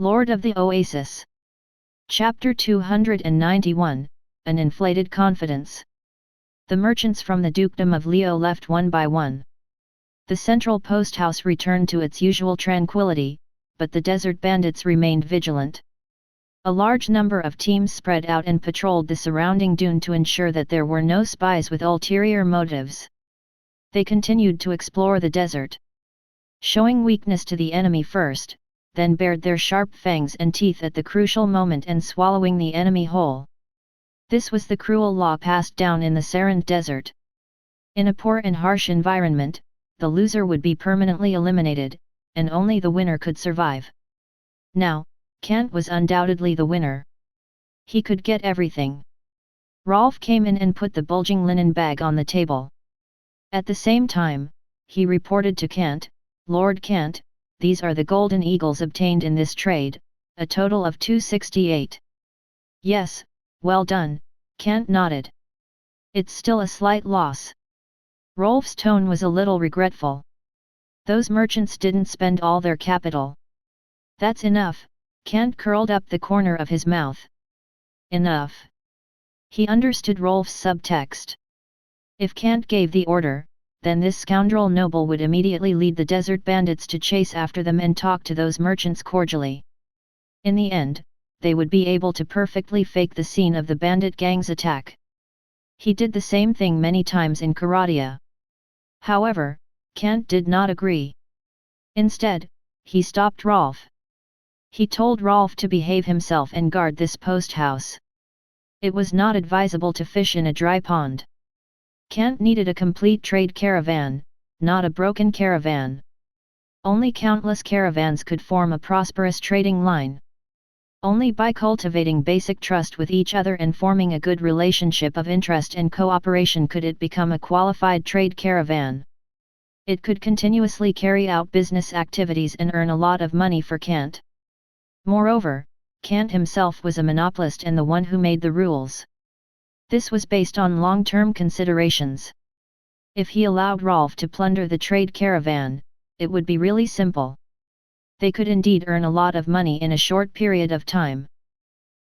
Lord of the Oasis. Chapter 291, An Inflated Confidence. The merchants from the Dukedom of Leo left one by one. The central posthouse returned to its usual tranquility, but the desert bandits remained vigilant. A large number of teams spread out and patrolled the surrounding dune to ensure that there were no spies with ulterior motives. They continued to explore the desert, showing weakness to the enemy first, then bared their sharp fangs and teeth at the crucial moment and swallowing the enemy whole. This was the cruel law passed down in the Sarand Desert. In a poor and harsh environment, the loser would be permanently eliminated, and only the winner could survive. Now, Kant was undoubtedly the winner. He could get everything. Rolf came in and put the bulging linen bag on the table. At the same time, he reported to Kant, "Lord Kant, these are the golden eagles obtained in this trade, a total of 268. Yes, well done," Kant nodded. "It's still a slight loss." Rolf's tone was a little regretful. "Those merchants didn't spend all their capital." "That's enough," Kant curled up the corner of his mouth. "Enough." He understood Rolf's subtext. If Kant gave the order, then this scoundrel noble would immediately lead the desert bandits to chase after them and talk to those merchants cordially. In the end, they would be able to perfectly fake the scene of the bandit gang's attack. He did the same thing many times in Karadia. However, Kant did not agree. Instead, he stopped Rolf. He told Rolf to behave himself and guard this post house. It was not advisable to fish in a dry pond. Kant needed a complete trade caravan, not a broken caravan. Only countless caravans could form a prosperous trading line. Only by cultivating basic trust with each other and forming a good relationship of interest and cooperation could it become a qualified trade caravan. It could continuously carry out business activities and earn a lot of money for Kant. Moreover, Kant himself was a monopolist and the one who made the rules. This was based on long-term considerations. If he allowed Rolf to plunder the trade caravan, it would be really simple. They could indeed earn a lot of money in a short period of time.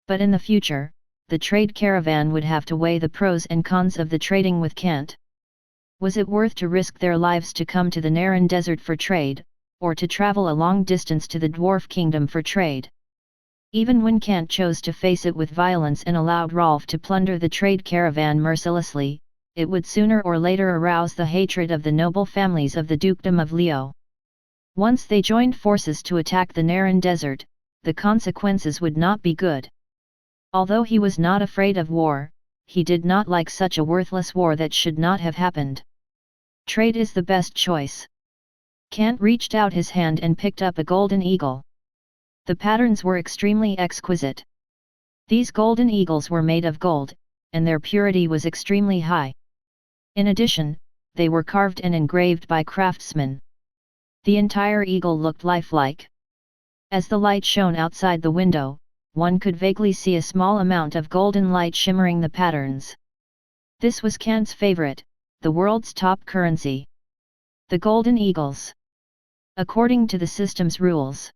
But in the future, the trade caravan would have to weigh the pros and cons of the trading with Kant. Was it worth to risk their lives to come to the Naran Desert for trade, or to travel a long distance to the Dwarf Kingdom for trade? Even when Kant chose to face it with violence and allowed Rolf to plunder the trade caravan mercilessly, it would sooner or later arouse the hatred of the noble families of the Dukedom of Leo. Once they joined forces to attack the Naran Desert, the consequences would not be good. Although he was not afraid of war, he did not like such a worthless war that should not have happened. Trade is the best choice. Kant reached out his hand and picked up a golden eagle. The patterns were extremely exquisite. These golden eagles were made of gold, and their purity was extremely high. In addition, they were carved and engraved by craftsmen. The entire eagle looked lifelike. As the light shone outside the window, one could vaguely see a small amount of golden light shimmering the patterns. This was Kant's favorite, the world's top currency. The golden eagles. According to the system's rules.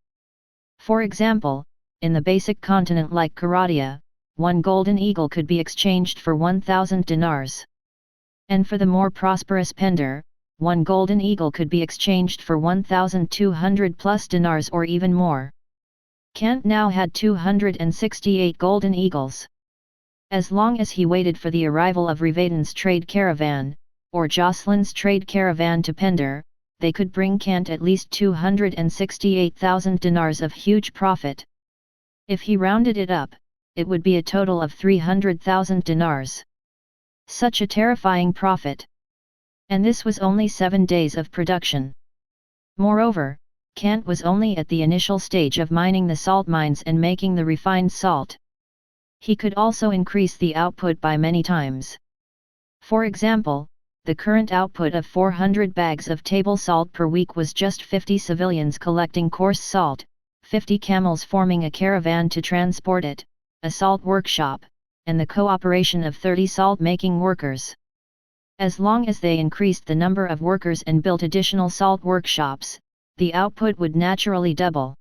For example, in the basic continent like Karadia, one golden eagle could be exchanged for 1,000 dinars. And for the more prosperous Pendar, one golden eagle could be exchanged for 1,200 plus dinars or even more. Kant now had 268 golden eagles. As long as he waited for the arrival of Rivaden's trade caravan, or Jocelyn's trade caravan to Pendar, they could bring Kant at least 268,000 dinars of huge profit. If he rounded it up, it would be a total of 300,000 dinars. Such a terrifying profit! And this was only 7 days of production. Moreover, Kant was only at the initial stage of mining the salt mines and making the refined salt. He could also increase the output by many times. For example, the current output of 400 bags of table salt per week was just 50 civilians collecting coarse salt, 50 camels forming a caravan to transport it, a salt workshop, and the cooperation of 30 salt-making workers. As long as they increased the number of workers and built additional salt workshops, the output would naturally double.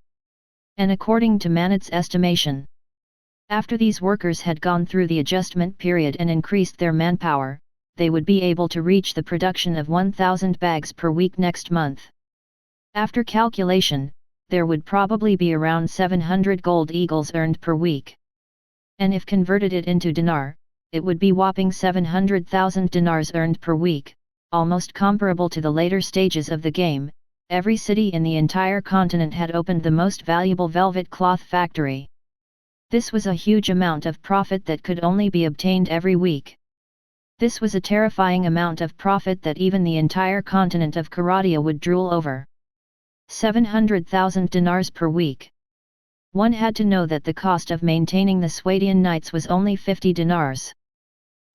And according to Manet's estimation, after these workers had gone through the adjustment period and increased their manpower, they would be able to reach the production of 1,000 bags per week next month. After calculation, there would probably be around 700 gold eagles earned per week. And if converted it into dinar, it would be whopping 700,000 dinars earned per week, almost comparable to the later stages of the game. Every city in the entire continent had opened the most valuable velvet cloth factory. This was a huge amount of profit that could only be obtained every week. This was a terrifying amount of profit that even the entire continent of Karadia would drool over. 700,000 dinars per week. One had to know that the cost of maintaining the Swadian knights was only 50 dinars.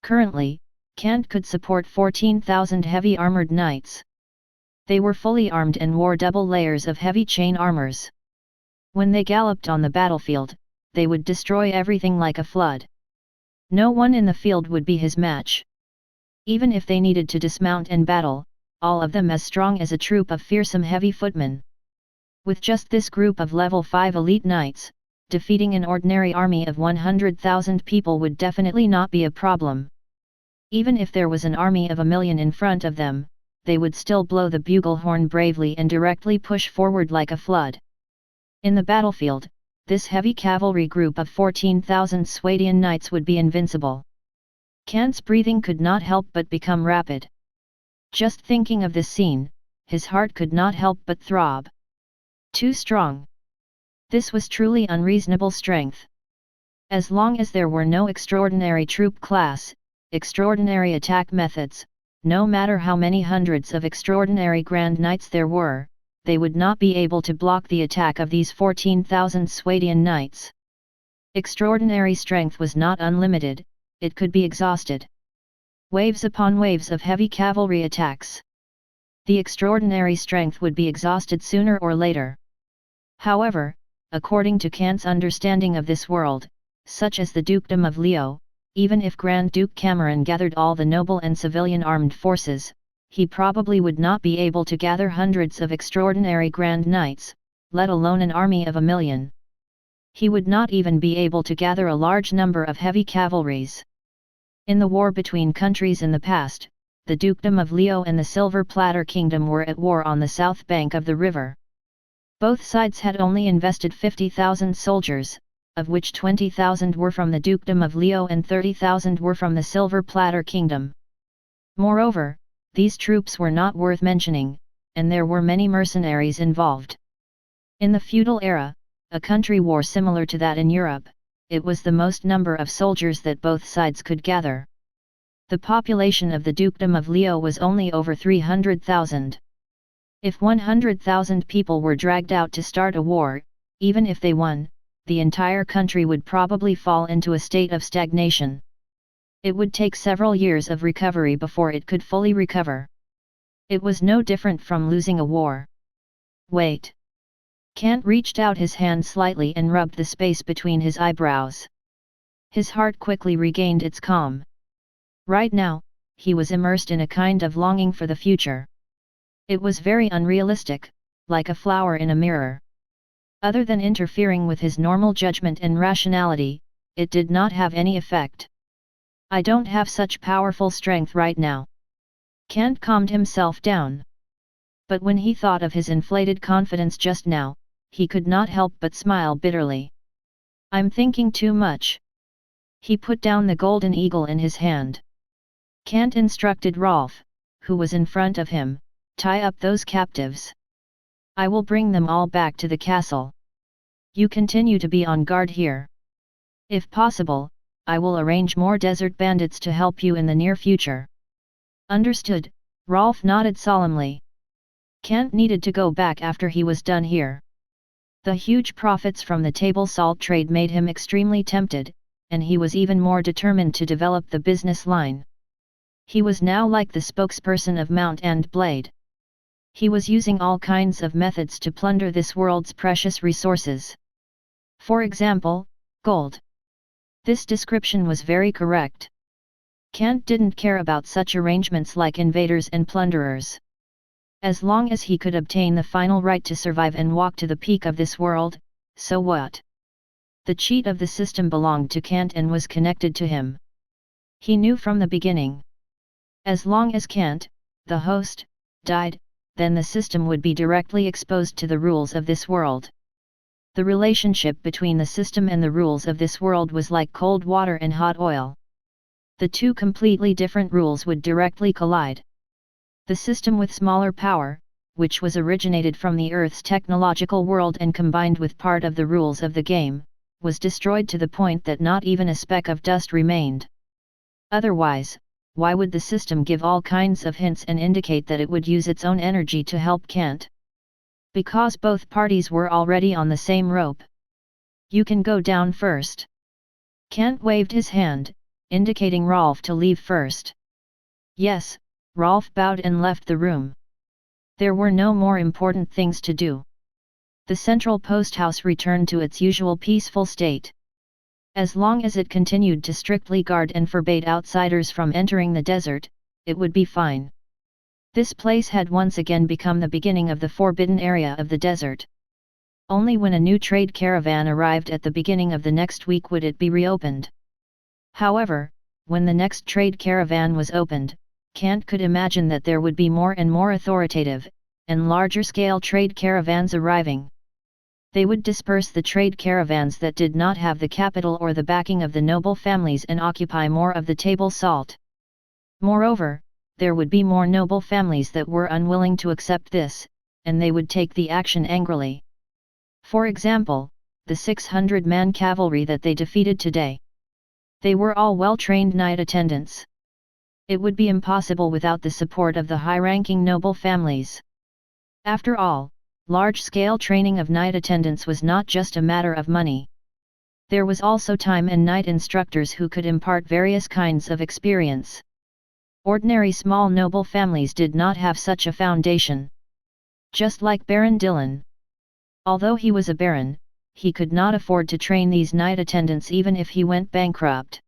Currently, Kant could support 14,000 heavy armored knights. They were fully armed and wore double layers of heavy chain armors. When they galloped on the battlefield, they would destroy everything like a flood. No one in the field would be his match. Even if they needed to dismount and battle, all of them as strong as a troop of fearsome heavy footmen. With just this group of level 5 elite knights, defeating an ordinary army of 100,000 people would definitely not be a problem. Even if there was an army of 1,000,000 in front of them, they would still blow the bugle horn bravely and directly push forward like a flood. In the battlefield, this heavy cavalry group of 14,000 Swadian knights would be invincible. Kant's breathing could not help but become rapid. Just thinking of this scene, his heart could not help but throb. Too strong. This was truly unreasonable strength. As long as there were no extraordinary troop class, extraordinary attack methods, no matter how many hundreds of extraordinary Grand Knights there were, they would not be able to block the attack of these 14,000 Swadian knights. Extraordinary strength was not unlimited, it could be exhausted. Waves upon waves of heavy cavalry attacks. The extraordinary strength would be exhausted sooner or later. However, according to Kant's understanding of this world, such as the Dukedom of Leo, even if Grand Duke Cameron gathered all the noble and civilian armed forces, he probably would not be able to gather hundreds of extraordinary Grand Knights, let alone an army of 1,000,000. He would not even be able to gather a large number of heavy cavalries. In the war between countries in the past, the Dukedom of Leo and the Silver Platter Kingdom were at war on the south bank of the river. Both sides had only invested 50,000 soldiers, of which 20,000 were from the Dukedom of Leo and 30,000 were from the Silver Platter Kingdom. Moreover, these troops were not worth mentioning, and there were many mercenaries involved. In the feudal era, a country war similar to that in Europe, it was the most number of soldiers that both sides could gather. The population of the Dukedom of Leo was only over 300,000. If 100,000 people were dragged out to start a war, even if they won, the entire country would probably fall into a state of stagnation. It would take several years of recovery before it could fully recover. It was no different from losing a war. Wait. Kant reached out his hand slightly and rubbed the space between his eyebrows. His heart quickly regained its calm. Right now, he was immersed in a kind of longing for the future. It was very unrealistic, like a flower in a mirror. Other than interfering with his normal judgment and rationality, it did not have any effect. I don't have such powerful strength right now. Kant calmed himself down. But when he thought of his inflated confidence just now, he could not help but smile bitterly. I'm thinking too much. He put down the golden eagle in his hand. Kant instructed Rolf, who was in front of him, tie up those captives. I will bring them all back to the castle. You continue to be on guard here. If possible, I will arrange more desert bandits to help you in the near future. Understood, Rolf nodded solemnly. Kant needed to go back after he was done here. The huge profits from the table salt trade made him extremely tempted, and he was even more determined to develop the business line. He was now like the spokesperson of Mount and Blade. He was using all kinds of methods to plunder this world's precious resources. For example, gold. This description was very correct. Kant didn't care about such arrangements like invaders and plunderers. As long as he could obtain the final right to survive and walk to the peak of this world, so what? The cheat of the system belonged to Kant and was connected to him. He knew from the beginning. As long as Kant, the host, died, then the system would be directly exposed to the rules of this world. The relationship between the system and the rules of this world was like cold water and hot oil. The two completely different rules would directly collide. The system with smaller power, which was originated from the Earth's technological world and combined with part of the rules of the game, was destroyed to the point that not even a speck of dust remained. Otherwise, why would the system give all kinds of hints and indicate that it would use its own energy to help Kant? Because both parties were already on the same rope. You can go down first. Kant waved his hand, indicating Rolf to leave first. Yes, Rolf bowed and left the room. There were no more important things to do. The central posthouse returned to its usual peaceful state. As long as it continued to strictly guard and forbade outsiders from entering the desert, it would be fine. This place had once again become the beginning of the forbidden area of the desert. Only when a new trade caravan arrived at the beginning of the next week would it be reopened. However, when the next trade caravan was opened, Kant could imagine that there would be more and more authoritative, and larger-scale trade caravans arriving. They would disperse the trade caravans that did not have the capital or the backing of the noble families and occupy more of the table salt. Moreover, there would be more noble families that were unwilling to accept this, and they would take the action angrily. For example, the 600-man cavalry that they defeated today. They were all well-trained knight attendants. It would be impossible without the support of the high-ranking noble families. After all, large-scale training of knight attendants was not just a matter of money. There was also time and knight instructors who could impart various kinds of experience. Ordinary small noble families did not have such a foundation. Just like Baron Dillon. Although he was a baron, he could not afford to train these knight attendants even if he went bankrupt.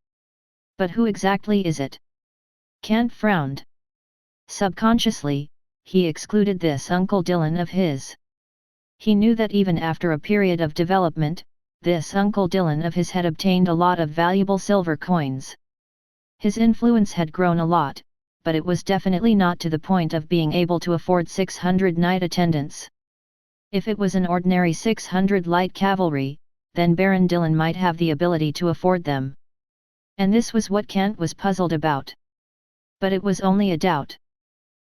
But who exactly is it? Kant frowned. Subconsciously, he excluded this Uncle Dillon of his. He knew that even after a period of development, this Uncle Dillon of his had obtained a lot of valuable silver coins. His influence had grown a lot, but it was definitely not to the point of being able to afford 600 knight attendants. If it was an ordinary 600 light cavalry, then Baron Dillon might have the ability to afford them. And this was what Kant was puzzled about. But it was only a doubt.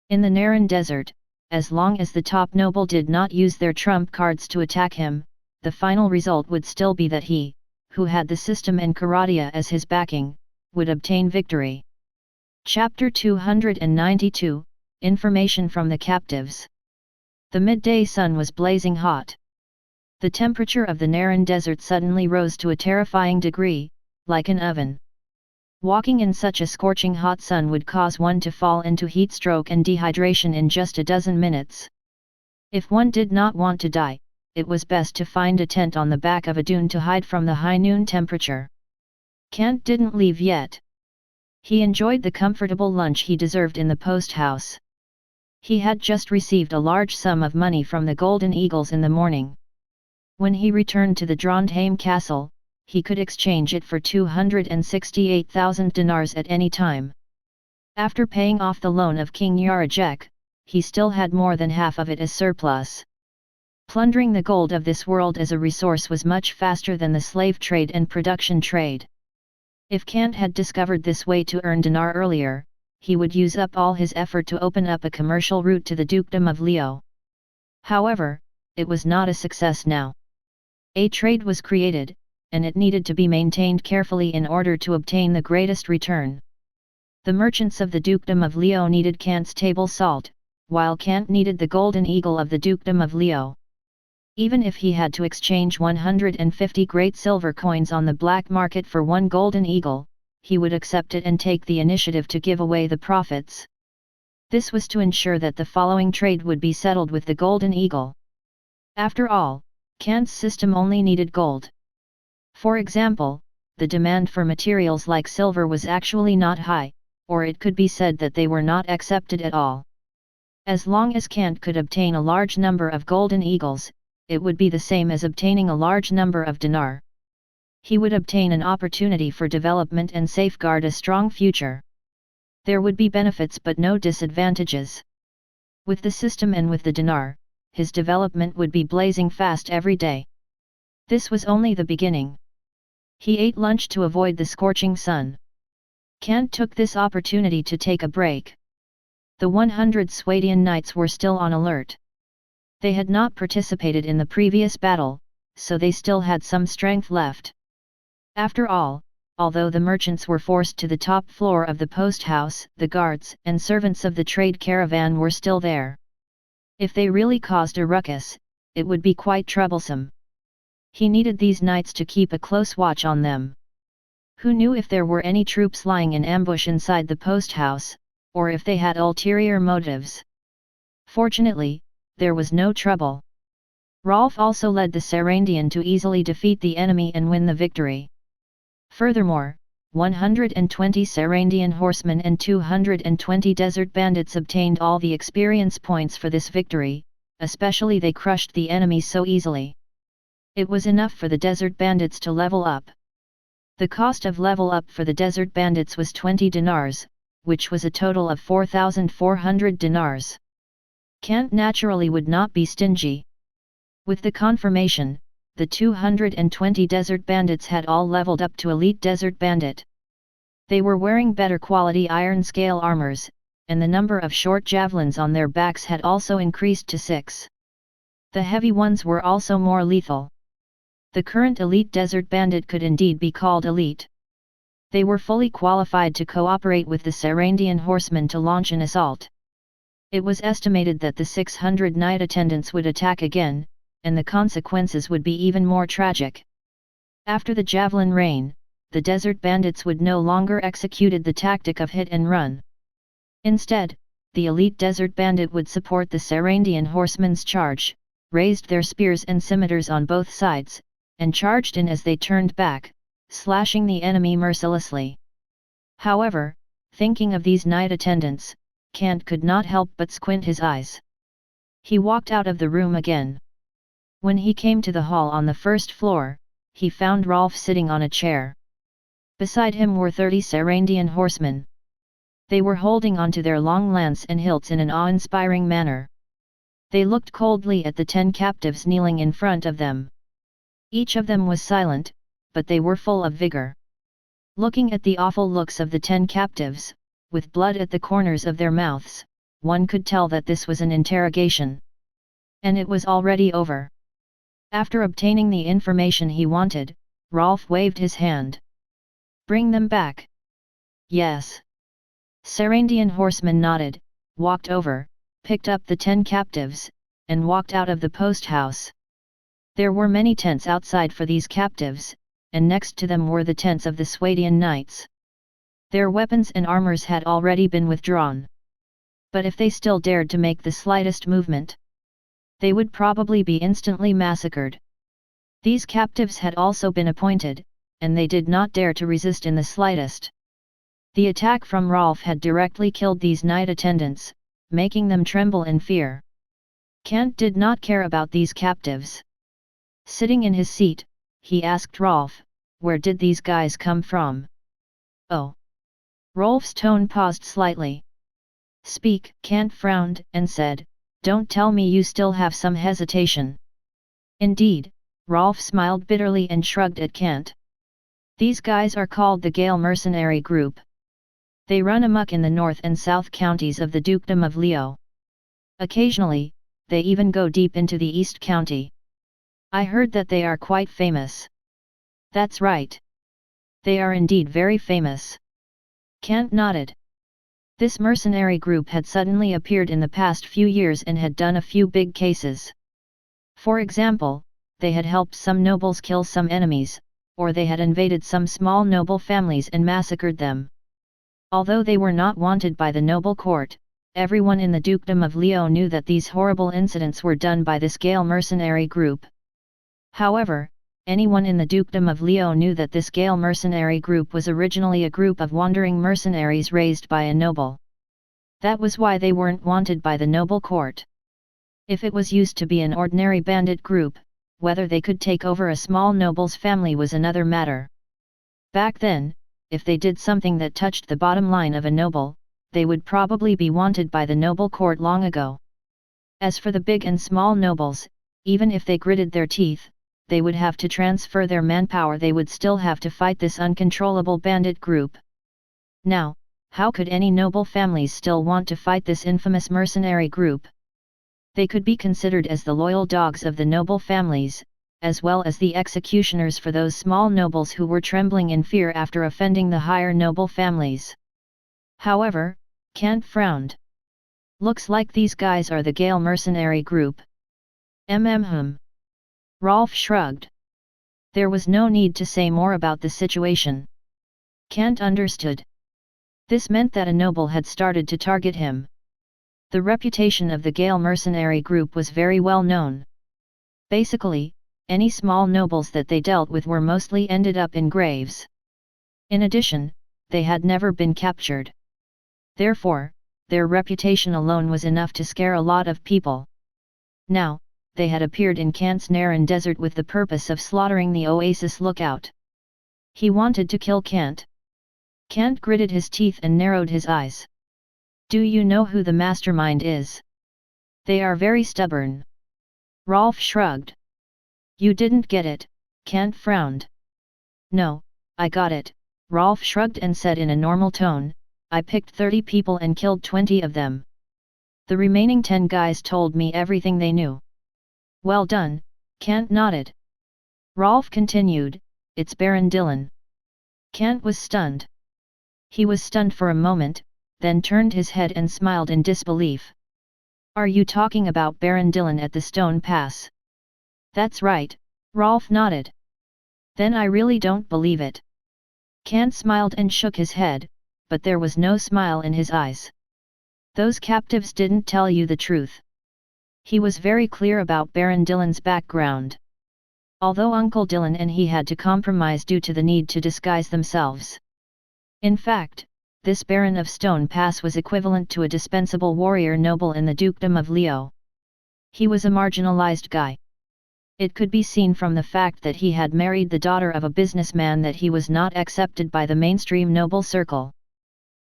In the Naran Desert, as long as the top noble did not use their trump cards to attack him, the final result would still be that he, who had the system and Karadia as his backing, would obtain victory. Chapter 292, Information from the Captives. The midday sun was blazing hot. The temperature of the Naran Desert suddenly rose to a terrifying degree, like an oven. Walking in such a scorching hot sun would cause one to fall into heat stroke and dehydration in just a dozen minutes. If one did not want to die, it was best to find a tent on the back of a dune to hide from the high noon temperature. Kant didn't leave yet. He enjoyed the comfortable lunch he deserved in the post house. He had just received a large sum of money from the Golden Eagles in the morning. When he returned to the Trondheim castle, he could exchange it for 268,000 dinars at any time. After paying off the loan of King Yarajek, he still had more than half of it as surplus. Plundering the gold of this world as a resource was much faster than the slave trade and production trade. If Kant had discovered this way to earn dinar earlier, he would use up all his effort to open up a commercial route to the dukedom of Leo. However, it was not a success now. A trade was created, and it needed to be maintained carefully in order to obtain the greatest return. The merchants of the dukedom of Leo needed Kant's table salt, while Kant needed the golden eagle of the dukedom of Leo. Even if he had to exchange 150 great silver coins on the black market for one golden eagle, he would accept it and take the initiative to give away the profits. This was to ensure that the following trade would be settled with the golden eagle. After all, Kant's system only needed gold. For example, the demand for materials like silver was actually not high, or it could be said that they were not accepted at all. As long as Kant could obtain a large number of golden eagles, it would be the same as obtaining a large number of dinar. He would obtain an opportunity for development and safeguard a strong future. There would be benefits but no disadvantages. With the system and with the dinar, his development would be blazing fast every day. This was only the beginning. He ate lunch to avoid the scorching sun. Kant took this opportunity to take a break. The 100 Swadian knights were still on alert. They had not participated in the previous battle, so they still had some strength left. After all, although the merchants were forced to the top floor of the post house, the guards and servants of the trade caravan were still there. If they really caused a ruckus, it would be quite troublesome. He needed these knights to keep a close watch on them. Who knew if there were any troops lying in ambush inside the post house, or if they had ulterior motives? Fortunately, there was no trouble. Rolf also led the Sarandian to easily defeat the enemy and win the victory. Furthermore, 120 Sarandian horsemen and 220 desert bandits obtained all the experience points for this victory, especially they crushed the enemy so easily. It was enough for the desert bandits to level up. The cost of level up for the desert bandits was 20 dinars, which was a total of 4,400 dinars. Kant naturally would not be stingy. With the confirmation, the 220 desert bandits had all leveled up to elite desert bandit. They were wearing better quality iron scale armors, and the number of short javelins on their backs had also increased to 6. The heavy ones were also more lethal. The current elite desert bandit could indeed be called elite. They were fully qualified to cooperate with the Sarandian horsemen to launch an assault. It was estimated that the 600 knight attendants would attack again, and the consequences would be even more tragic. After the javelin rain, the desert bandits would no longer execute the tactic of hit and run. Instead, the elite desert bandit would support the Sarandian horsemen's charge, raised their spears and scimitars on both sides, and charged in as they turned back, slashing the enemy mercilessly. However, thinking of these knight attendants, Kant could not help but squint his eyes. He walked out of the room again. When he came to the hall on the first floor, he found Rolf sitting on a chair. Beside him were 30 Sarandian horsemen. They were holding onto their long lance and hilts in an awe-inspiring manner. They looked coldly at the 10 captives kneeling in front of them. Each of them was silent, but they were full of vigor. Looking at the awful looks of the 10 captives, with blood at the corners of their mouths, one could tell that this was an interrogation. And it was already over. After obtaining the information he wanted, Rolf waved his hand. "Bring them back." "Yes." Sarandian horseman nodded, walked over, picked up the 10 captives, and walked out of the post house. There were many tents outside for these captives, and next to them were the tents of the Swadian knights. Their weapons and armors had already been withdrawn. But if they still dared to make the slightest movement, they would probably be instantly massacred. These captives had also been appointed, and they did not dare to resist in the slightest. The attack from Rolf had directly killed these knight attendants, making them tremble in fear. Kant did not care about these captives. Sitting in his seat, he asked Rolf, "Where did these guys come from?" "Oh." Rolf's tone paused slightly. "Speak." Kant frowned and said, "Don't tell me you still have some hesitation." "Indeed," Rolf smiled bitterly and shrugged at Kant. "These guys are called the Gale Mercenary Group. They run amok in the north and south counties of the Dukedom of Leo. Occasionally, they even go deep into the East County. I heard that they are quite famous." "That's right. They are indeed very famous." Kant nodded. This mercenary group had suddenly appeared in the past few years and had done a few big cases. For example, they had helped some nobles kill some enemies, or they had invaded some small noble families and massacred them. Although they were not wanted by the noble court, everyone in the Dukedom of Leo knew that these horrible incidents were done by this Gale mercenary group. However, anyone in the Dukedom of Leo knew that this Gale mercenary group was originally a group of wandering mercenaries raised by a noble. That was why they weren't wanted by the noble court. If it was used to be an ordinary bandit group, whether they could take over a small noble's family was another matter. Back then, if they did something that touched the bottom line of a noble, they would probably be wanted by the noble court long ago. As for the big and small nobles, even if they gritted their teeth, they would have to transfer their manpower. They would still have to fight this uncontrollable bandit group. Now, how could any noble families still want to fight this infamous mercenary group? They could be considered as the loyal dogs of the noble families, as well as the executioners for those small nobles who were trembling in fear after offending the higher noble families. However, Kant frowned. Looks like these guys are the Gale mercenary group. Rolf shrugged. There was no need to say more about the situation. Kant understood. This meant that a noble had started to target him. The reputation of the Gale mercenary group was very well known. Basically, any small nobles that they dealt with were mostly ended up in graves. In addition, they had never been captured. Therefore, their reputation alone was enough to scare a lot of people. Now, they had appeared in Kant's Naran desert with the purpose of slaughtering the Oasis lookout. He wanted to kill Kant. Kant gritted his teeth and narrowed his eyes. Do you know who the mastermind is? They are very stubborn. Rolf shrugged. You didn't get it, Kant frowned. No, I got it, Rolf shrugged and said in a normal tone, I picked 30 people and killed 20 of them. The remaining 10 guys told me everything they knew. Well done, Kant nodded. Rolf continued, it's Baron Dillon. Kant was stunned. He was stunned for a moment, then turned his head and smiled in disbelief. Are you talking about Baron Dillon at the Stone Pass? That's right, Rolf nodded. Then I really don't believe it. Kant smiled and shook his head, but there was no smile in his eyes. Those captives didn't tell you the truth. He was very clear about Baron Dillon's background. Although Uncle Dillon and he had to compromise due to the need to disguise themselves. In fact, this Baron of Stone Pass was equivalent to a dispensable warrior noble in the Dukedom of Leo. He was a marginalized guy. It could be seen from the fact that he had married the daughter of a businessman that he was not accepted by the mainstream noble circle.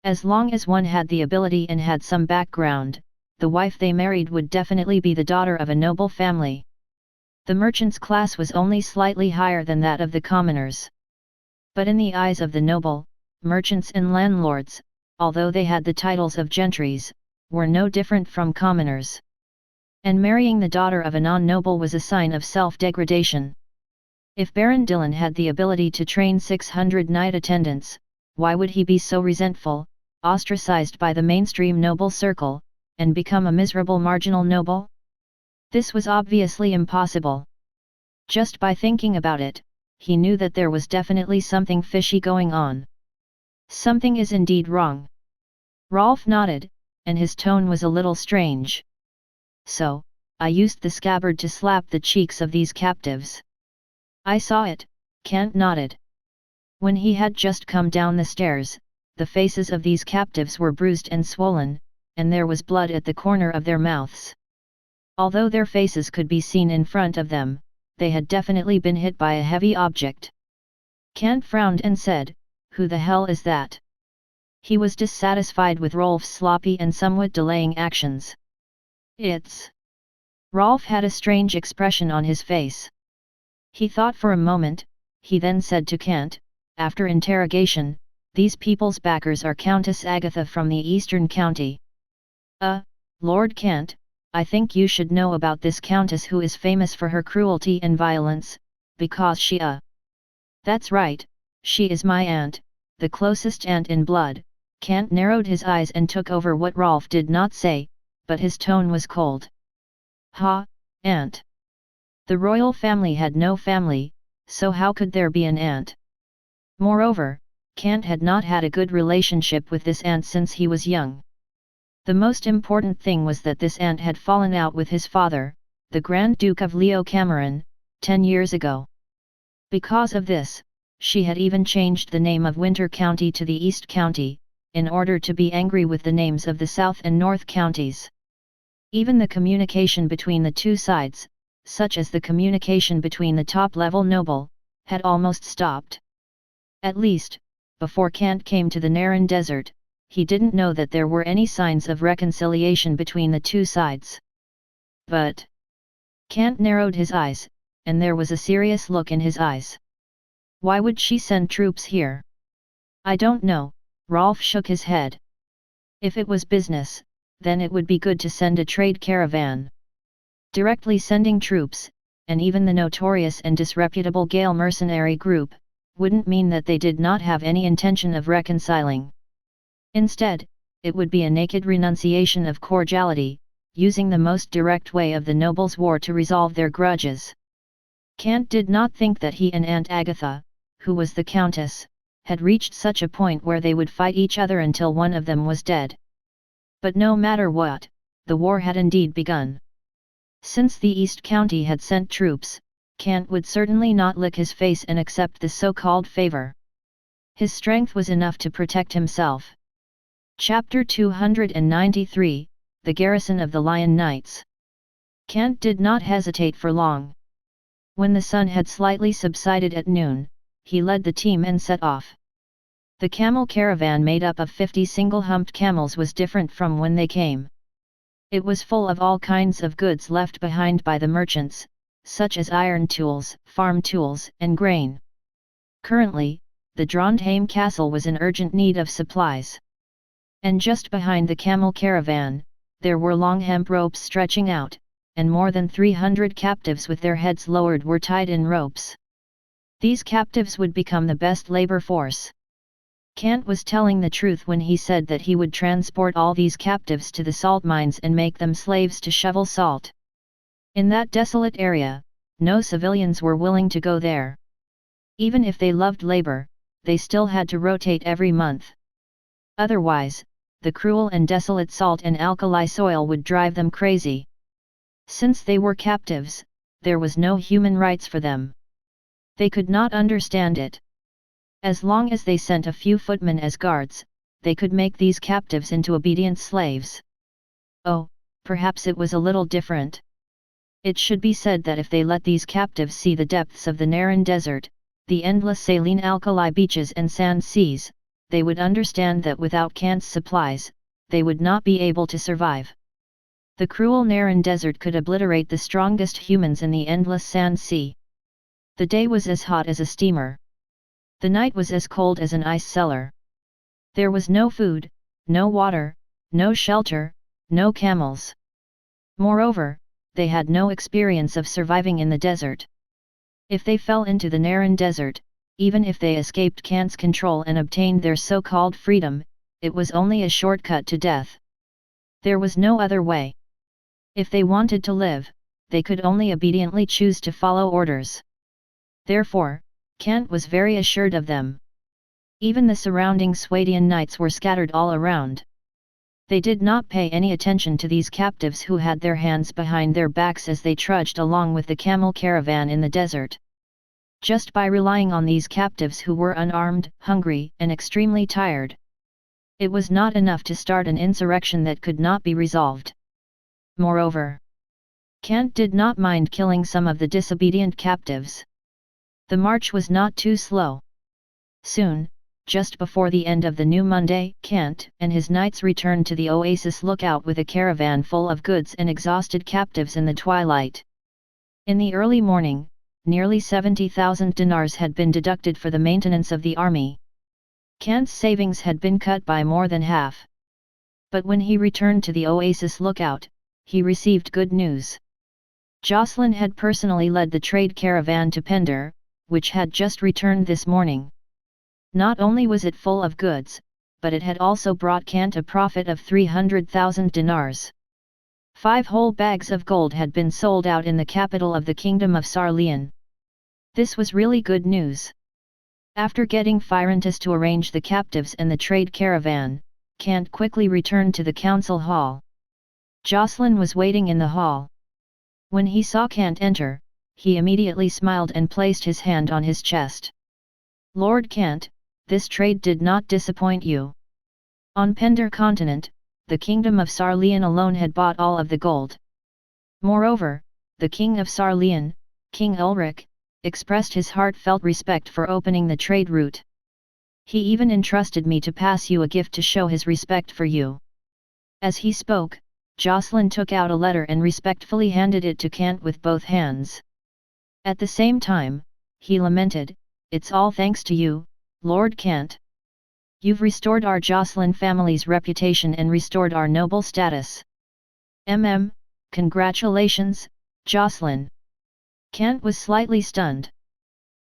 As long as one had the ability and had some background, the wife they married would definitely be the daughter of a noble family. The merchant's class was only slightly higher than that of the commoners. But in the eyes of the noble, merchants and landlords, although they had the titles of gentries, were no different from commoners. And marrying the daughter of a non-noble was a sign of self-degradation. If Baron Dillon had the ability to train 600 knight attendants, why would he be so resentful, ostracized by the mainstream noble circle, and become a miserable marginal noble? This was obviously impossible. Just by thinking about it, he knew that there was definitely something fishy going on. Something is indeed wrong. Rolf nodded, and his tone was a little strange. So, I used the scabbard to slap the cheeks of these captives. I saw it, Kant nodded. When he had just come down the stairs, the faces of these captives were bruised and swollen, and there was blood at the corner of their mouths. Although their faces could be seen in front of them, they had definitely been hit by a heavy object. Kant frowned and said, who the hell is that? He was dissatisfied with Rolf's sloppy and somewhat delaying actions. It's... Rolf had a strange expression on his face. He thought for a moment, he then said to Kant, after interrogation, these people's backers are Countess Agatha from the Eastern County. Lord Kant, I think you should know about this countess who is famous for her cruelty and violence, because she That's right, she is my aunt, the closest aunt in blood. Kant narrowed his eyes and took over what Rolf did not say, but his tone was cold. Ha, aunt. The royal family had no family, so how could there be an aunt? Moreover, Kant had not had a good relationship with this aunt since he was young. The most important thing was that this aunt had fallen out with his father, the Grand Duke of Leo Cameron, 10 years ago. Because of this, she had even changed the name of Winter County to the East County, in order to be angry with the names of the South and North counties. Even the communication between the two sides, such as the communication between the top-level noble, had almost stopped. At least, before Kant came to the Naran Desert, he didn't know that there were any signs of reconciliation between the two sides. But Kant narrowed his eyes, and there was a serious look in his eyes. Why would she send troops here? I don't know, Rolf shook his head. If it was business, then it would be good to send a trade caravan. Directly sending troops, and even the notorious and disreputable Gale mercenary group, wouldn't mean that they did not have any intention of reconciling. Instead, it would be a naked renunciation of cordiality, using the most direct way of the nobles' war to resolve their grudges. Kant did not think that he and Aunt Agatha, who was the Countess, had reached such a point where they would fight each other until one of them was dead. But no matter what, the war had indeed begun. Since the East County had sent troops, Kant would certainly not lick his face and accept the so-called favor. His strength was enough to protect himself. Chapter 293, The Garrison of the Lion Knights. Kant did not hesitate for long. When the sun had slightly subsided at noon, he led the team and set off. The camel caravan made up of 50 single-humped camels was different from when they came. It was full of all kinds of goods left behind by the merchants, such as iron tools, farm tools, and grain. Currently, the Trondheim castle was in urgent need of supplies. And just behind the camel caravan, there were long hemp ropes stretching out, and more than 300 captives with their heads lowered were tied in ropes. These captives would become the best labor force. Kant was telling the truth when he said that he would transport all these captives to the salt mines and make them slaves to shovel salt. In that desolate area, no civilians were willing to go there. Even if they loved labor, they still had to rotate every month. Otherwise, the cruel and desolate salt and alkali soil would drive them crazy. Since they were captives, there was no human rights for them. They could not understand it. As long as they sent a few footmen as guards, they could make these captives into obedient slaves. Oh, perhaps it was a little different. It should be said that if they let these captives see the depths of the Naran Desert, the endless saline alkali beaches and sand seas, they would understand that without Kant's supplies, they would not be able to survive. The cruel Naran Desert could obliterate the strongest humans in the endless sand sea. The day was as hot as a steamer. The night was as cold as an ice cellar. There was no food, no water, no shelter, no camels. Moreover, they had no experience of surviving in the desert. If they fell into the Naran Desert, even if they escaped Kant's control and obtained their so-called freedom, it was only a shortcut to death. There was no other way. If they wanted to live, they could only obediently choose to follow orders. Therefore, Kant was very assured of them. Even the surrounding Swadian knights were scattered all around. They did not pay any attention to these captives who had their hands behind their backs as they trudged along with the camel caravan in the desert. Just by relying on these captives who were unarmed, hungry, and extremely tired, it was not enough to start an insurrection that could not be resolved. Moreover, Kant did not mind killing some of the disobedient captives. The march was not too slow. Soon, just before the end of the new Monday, Kant and his knights returned to the Oasis lookout with a caravan full of goods and exhausted captives in the twilight. In the early morning, nearly 70,000 dinars had been deducted for the maintenance of the army. Kant's savings had been cut by more than half. But when he returned to the Oasis lookout, he received good news. Jocelyn had personally led the trade caravan to Pender, which had just returned this morning. Not only was it full of goods, but it had also brought Kant a profit of 300,000 dinars. 5 whole bags of gold had been sold out in the capital of the Kingdom of Sarleon. This was really good news. After getting Apprentice to arrange the captives and the trade caravan, Kant quickly returned to the council hall. Jocelyn was waiting in the hall. When he saw Kant enter, he immediately smiled and placed his hand on his chest. "Lord Kant, this trade did not disappoint you. On Pender continent, the kingdom of Sarlian alone had bought all of the gold. Moreover, the king of Sarlian, King Ulrich, expressed his heartfelt respect for opening the trade route. He even entrusted me to pass you a gift to show his respect for you. As he spoke, Jocelyn took out a letter and respectfully handed it to Kant with both hands. At the same time, he lamented, "It's all thanks to you, Lord Kant. You've restored our Jocelyn family's reputation and restored our noble status. Congratulations, Jocelyn." Kant was slightly stunned.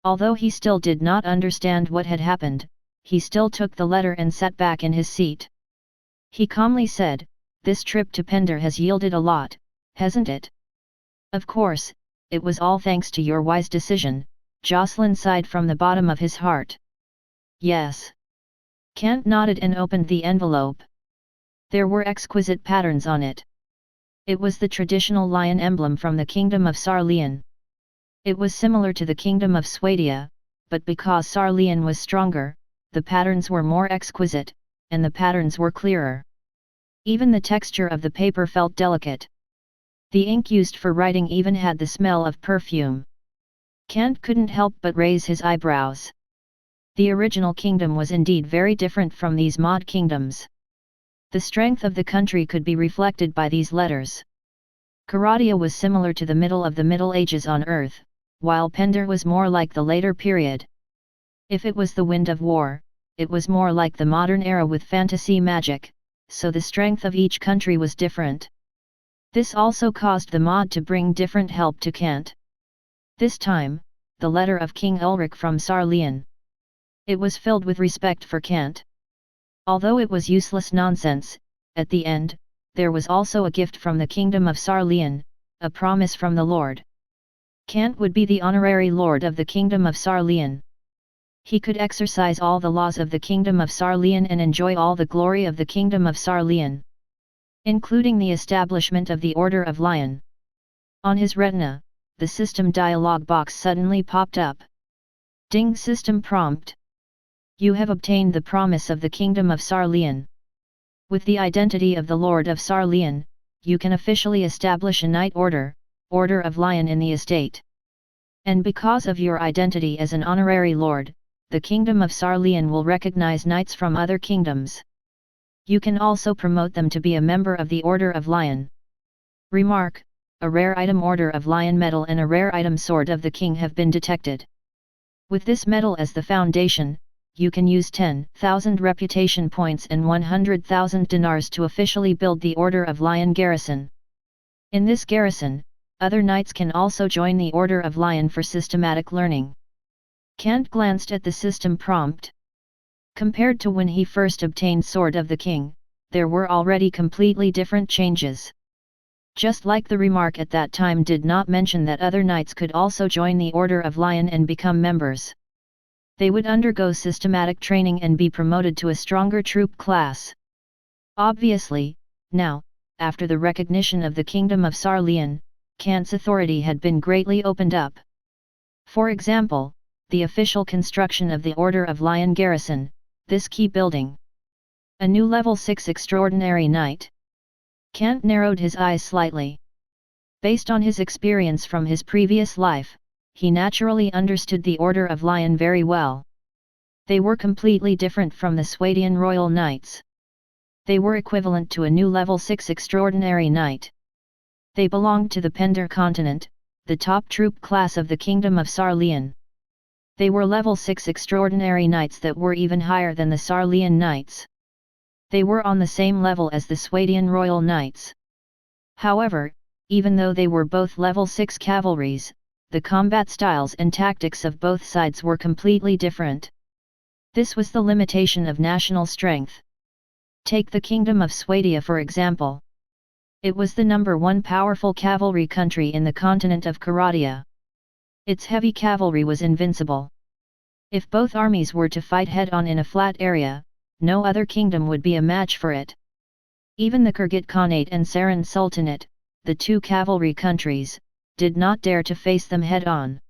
Although he still did not understand what had happened, he still took the letter and sat back in his seat. He calmly said, "This trip to Pender has yielded a lot, hasn't it?" "Of course, it was all thanks to your wise decision," Jocelyn sighed from the bottom of his heart. "Yes." Kant nodded and opened the envelope. There were exquisite patterns on it. It was the traditional lion emblem from the kingdom of Sarlian. It was similar to the kingdom of Swadia, but because Sarlian was stronger, the patterns were more exquisite, and the patterns were clearer. Even the texture of the paper felt delicate. The ink used for writing even had the smell of perfume. Kant couldn't help but raise his eyebrows. The original kingdom was indeed very different from these mod kingdoms. The strength of the country could be reflected by these letters. Karadia was similar to the middle of the Middle Ages on Earth, while Pender was more like the later period. If it was the wind of war, it was more like the modern era with fantasy magic, so the strength of each country was different. This also caused the mod to bring different help to Kant. This time, the letter of King Ulrich from Sarlian. It was filled with respect for Kant. Although it was useless nonsense, at the end, there was also a gift from the kingdom of Sarlian, a promise from the Lord. Kant would be the honorary lord of the kingdom of Sarlian. He could exercise all the laws of the kingdom of Sarlian and enjoy all the glory of the kingdom of Sarlian, including the establishment of the Order of Lion. On his retina, the system dialog box suddenly popped up. Ding, system prompt. You have obtained the promise of the kingdom of Sarlian. With the identity of the Lord of Sarlian, you can officially establish a knight order, Order of Lion in the estate. And because of your identity as an honorary lord, the kingdom of Sarlian will recognize knights from other kingdoms. You can also promote them to be a member of the Order of Lion. Remark: a rare item Order of Lion medal and a rare item Sword of the King have been detected. With this medal as the foundation, you can use 10,000 reputation points and 100,000 dinars to officially build the Order of Lion Garrison. In this garrison, other knights can also join the Order of Lion for systematic learning. Kant glanced at the system prompt. Compared to when he first obtained Sword of the King, there were already completely different changes. Just like the remark at that time did not mention that other knights could also join the Order of Lion and become members. They would undergo systematic training and be promoted to a stronger troop class. Obviously, now, after the recognition of the kingdom of Sarlian, Kant's authority had been greatly opened up. For example, the official construction of the Order of Lion Garrison, this key building. A new level 6 extraordinary knight. Kant narrowed his eyes slightly. Based on his experience from his previous life, he naturally understood the Order of Lion very well. They were completely different from the Swadian Royal Knights. They were equivalent to a new level 6 extraordinary knight. They belonged to the Pender continent, the top troop class of the kingdom of Sarlian. They were level 6 extraordinary knights that were even higher than the Sarlian knights. They were on the same level as the Swadian Royal Knights. However, even though they were both level 6 cavalries, the combat styles and tactics of both sides were completely different. This was the limitation of national strength. Take the Kingdom of Swadia for example. It was the number one powerful cavalry country in the continent of Karadia. Its heavy cavalry was invincible. If both armies were to fight head-on in a flat area, no other kingdom would be a match for it. Even the Kyrgyz Khanate and Saran Sultanate, the two cavalry countries, did not dare to face them head-on.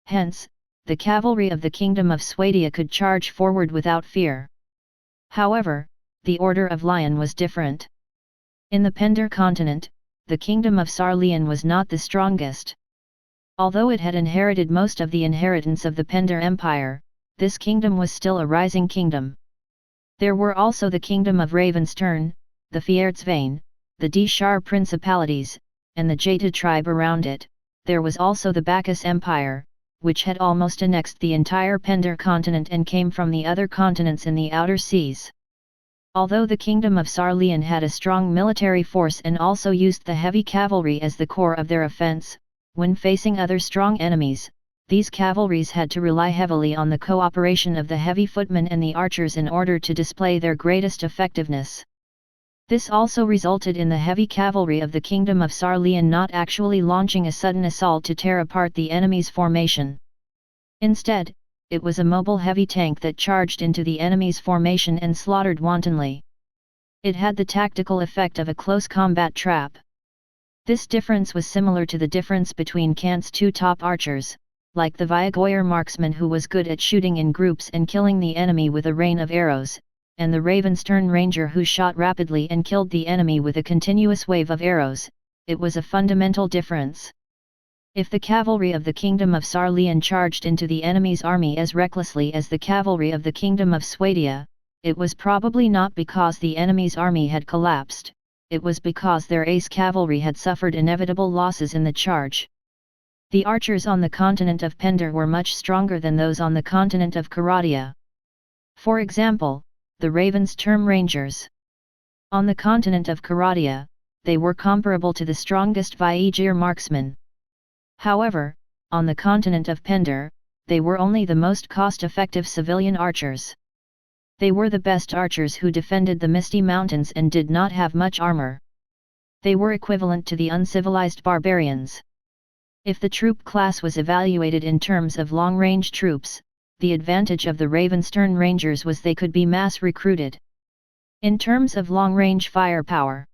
Hence, the cavalry of the Kingdom of Swadia could charge forward without fear. However, the Order of Lion was different. In the Pendar continent, the kingdom of Sarlian was not the strongest. Although it had inherited most of the inheritance of the Pendar Empire, this kingdom was still a rising kingdom. There were also the kingdom of Ravenstern, the Fierdsvane, the Dishar principalities, and the Jeta tribe around it. There was also the Bacchus Empire, which had almost annexed the entire Pendar continent and came from the other continents in the outer seas. Although the kingdom of Sarlian had a strong military force and also used the heavy cavalry as the core of their offense, when facing other strong enemies, these cavalries had to rely heavily on the cooperation of the heavy footmen and the archers in order to display their greatest effectiveness. This also resulted in the heavy cavalry of the kingdom of Sarlian not actually launching a sudden assault to tear apart the enemy's formation. Instead, it was a mobile heavy tank that charged into the enemy's formation and slaughtered wantonly. It had the tactical effect of a close combat trap. This difference was similar to the difference between Kant's two top archers, like the Viagoyer marksman who was good at shooting in groups and killing the enemy with a rain of arrows, and the Ravenstern ranger who shot rapidly and killed the enemy with a continuous wave of arrows. It was a fundamental difference. If the cavalry of the kingdom of Sarlian charged into the enemy's army as recklessly as the cavalry of the kingdom of Swadia, it was probably not because the enemy's army had collapsed, it was because their ace cavalry had suffered inevitable losses in the charge. The archers on the continent of Pendar were much stronger than those on the continent of Karadia. For example, the Ravenstern Rangers. On the continent of Karadia, they were comparable to the strongest Viagoyer marksmen. However, on the continent of Pendar, they were only the most cost-effective civilian archers. They were the best archers who defended the Misty Mountains and did not have much armor. They were equivalent to the uncivilized barbarians. If the troop class was evaluated in terms of long-range troops, the advantage of the Ravenstern Rangers was they could be mass-recruited. In terms of long-range firepower,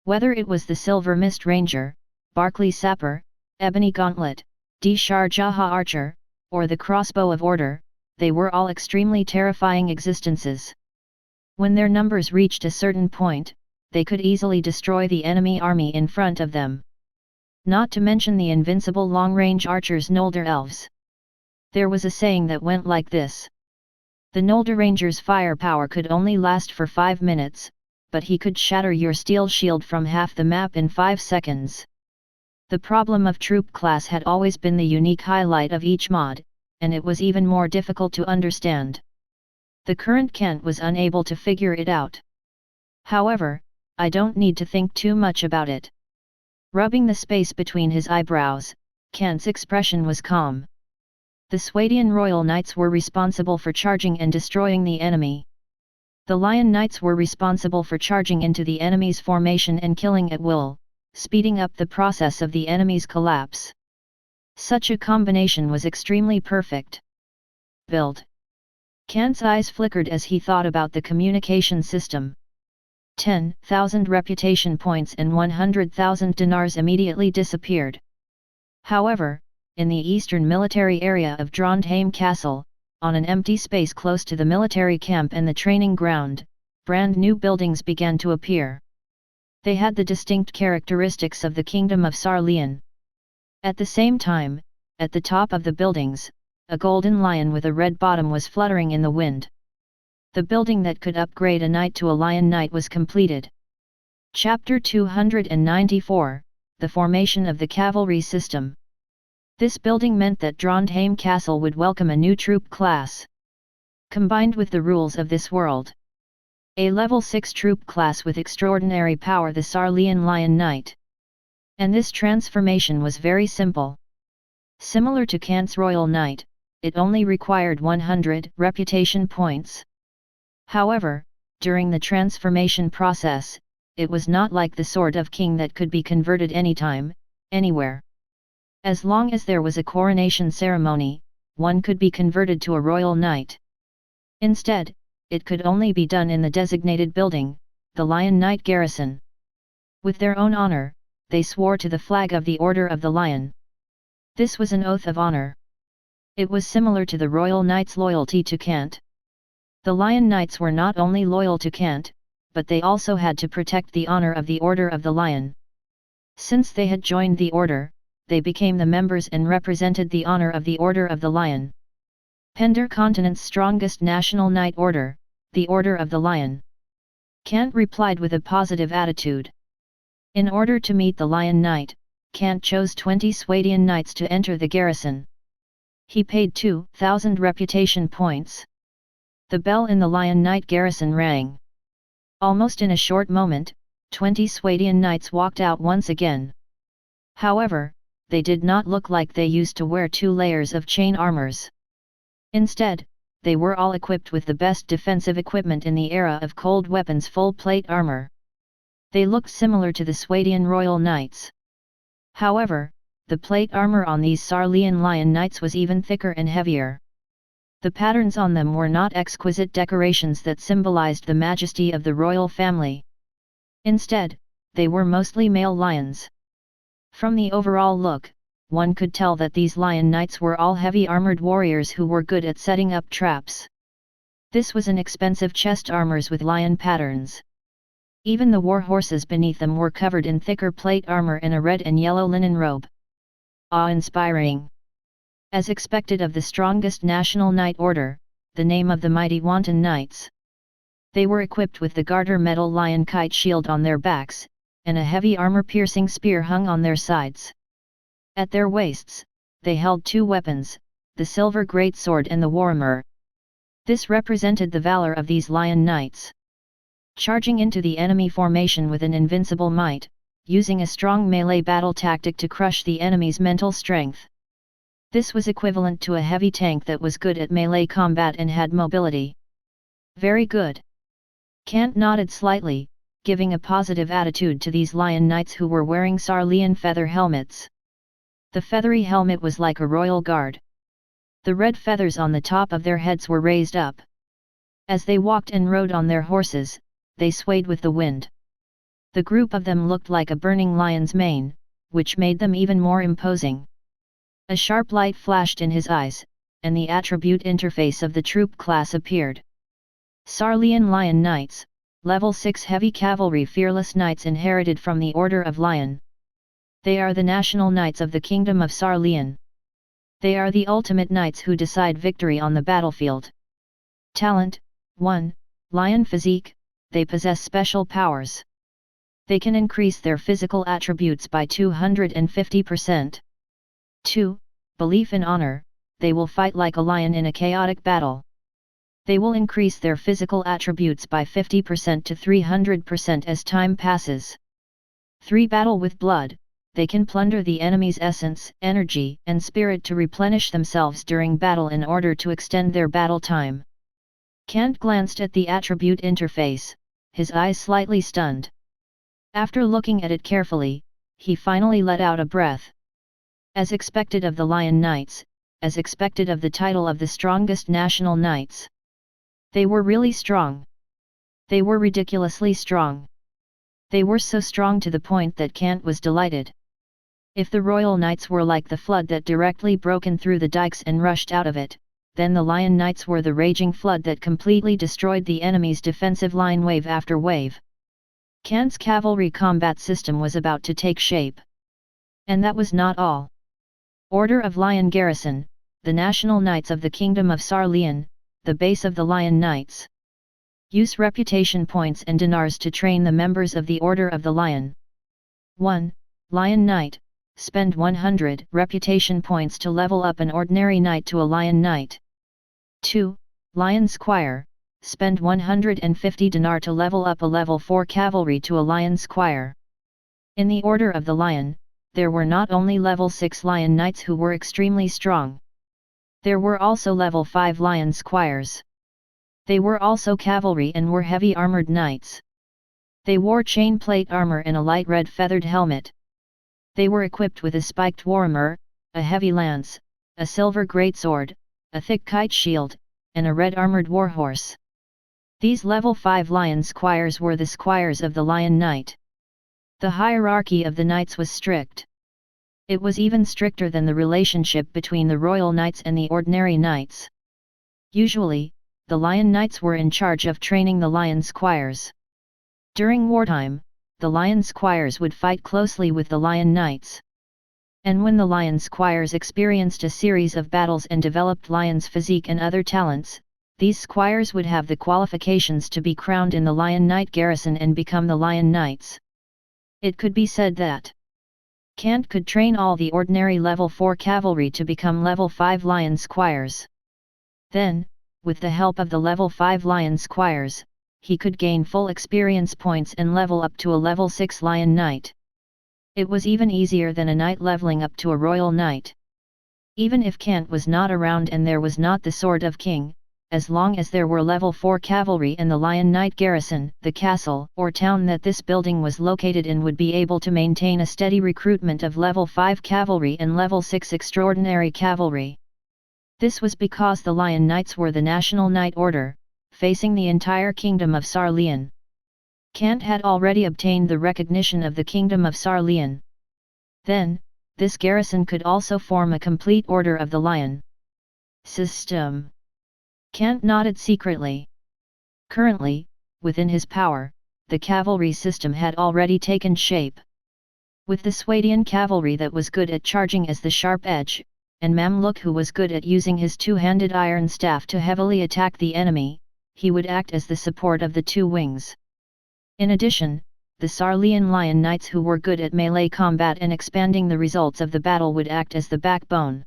whether it was the Silver Mist Ranger, Barclay Sapper, Ebony Gauntlet, Dishar Jaha Archer, or the Crossbow of Order, they were all extremely terrifying existences. When their numbers reached a certain point, they could easily destroy the enemy army in front of them. Not to mention the invincible long-range archers Noldor Elves. There was a saying that went like this. The Noldor Ranger's firepower could only last for 5 minutes, but he could shatter your steel shield from half the map in 5 seconds. The problem of troop class had always been the unique highlight of each mod, and it was even more difficult to understand. The current Kent was unable to figure it out. However, I don't need to think too much about it. Rubbing the space between his eyebrows, Kent's expression was calm. The Swadian Royal Knights were responsible for charging and destroying the enemy. The Lion Knights were responsible for charging into the enemy's formation and killing at will, speeding up the process of the enemy's collapse. Such a combination was extremely perfect. Build. Kant's eyes flickered as he thought about the communication system. 10,000 reputation points and 100,000 dinars immediately disappeared. However, in the eastern military area of Trondheim Castle, on an empty space close to the military camp and the training ground, brand new buildings began to appear. They had the distinct characteristics of the kingdom of Sarlian. At the same time, at the top of the buildings, a golden lion with a red bottom was fluttering in the wind. The building that could upgrade a knight to a lion knight was completed. Chapter 294, The Formation of the Cavalry System. This building meant that Trondheim Castle would welcome a new troop class. Combined with the rules of this world. A level 6 troop class with extraordinary power, the Sarlian Lion Knight. And this transformation was very simple. Similar to Kant's Royal Knight, it only required 100 reputation points. However, during the transformation process, it was not like the Sword of King that could be converted anytime, anywhere. As long as there was a coronation ceremony, one could be converted to a Royal Knight. Instead, it could only be done in the designated building, the Lion Knight Garrison. With their own honor, they swore to the flag of the Order of the Lion. This was an oath of honor. It was similar to the Royal Knight's loyalty to Kant. The Lion Knights were not only loyal to Kant, but they also had to protect the honor of the Order of the Lion. Since they had joined the Order, they became the members and represented the honor of the Order of the Lion. Pender Continent's strongest national knight order, the Order of the Lion. Kant replied with a positive attitude. In order to meet the Lion Knight, Kant chose 20 Swadian knights to enter the garrison. He paid 2,000 reputation points. The bell in the Lion Knight garrison rang. Almost in a short moment, 20 Swadian knights walked out once again. However, they did not look like they used to wear 2 layers of chain armors. Instead, they were all equipped with the best defensive equipment in the era of cold weapons, full plate armor. They looked similar to the Swadian royal knights. However, the plate armor on these Sarlian lion knights was even thicker and heavier. The patterns on them were not exquisite decorations that symbolized the majesty of the royal family. Instead, they were mostly male lions. From the overall look, one could tell that these lion knights were all heavy armored warriors who were good at setting up traps. This was an expensive chest armors with lion patterns. Even the war horses beneath them were covered in thicker plate armor and a red and yellow linen robe. Awe-inspiring. As expected of the strongest national knight order, the name of the mighty wanton knights. They were equipped with the garter metal lion kite shield on their backs, and a heavy armor-piercing spear hung on their sides. At their waists, they held 2 weapons, the silver greatsword and the warhammer. This represented the valor of these lion knights. Charging into the enemy formation with an invincible might, using a strong melee battle tactic to crush the enemy's mental strength. This was equivalent to a heavy tank that was good at melee combat and had mobility. Very good. Kant nodded slightly, giving a positive attitude to these lion knights who were wearing Sarlian feather helmets. The feathery helmet was like a royal guard. The red feathers on the top of their heads were raised up. As they walked and rode on their horses, they swayed with the wind. The group of them looked like a burning lion's mane, which made them even more imposing. A sharp light flashed in his eyes, and the attribute interface of the troop class appeared. Sarlian Lion Knights, Level 6 Heavy Cavalry Fearless Knights inherited from the Order of Lion. They are the national knights of the Kingdom of Sarlian. They are the ultimate knights who decide victory on the battlefield. Talent: 1. Lion Physique. They possess special powers. They can increase their physical attributes by 250%. 2. Belief in honor. They will fight like a lion in a chaotic battle. They will increase their physical attributes by 50% to 300% as time passes. 3. Battle with blood. They can plunder the enemy's essence, energy, and spirit to replenish themselves during battle in order to extend their battle time. Kant glanced at the attribute interface, his eyes slightly stunned. After looking at it carefully, he finally let out a breath. As expected of the Lion Knights, as expected of the title of the strongest national knights. They were really strong. They were ridiculously strong. They were so strong to the point that Kant was delighted. If the Royal Knights were like the flood that directly broken through the dikes and rushed out of it, then the Lion Knights were the raging flood that completely destroyed the enemy's defensive line wave after wave. Kant's cavalry combat system was about to take shape. And that was not all. Order of Lion Garrison, the national knights of the Kingdom of Sarlian, the base of the Lion Knights. Use reputation points and dinars to train the members of the Order of the Lion. 1. Lion Knight. Spend 100 reputation points to level up an ordinary knight to a Lion Knight. 2. Lion Squire. Spend 150 dinar to level up a level 4 cavalry to a Lion Squire. In the Order of the Lion, there were not only level 6 Lion Knights who were extremely strong. There were also level 5 Lion Squires. They were also cavalry and were heavy armored knights. They wore chain plate armor and a light red feathered helmet. They were equipped with a spiked warhammer, a heavy lance, a silver greatsword, a thick kite shield, and a red armored warhorse. These level 5 Lion Squires were the squires of the Lion Knight. The hierarchy of the knights was strict. It was even stricter than the relationship between the Royal Knights and the ordinary knights. Usually, the Lion Knights were in charge of training the Lion Squires. During wartime, the Lion Squires would fight closely with the Lion Knights. And when the Lion Squires experienced a series of battles and developed Lion's physique and other talents, these Squires would have the qualifications to be crowned in the Lion Knight Garrison and become the Lion Knights. It could be said that Kant could train all the ordinary level 4 cavalry to become level 5 Lion Squires. Then, with the help of the level 5 Lion Squires, he could gain full experience points and level up to a level 6 Lion Knight. It was even easier than a knight leveling up to a royal knight. Even if Kant was not around and there was not the Sword of King, as long as there were level 4 cavalry in the Lion Knight Garrison, the castle or town that this building was located in would be able to maintain a steady recruitment of level 5 cavalry and level 6 extraordinary cavalry. This was because the Lion Knights were the national knight order, facing the entire kingdom of Sarleon. Kant had already obtained the recognition of the Kingdom of Sarleon. Then, this garrison could also form a complete Order of the Lion system. Kant nodded secretly. Currently, within his power, the cavalry system had already taken shape. With the Swadian cavalry that was good at charging as the sharp edge, and Mamluk who was good at using his two-handed iron staff to heavily attack the enemy, he would act as the support of the two wings. In addition, the Sarleon Lion Knights who were good at melee combat and expanding the results of the battle would act as the backbone.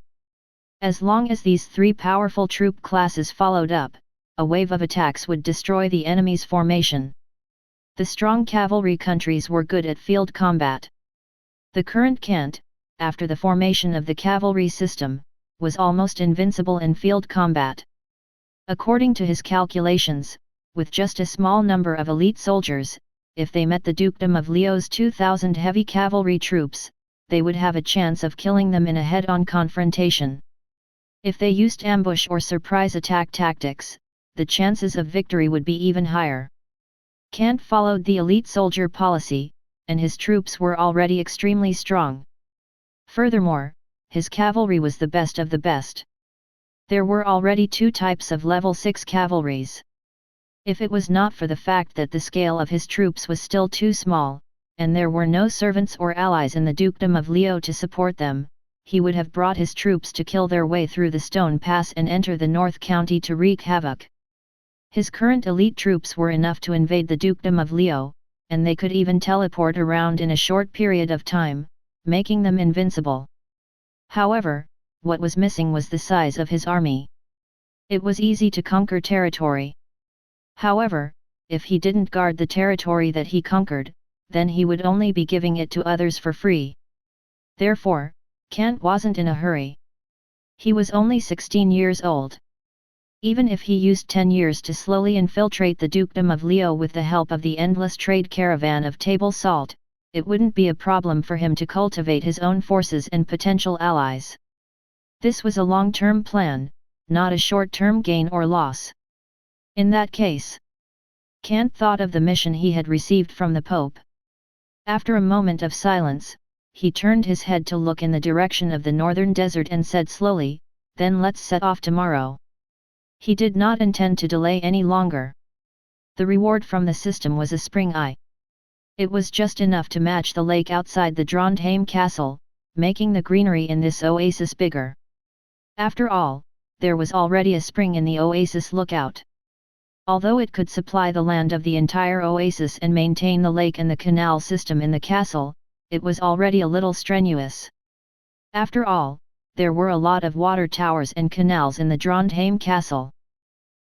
As long as these three powerful troop classes followed up, a wave of attacks would destroy the enemy's formation. The strong cavalry countries were good at field combat. The current Kant, after the formation of the cavalry system, was almost invincible in field combat. According to his calculations, with just a small number of elite soldiers, if they met the Dukedom of Leo's 2,000 heavy cavalry troops, they would have a chance of killing them in a head-on confrontation. If they used ambush or surprise attack tactics, the chances of victory would be even higher. Kant followed the elite soldier policy, and his troops were already extremely strong. Furthermore, his cavalry was the best of the best. There were already two types of level 6 cavalries. If it was not for the fact that the scale of his troops was still too small, and there were no servants or allies in the Dukedom of Leo to support them, he would have brought his troops to kill their way through the Stone Pass and enter the North County to wreak havoc. His current elite troops were enough to invade the Dukedom of Leo, and they could even teleport around in a short period of time, making them invincible. However, what was missing was the size of his army. It was easy to conquer territory. However, if he didn't guard the territory that he conquered, then he would only be giving it to others for free. Therefore, Kant wasn't in a hurry. He was only 16 years old. Even if he used 10 years to slowly infiltrate the Dukedom of Leo with the help of the endless trade caravan of table salt, it wouldn't be a problem for him to cultivate his own forces and potential allies. This was a long-term plan, not a short-term gain or loss. In that case, Kant thought of the mission he had received from the Pope. After a moment of silence, he turned his head to look in the direction of the northern desert and said slowly, "Then let's set off tomorrow." He did not intend to delay any longer. The reward from the system was a spring eye. It was just enough to match the lake outside the Trondheim castle, making the greenery in this oasis bigger. After all, there was already a spring in the oasis lookout. Although it could supply the land of the entire oasis and maintain the lake and the canal system in the castle, it was already a little strenuous. After all, there were a lot of water towers and canals in the Trondheim castle.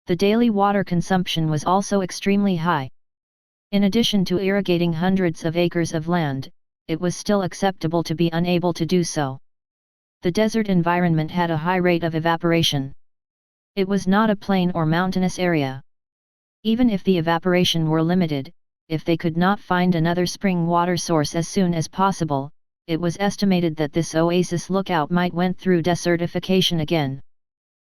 The daily water consumption was also extremely high. In addition to irrigating hundreds of acres of land, it was still acceptable to be unable to do so. The desert environment had a high rate of evaporation. It was not a plain or mountainous area. Even if the evaporation were limited, if they could not find another spring water source as soon as possible, it was estimated that this oasis lookout might went through desertification again.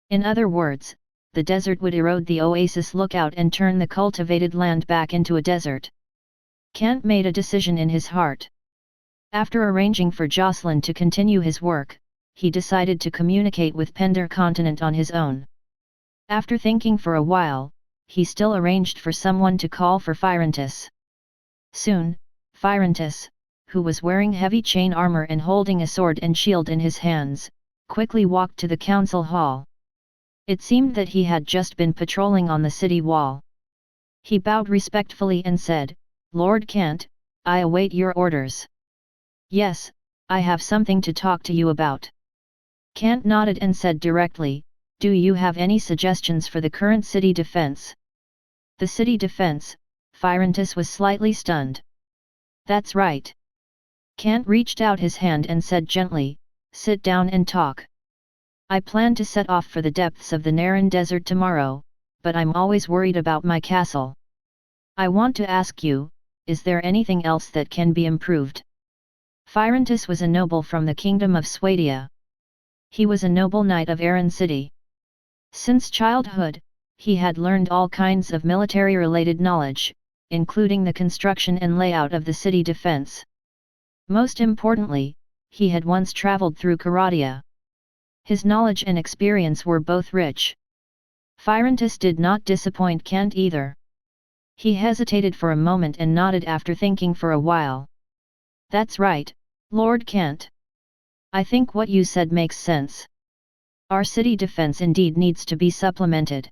In other words, the desert would erode the oasis lookout and turn the cultivated land back into a desert. Kant made a decision in his heart. After arranging for Jocelyn to continue his work, he decided to communicate with Pender Continent on his own. After thinking for a while, he still arranged for someone to call for Apprentice. Soon, Apprentice, who was wearing heavy chain armor and holding a sword and shield in his hands, quickly walked to the council hall. It seemed that he had just been patrolling on the city wall. He bowed respectfully and said, "Lord Kant, I await your orders." "Yes, I have something to talk to you about." Kant nodded and said directly, "Do you have any suggestions for the current city defense?" "The city defense?" Apprentice was slightly stunned. "That's right." Kant reached out his hand and said gently, "Sit down and talk. I plan to set off for the depths of the Naran Desert tomorrow, but I'm always worried about my castle. I want to ask you, is there anything else that can be improved?" Apprentice was a noble from the kingdom of Swadia. He was a noble knight of Aran City. Since childhood, he had learned all kinds of military-related knowledge, including the construction and layout of the city defense. Most importantly, he had once traveled through Karadia. His knowledge and experience were both rich. Apprentice did not disappoint Kant either. He hesitated for a moment and nodded after thinking for a while. "That's right, Lord Kant. I think what you said makes sense. Our city defense indeed needs to be supplemented."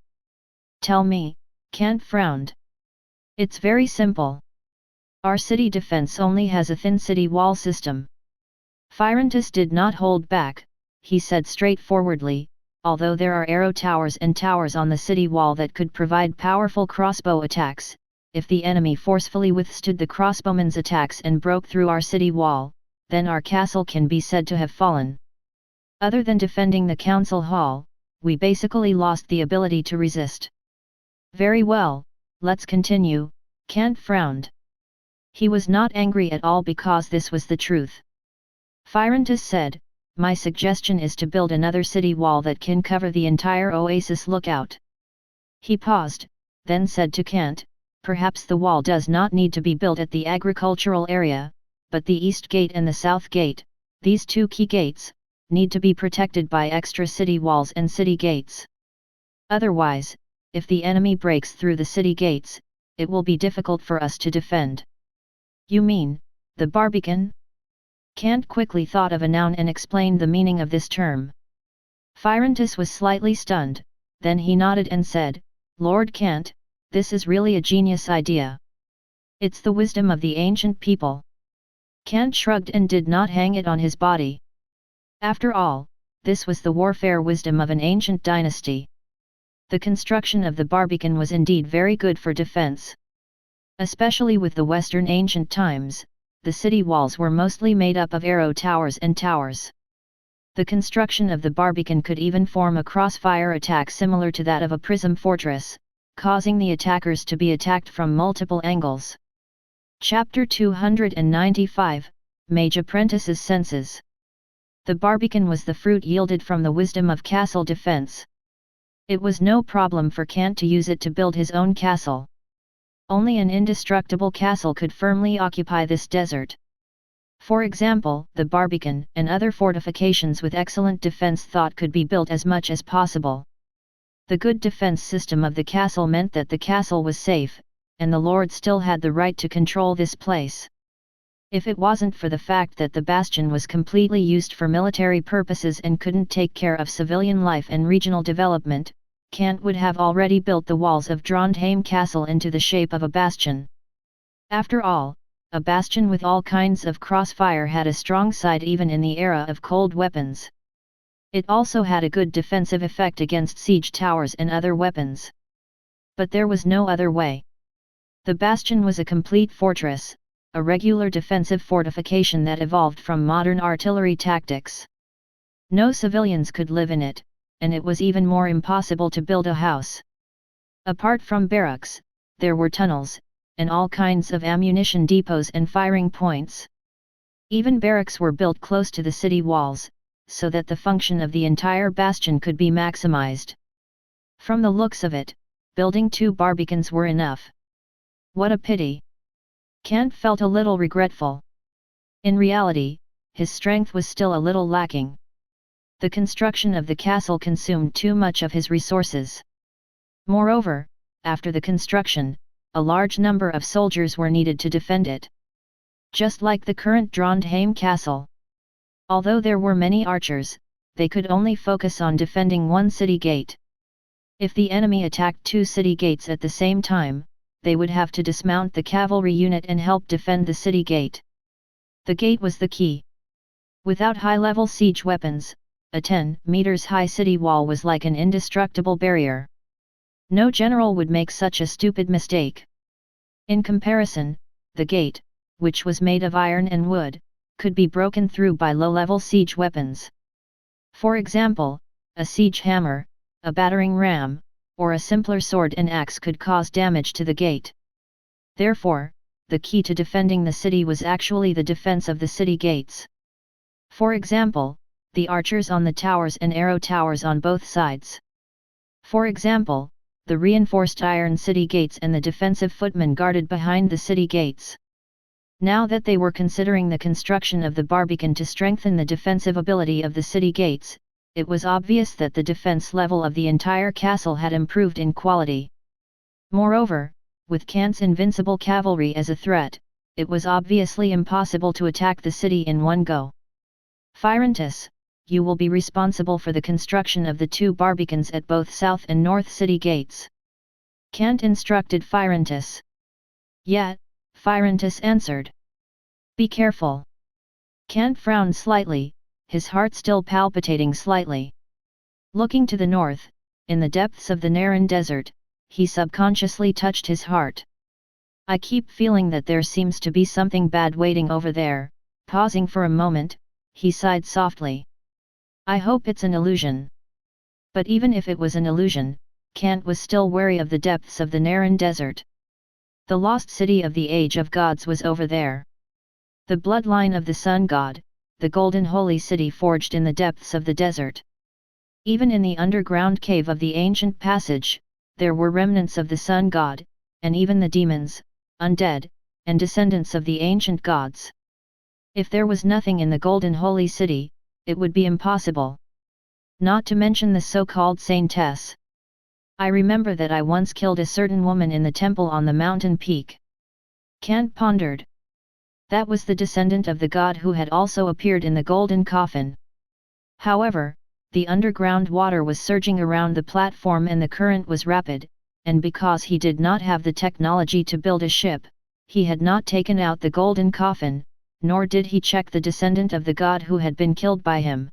"Tell me," Kant frowned. "It's very simple. Our city defense only has a thin city wall system." Apprentice did not hold back, he said straightforwardly, "Although there are arrow towers and towers on the city wall that could provide powerful crossbow attacks, if the enemy forcefully withstood the crossbowmen's attacks and broke through our city wall, then our castle can be said to have fallen. Other than defending the council hall, we basically lost the ability to resist." "Very well, let's continue," Kant frowned. He was not angry at all because this was the truth. Apprentice said, "My suggestion is to build another city wall that can cover the entire Oasis lookout." He paused, then said to Kant, "Perhaps the wall does not need to be built at the agricultural area, but the East Gate and the South Gate, these two key gates, need to be protected by extra city walls and city gates. Otherwise, if the enemy breaks through the city gates, it will be difficult for us to defend." "You mean, the Barbican?" Kant quickly thought of a noun and explained the meaning of this term. Apprentice was slightly stunned, then he nodded and said, "Lord Kant, this is really a genius idea. It's the wisdom of the ancient people." Kant shrugged and did not hang it on his body. After all, this was the warfare wisdom of an ancient dynasty. The construction of the Barbican was indeed very good for defense. Especially with the Western ancient times, the city walls were mostly made up of arrow towers and towers. The construction of the Barbican could even form a crossfire attack similar to that of a prism fortress, causing the attackers to be attacked from multiple angles. Chapter 295, Mage Apprentice's Senses. The Barbican was the fruit yielded from the wisdom of castle defense. It was no problem for Kant to use it to build his own castle. Only an indestructible castle could firmly occupy this desert. For example, the Barbican and other fortifications with excellent defense thought could be built as much as possible. The good defense system of the castle meant that the castle was safe, and the lord still had the right to control this place. If it wasn't for the fact that the bastion was completely used for military purposes and couldn't take care of civilian life and regional development, Kant would have already built the walls of Trondheim Castle into the shape of a bastion. After all, a bastion with all kinds of crossfire had a strong side even in the era of cold weapons. It also had a good defensive effect against siege towers and other weapons. But there was no other way. The bastion was a complete fortress, a regular defensive fortification that evolved from modern artillery tactics. No civilians could live in it, and it was even more impossible to build a house. Apart from barracks, there were tunnels, and all kinds of ammunition depots and firing points. Even barracks were built close to the city walls, so that the function of the entire bastion could be maximized. From the looks of it, building 2 Barbicans were enough. What a pity! Kant felt a little regretful. In reality, his strength was still a little lacking. The construction of the castle consumed too much of his resources. Moreover, after the construction, a large number of soldiers were needed to defend it. Just like the current Trondheim castle. Although there were many archers, they could only focus on defending one city gate. If the enemy attacked two city gates at the same time, they would have to dismount the cavalry unit and help defend the city gate. The gate was the key. Without high-level siege weapons, a 10 meters high city wall was like an indestructible barrier. No general would make such a stupid mistake. In comparison, the gate, which was made of iron and wood, could be broken through by low-level siege weapons. For example, a siege hammer, a battering ram, or a simpler sword and axe could cause damage to the gate. Therefore, the key to defending the city was actually the defense of the city gates. For example, the archers on the towers and arrow towers on both sides. For example, the reinforced iron city gates and the defensive footmen guarded behind the city gates. Now that they were considering the construction of the barbican to strengthen the defensive ability of the city gates, it was obvious that the defense level of the entire castle had improved in quality. Moreover, with Kant's invincible cavalry as a threat, it was obviously impossible to attack the city in one go. Apprentice, you will be responsible for the construction of the two barbicans at both south and north city gates. Kant instructed Apprentice. Yet, Apprentice answered. Be careful. Kant frowned slightly, his heart still palpitating slightly. Looking to the north, in the depths of the Naran desert, he subconsciously touched his heart. I keep feeling that there seems to be something bad waiting over there. Pausing for a moment, he sighed softly. I hope it's an illusion. But even if it was an illusion, Kant was still wary of the depths of the Naran desert. The lost city of the Age of Gods was over there. The bloodline of the Sun God, the golden holy city forged in the depths of the desert. Even in the underground cave of the ancient passage, there were remnants of the Sun God, and even the demons, undead, and descendants of the ancient gods. If there was nothing in the golden holy city, it would be impossible. Not to mention the so-called saintess. I remember that I once killed a certain woman in the temple on the mountain peak. Kant pondered. That was the descendant of the god who had also appeared in the golden coffin. However, the underground water was surging around the platform and the current was rapid, and because he did not have the technology to build a ship, he had not taken out the golden coffin, nor did he check the descendant of the god who had been killed by him.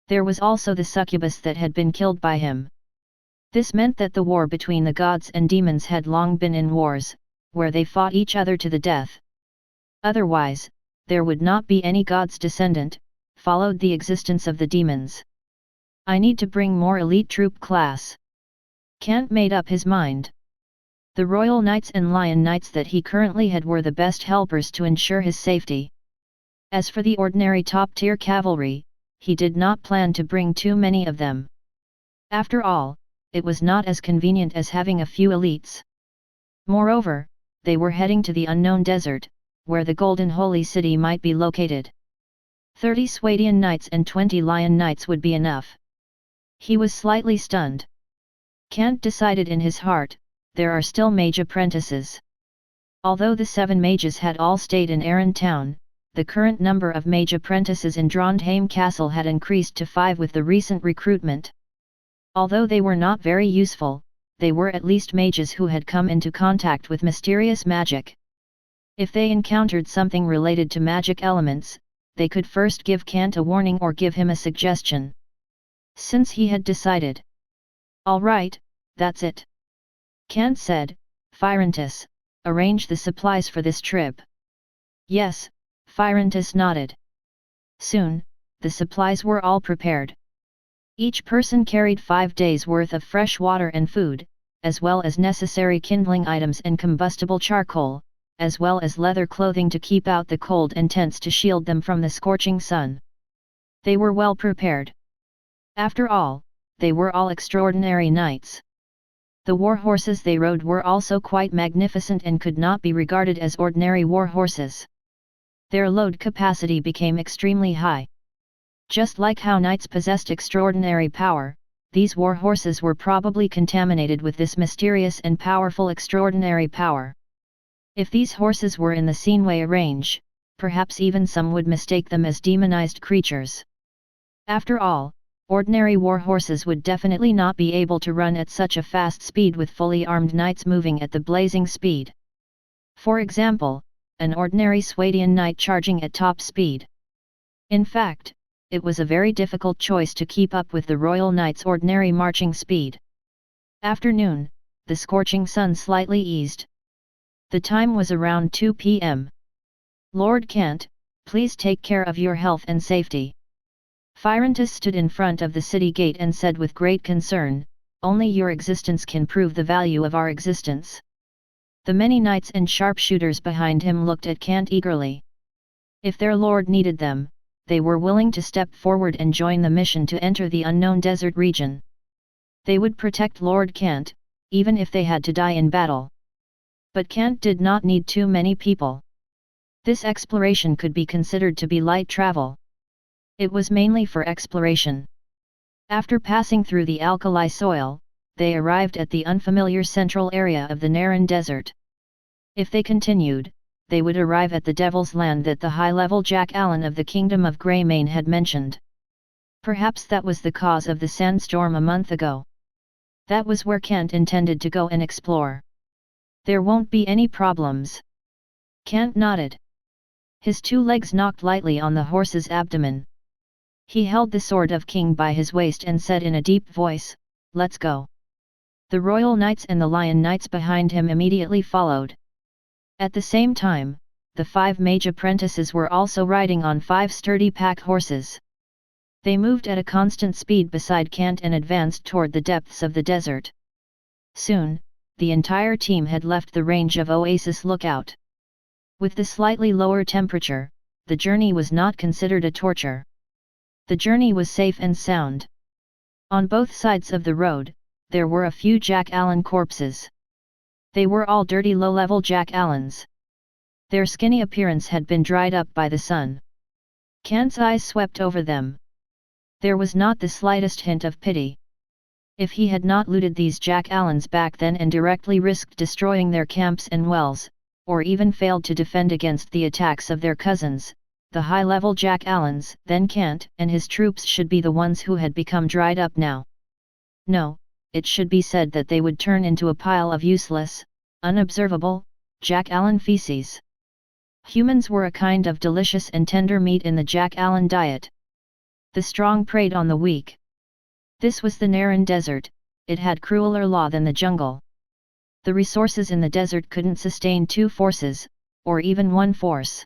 There was also the succubus that had been killed by him. This meant that the war between the gods and demons had long been in wars, where they fought each other to the death. Otherwise, there would not be any god's descendant, followed the existence of the demons. I need to bring more elite troop class. Kant made up his mind. The Royal Knights and Lion Knights that he currently had were the best helpers to ensure his safety. As for the ordinary top-tier cavalry, he did not plan to bring too many of them. After all, it was not as convenient as having a few elites. Moreover, they were heading to the unknown desert, where the Golden Holy City might be located. 30 Swadian Knights and 20 Lion Knights would be enough. He was slightly stunned. Kant decided in his heart, there are still mage apprentices. Although the 7 mages had all stayed in Arran town, the current number of mage apprentices in Trondheim Castle had increased to 5 with the recent recruitment. Although they were not very useful, they were at least mages who had come into contact with mysterious magic. If they encountered something related to magic elements, they could first give Kant a warning or give him a suggestion. Since he had decided. All right, that's it. Kant said, Apprentice, arrange the supplies for this trip. Yes, Apprentice nodded. Soon, the supplies were all prepared. Each person carried 5 days' worth of fresh water and food, as well as necessary kindling items and combustible charcoal, as well as leather clothing to keep out the cold and tents to shield them from the scorching sun. They were well prepared. After all, they were all extraordinary knights. The war horses they rode were also quite magnificent and could not be regarded as ordinary war horses. Their load capacity became extremely high. Just like how knights possessed extraordinary power, these war horses were probably contaminated with this mysterious and powerful extraordinary power. If these horses were in the Sinway range, perhaps even some would mistake them as demonized creatures. After all, ordinary war horses would definitely not be able to run at such a fast speed with fully armed knights moving at the blazing speed. For example, an ordinary Swadian knight charging at top speed. In fact, it was a very difficult choice to keep up with the Royal Knight's ordinary marching speed. Afternoon, the scorching sun slightly eased. The time was around 2 p.m. Lord Kent, please take care of your health and safety. Phyrantus stood in front of the city gate and said with great concern, only your existence can prove the value of our existence. The many knights and sharpshooters behind him looked at Kent eagerly. If their lord needed them, they were willing to step forward and join the mission to enter the unknown desert region. They would protect Lord Kent, even if they had to die in battle. But Kent did not need too many people. This exploration could be considered to be light travel. It was mainly for exploration. After passing through the alkali soil, they arrived at the unfamiliar central area of the Naran Desert. If they continued, they would arrive at the Devil's Land that the high-level Jack Allen of the Kingdom of Greymane had mentioned. Perhaps that was the cause of the sandstorm a month ago. That was where Kent intended to go and explore. There won't be any problems. Kent nodded. His two legs knocked lightly on the horse's abdomen. He held the sword of King by his waist and said in a deep voice, "Let's go." The Royal Knights and the Lion Knights behind him immediately followed. At the same time, the 5 mage apprentices were also riding on 5 sturdy pack horses. They moved at a constant speed beside Kent and advanced toward the depths of the desert. Soon, the entire team had left the range of Oasis Lookout. With the slightly lower temperature, the journey was not considered a torture. The journey was safe and sound. On both sides of the road, there were a few Jack Allen corpses. They were all dirty low-level Jack Allens. Their skinny appearance had been dried up by the sun. Kent's eyes swept over them. There was not the slightest hint of pity. If he had not looted these Jack Allens back then and directly risked destroying their camps and wells, or even failed to defend against the attacks of their cousins, the high-level Jack Allens, then Kent and his troops should be the ones who had become dried up now. No, it should be said that they would turn into a pile of useless, unobservable, Jack Allen feces. Humans were a kind of delicious and tender meat in the Jack Allen diet. The strong preyed on the weak. This was the Naran Desert, it had crueler law than the jungle. The resources in the desert couldn't sustain 2 forces, or even 1 force.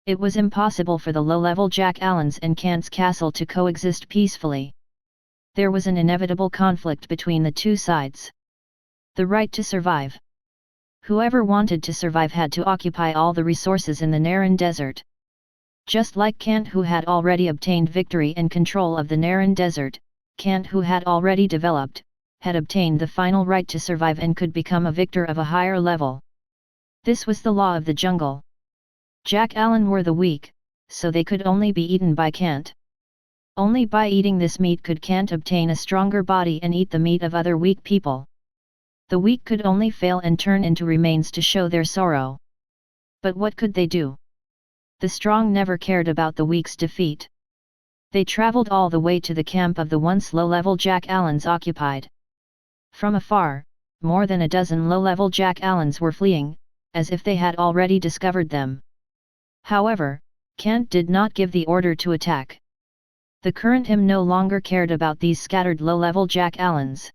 It was impossible for the low-level Jack Allens and Kent's castle to coexist peacefully. There was an inevitable conflict between the two sides. The right to survive. Whoever wanted to survive had to occupy all the resources in the Naran Desert. Just like Kent, who had already obtained victory and control of the Naran Desert, Kent, who had already developed, had obtained the final right to survive and could become a victor of a higher level. This was the law of the jungle. Jack Allen were the weak, so they could only be eaten by Kent. Only by eating this meat could Kent obtain a stronger body and eat the meat of other weak people. The weak could only fail and turn into remains to show their sorrow. But what could they do? The strong never cared about the weak's defeat. They traveled all the way to the camp of the once low-level Jack Allens occupied. From afar, more than a dozen low-level Jack Allens were fleeing, as if they had already discovered them. However, Kent did not give the order to attack. The current him no longer cared about these scattered low-level Jack Allens.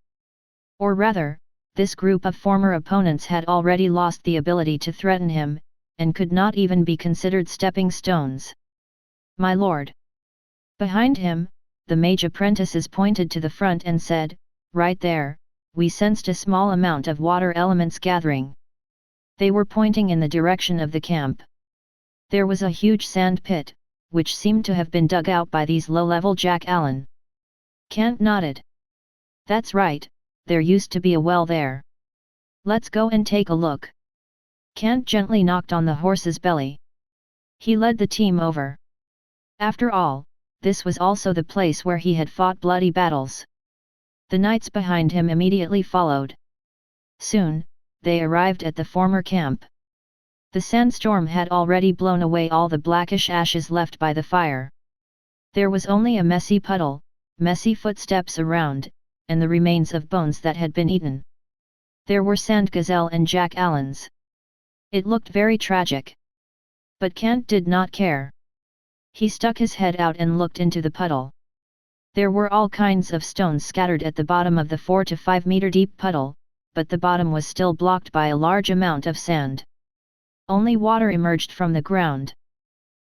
Or rather, this group of former opponents had already lost the ability to threaten him, and could not even be considered stepping stones. "My lord." Behind him, the mage apprentices pointed to the front and said, "Right there, we sensed a small amount of water elements gathering." They were pointing in the direction of the camp. There was a huge sand pit, which seemed to have been dug out by these low-level Jack Allen. Kent nodded. "That's right, there used to be a well there. Let's go and take a look." Kent gently knocked on the horse's belly. He led the team over. After all, this was also the place where he had fought bloody battles. The knights behind him immediately followed. Soon, they arrived at the former camp. The sandstorm had already blown away all the blackish ashes left by the fire. There was only a messy puddle, messy footsteps around, and the remains of bones that had been eaten. There were sand gazelle and jack-allans. It looked very tragic. But Kant did not care. He stuck his head out and looked into the puddle. There were all kinds of stones scattered at the bottom of the 4 to 5 meter deep puddle, but the bottom was still blocked by a large amount of sand. Only water emerged from the ground.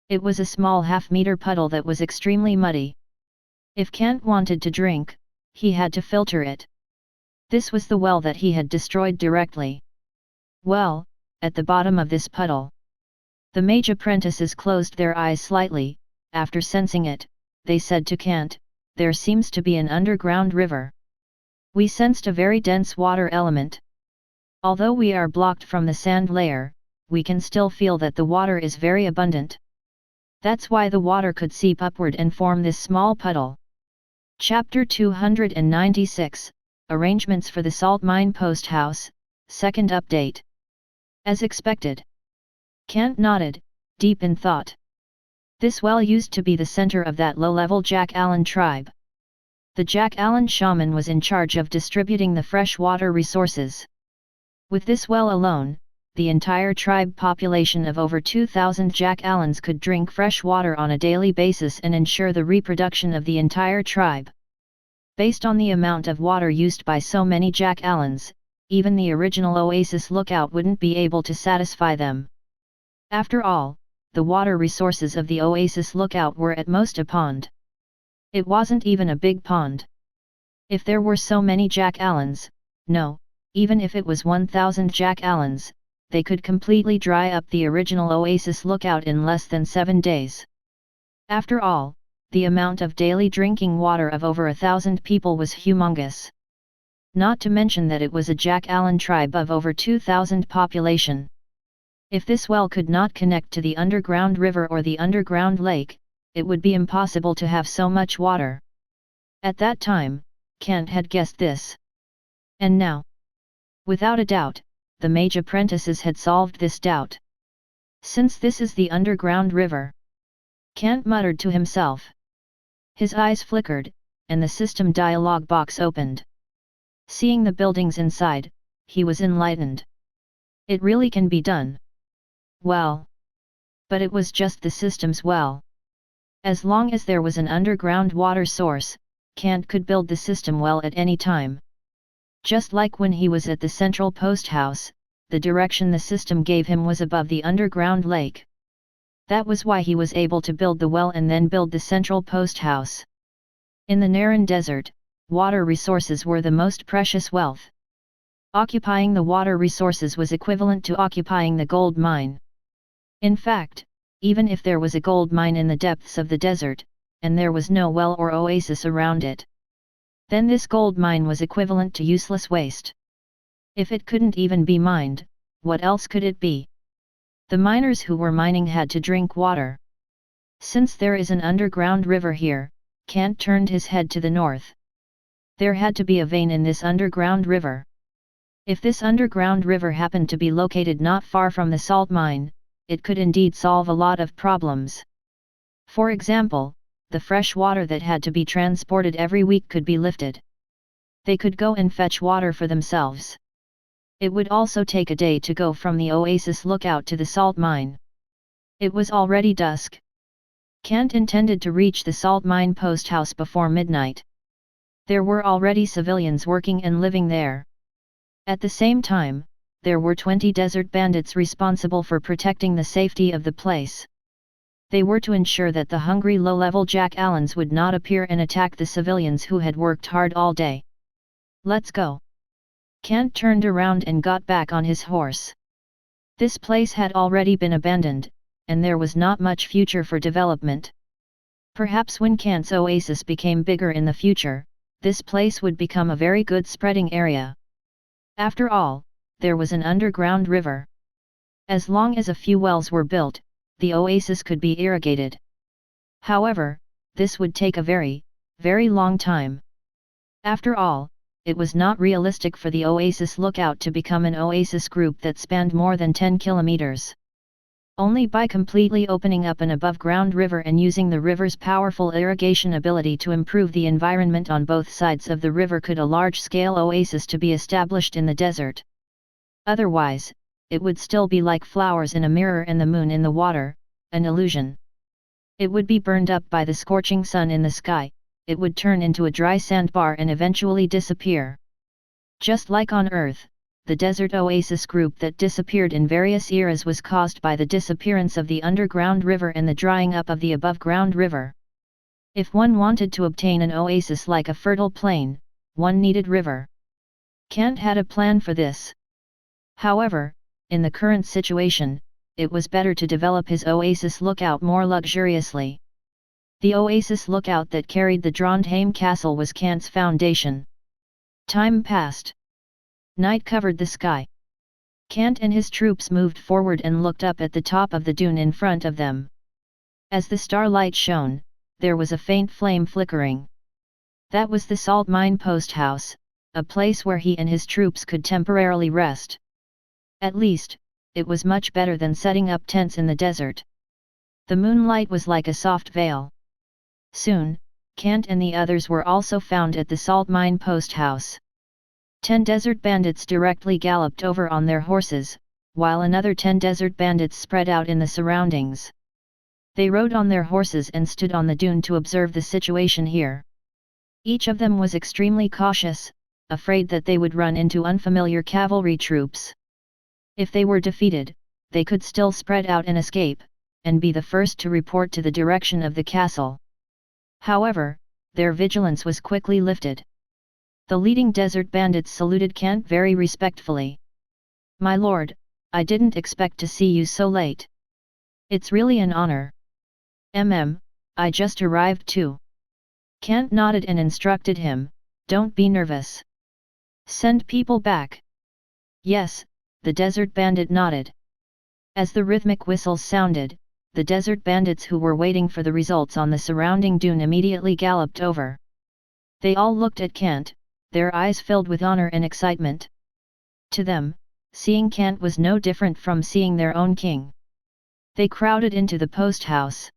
It was a small half-meter puddle that was extremely muddy. If Kant wanted to drink, he had to filter it. This was the well that he had destroyed directly. Well, at the bottom of this puddle. The mage apprentices closed their eyes slightly. After sensing it, they said to Kant, "There seems to be an underground river. We sensed a very dense water element. Although we are blocked from the sand layer, we can still feel that the water is very abundant. That's why the water could seep upward and form this small puddle." Chapter 296, Arrangements for the Salt Mine Posthouse, Second Update. As expected. Kant nodded, deep in thought. This well used to be the center of that low-level Jack-Allan tribe. The Jack-Allan shaman was in charge of distributing the fresh water resources. With this well alone, the entire tribe population of over 2,000 Jack-Allans could drink fresh water on a daily basis and ensure the reproduction of the entire tribe. Based on the amount of water used by so many Jack-Allans, even the original Oasis lookout wouldn't be able to satisfy them. After all, the water resources of the Oasis lookout were at most a pond. It wasn't even a big pond. If there were so many Jack-Allans, no, even if it was 1,000 Jack-Allans, they could completely dry up the original Oasis lookout in less than 7 days. After all, the amount of daily drinking water of over 1,000 people was humongous. Not to mention that it was a Jack-Allan tribe of over 2,000 population. If this well could not connect to the underground river or the underground lake, it would be impossible to have so much water. At that time, Kant had guessed this. And now, without a doubt, the mage apprentices had solved this doubt. Since this is the underground river, Kant muttered to himself. His eyes flickered, and the system dialog box opened. Seeing the buildings inside, he was enlightened. It really can be done. Well. But it was just the system's well. As long as there was an underground water source, Kant could build the system well at any time. Just like when he was at the central post house, the direction the system gave him was above the underground lake. That was why he was able to build the well and then build the central post house. In the Naran Desert, water resources were the most precious wealth. Occupying the water resources was equivalent to occupying the gold mine. In fact, even if there was a gold mine in the depths of the desert, and there was no well or oasis around it, then this gold mine was equivalent to useless waste. If it couldn't even be mined, what else could it be? The miners who were mining had to drink water. Since there is an underground river here, Kant turned his head to the north. There had to be a vein in this underground river. If this underground river happened to be located not far from the salt mine, it could indeed solve a lot of problems. For example, the fresh water that had to be transported every week could be lifted. They could go and fetch water for themselves. It would also take a day to go from the Oasis lookout to the salt mine. It was already dusk. Kant intended to reach the Salt Mine Posthouse before midnight. There were already civilians working and living there. At the same time, there were 20 desert bandits responsible for protecting the safety of the place. They were to ensure that the hungry low-level Jack-Allans would not appear and attack the civilians who had worked hard all day. Let's go. Kant turned around and got back on his horse. This place had already been abandoned, and there was not much future for development. Perhaps when Kant's oasis became bigger in the future, this place would become a very good spreading area. After all, there was an underground river. As long as a few wells were built, the oasis could be irrigated. However, this would take a very, very long time. After all, it was not realistic for the Oasis lookout to become an Oasis group that spanned more than 10 kilometers. Only by completely opening up an above-ground river and using the river's powerful irrigation ability to improve the environment on both sides of the river could a large-scale oasis to be established in the desert. Otherwise, it would still be like flowers in a mirror and the moon in the water, an illusion. It would be burned up by the scorching sun in the sky, it would turn into a dry sandbar and eventually disappear. Just like on Earth, the desert oasis group that disappeared in various eras was caused by the disappearance of the underground river and the drying up of the above-ground river. If one wanted to obtain an oasis like a fertile plain, one needed river. Kant had a plan for this. However, in the current situation, it was better to develop his Oasis lookout more luxuriously. The Oasis lookout that carried the Trondheim castle was Kant's foundation. Time passed. Night covered the sky. Kant and his troops moved forward and looked up at the top of the dune in front of them. As the starlight shone, there was a faint flame flickering. That was the Salt Mine Posthouse, a place where he and his troops could temporarily rest. At least, it was much better than setting up tents in the desert. The moonlight was like a soft veil. Soon, Kant and the others were also found at the Salt Mine Posthouse. 10 desert bandits directly galloped over on their horses, while another 10 desert bandits spread out in the surroundings. They rode on their horses and stood on the dune to observe the situation here. Each of them was extremely cautious, afraid that they would run into unfamiliar cavalry troops. If they were defeated, they could still spread out and escape, and be the first to report to the direction of the castle. However, their vigilance was quickly lifted. The leading desert bandits saluted Kant very respectfully. "My lord, I didn't expect to see you so late. It's really an honor." I just arrived too." Kant nodded and instructed him, "Don't be nervous. Send people back." "Yes," the desert bandit nodded. As the rhythmic whistles sounded, the desert bandits who were waiting for the results on the surrounding dune immediately galloped over. They all looked at Kant, their eyes filled with honor and excitement. To them, seeing Kant was no different from seeing their own king. They crowded into the post house.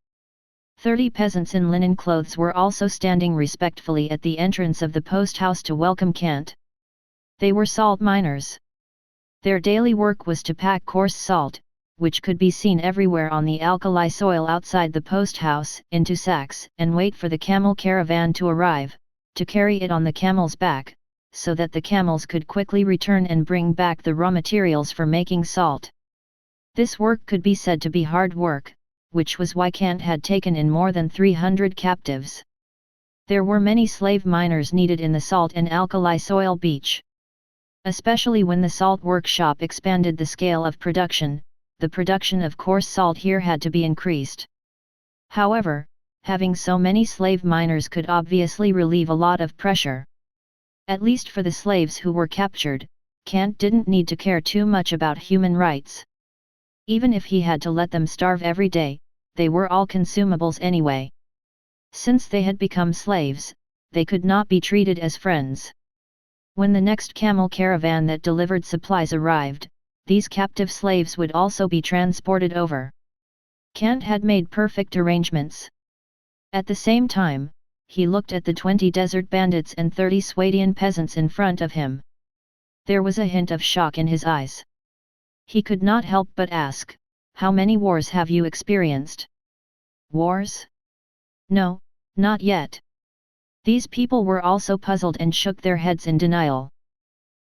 30 peasants in linen clothes were also standing respectfully at the entrance of the post house to welcome Kant. They were salt miners. Their daily work was to pack coarse salt, which could be seen everywhere on the alkali soil outside the post house, into sacks, and wait for the camel caravan to arrive, to carry it on the camel's back, so that the camels could quickly return and bring back the raw materials for making salt. This work could be said to be hard work, which was why Kant had taken in more than 300 captives. There were many slave miners needed in the salt and alkali soil beach. Especially when the salt workshop expanded the scale of production, the production of coarse salt here had to be increased. However, having so many slave miners could obviously relieve a lot of pressure. At least for the slaves who were captured, Kant didn't need to care too much about human rights. Even if he had to let them starve every day, they were all consumables anyway. Since they had become slaves, they could not be treated as friends. When the next camel caravan that delivered supplies arrived, these captive slaves would also be transported over. Kant had made perfect arrangements. At the same time, he looked at the 20 desert bandits and 30 Swadian peasants in front of him. There was a hint of shock in his eyes. He could not help but ask, "How many wars have you experienced?" "Wars? No, not yet." These people were also puzzled and shook their heads in denial.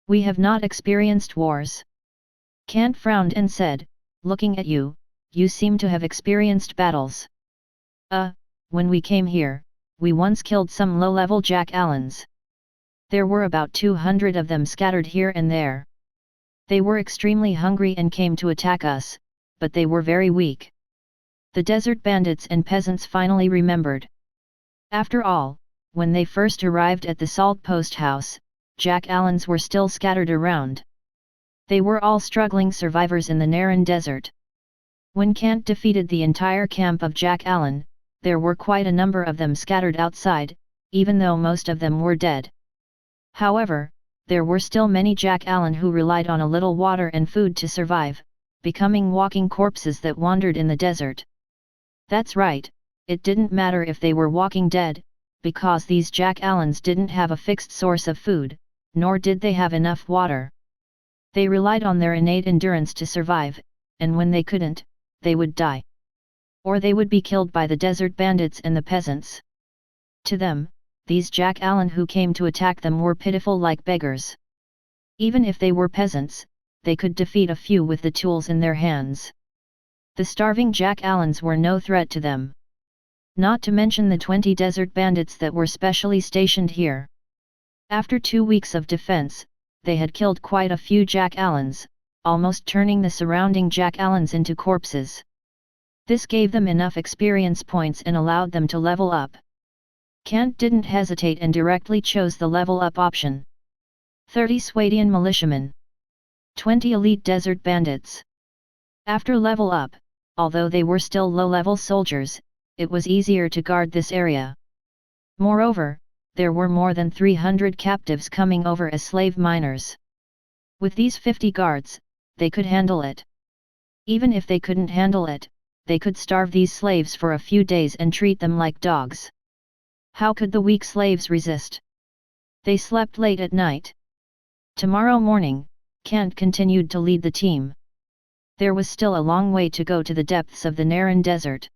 "We have not experienced wars." Kant frowned and said, "Looking at you, you seem to have experienced battles." When we came here, we once killed some low-level Jack Allens. There were about 200 of them scattered here and there. They were extremely hungry and came to attack us, but they were very weak." The desert bandits and peasants finally remembered. After all, when they first arrived at the Salt Posthouse, Jack Allens were still scattered around. They were all struggling survivors in the Naran desert. When Kant defeated the entire camp of Jack Allen, there were quite a number of them scattered outside, even though most of them were dead. However, there were still many Jack Allen who relied on a little water and food to survive, becoming walking corpses that wandered in the desert. That's right, it didn't matter if they were walking dead, because these Jack Allens didn't have a fixed source of food, nor did they have enough water. They relied on their innate endurance to survive, and when they couldn't, they would die. Or they would be killed by the desert bandits and the peasants. To them, these Jack Allen who came to attack them were pitiful like beggars. Even if they were peasants, they could defeat a few with the tools in their hands. The starving Jack Allens were no threat to them. Not to mention the 20 desert bandits that were specially stationed here. After 2 weeks of defense, they had killed quite a few Jack Allens, almost turning the surrounding Jack Allens into corpses. This gave them enough experience points and allowed them to level up. Kant didn't hesitate and directly chose the level up option. 30 Swadian militiamen. 20 elite desert bandits. After level up, although they were still low-level soldiers, it was easier to guard this area. Moreover, there were more than 300 captives coming over as slave miners. With these 50 guards, they could handle it. Even if they couldn't handle it, they could starve these slaves for a few days and treat them like dogs. How could the weak slaves resist? They slept late at night. Tomorrow morning, Kant continued to lead the team. There was still a long way to go to the depths of the Naran Desert.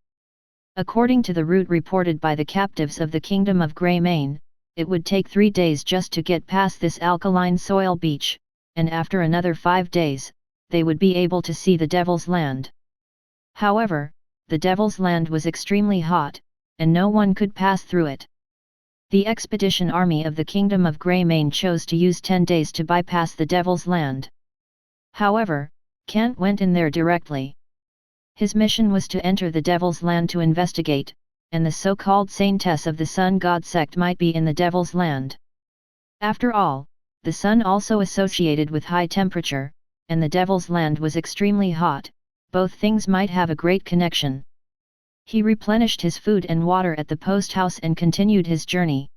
According to the route reported by the captives of the Kingdom of Greymane, it would take 3 days just to get past this alkaline soil beach, and after another 5 days, they would be able to see the Devil's Land. However, the Devil's Land was extremely hot, and no one could pass through it. The expedition army of the Kingdom of Greymane chose to use 10 days to bypass the Devil's Land. However, Kant went in there directly. His mission was to enter the Devil's Land to investigate, and the so-called Saintess of the Sun God sect might be in the Devil's Land. After all, the sun also associated with high temperature, and the Devil's Land was extremely hot, both things might have a great connection. He replenished his food and water at the post house and continued his journey.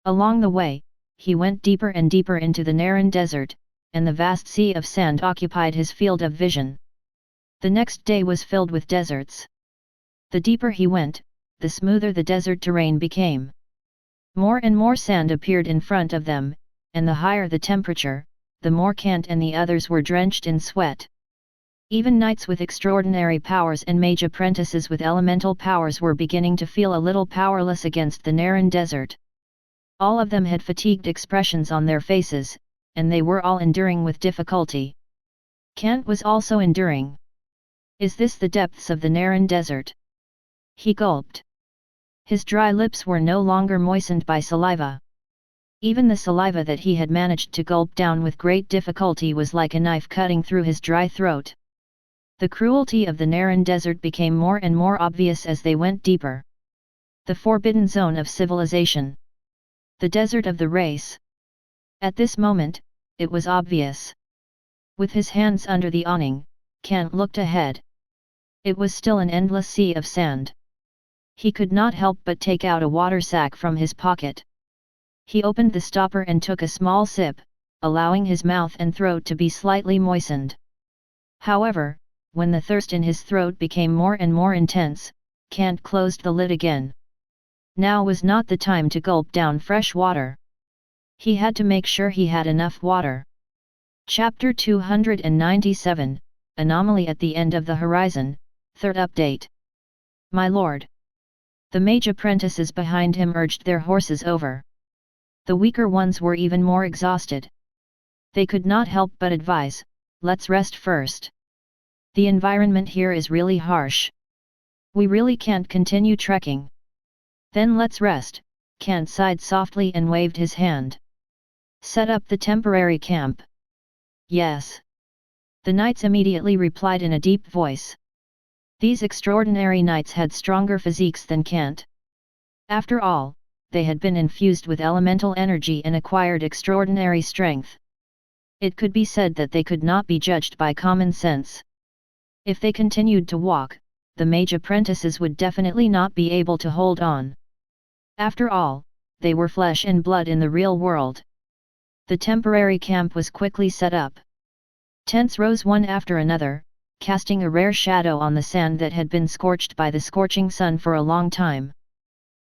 Along the way, he went deeper and deeper into the Naran Desert, and the vast sea of sand occupied his field of vision. The next day was filled with deserts. The deeper he went, the smoother the desert terrain became. More and more sand appeared in front of them, and the higher the temperature, the more Kant and the others were drenched in sweat. Even knights with extraordinary powers and mage apprentices with elemental powers were beginning to feel a little powerless against the Naran Desert. All of them had fatigued expressions on their faces, and they were all enduring with difficulty. Kant was also enduring. Is this the depths of the Naran Desert? He gulped. His dry lips were no longer moistened by saliva. Even the saliva that he had managed to gulp down with great difficulty was like a knife cutting through his dry throat. The cruelty of the Naran Desert became more and more obvious as they went deeper. The forbidden zone of civilization. The desert of the race. At this moment, it was obvious. With his hands under the awning, Kant looked ahead. It was still an endless sea of sand. He could not help but take out a water sack from his pocket. He opened the stopper and took a small sip, allowing his mouth and throat to be slightly moistened. However, when the thirst in his throat became more and more intense, Kant closed the lid again. Now was not the time to gulp down fresh water. He had to make sure he had enough water. Chapter 297, Anomaly at the End of the Horizon, Third Update. My lord. The mage apprentices behind him urged their horses over. The weaker ones were even more exhausted. They could not help but advise, let's rest first. The environment here is really harsh. We really can't continue trekking. Then let's rest, Kant sighed softly and waved his hand. Set up the temporary camp. Yes. The knights immediately replied in a deep voice. These extraordinary knights had stronger physiques than Kant. After all, they had been infused with elemental energy and acquired extraordinary strength. It could be said that they could not be judged by common sense. If they continued to walk, the mage apprentices would definitely not be able to hold on. After all, they were flesh and blood in the real world. The temporary camp was quickly set up. Tents rose one after another, casting a rare shadow on the sand that had been scorched by the scorching sun for a long time.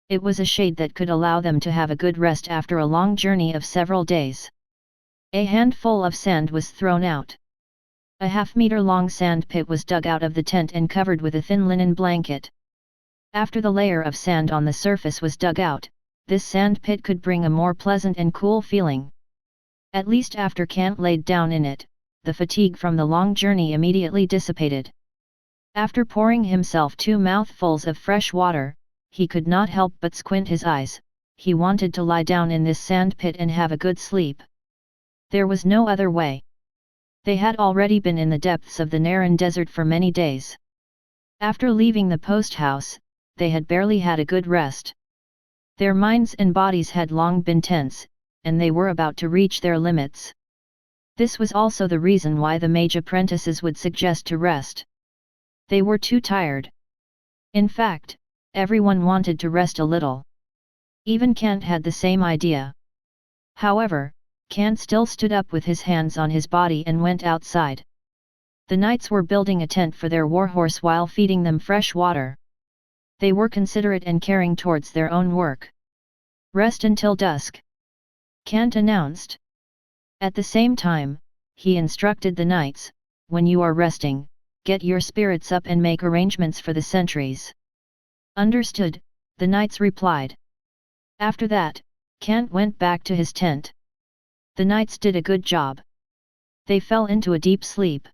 It was a shade that could allow them to have a good rest after a long journey of several days. A handful of sand was thrown out. A half-meter-long sand pit was dug out of the tent and covered with a thin linen blanket. After the layer of sand on the surface was dug out, this sand pit could bring a more pleasant and cool feeling. At least after Kant laid down in it, the fatigue from the long journey immediately dissipated. After pouring himself 2 mouthfuls of fresh water, he could not help but squint his eyes. He wanted to lie down in this sand pit and have a good sleep. There was no other way. They had already been in the depths of the Naran desert for many days. After leaving the post house, they had barely had a good rest. Their minds and bodies had long been tense, and they were about to reach their limits. This was also the reason why the mage apprentices would suggest to rest. They were too tired. In fact, everyone wanted to rest a little. Even Kant had the same idea. However, Kant still stood up with his hands on his body and went outside. The knights were building a tent for their warhorse while feeding them fresh water. They were considerate and caring towards their own work. Rest until dusk, Kant announced. At the same time, he instructed the knights, when you are resting, get your spirits up and make arrangements for the sentries. Understood, the knights replied. After that, Kant went back to his tent. The knights did a good job. They fell into a deep sleep.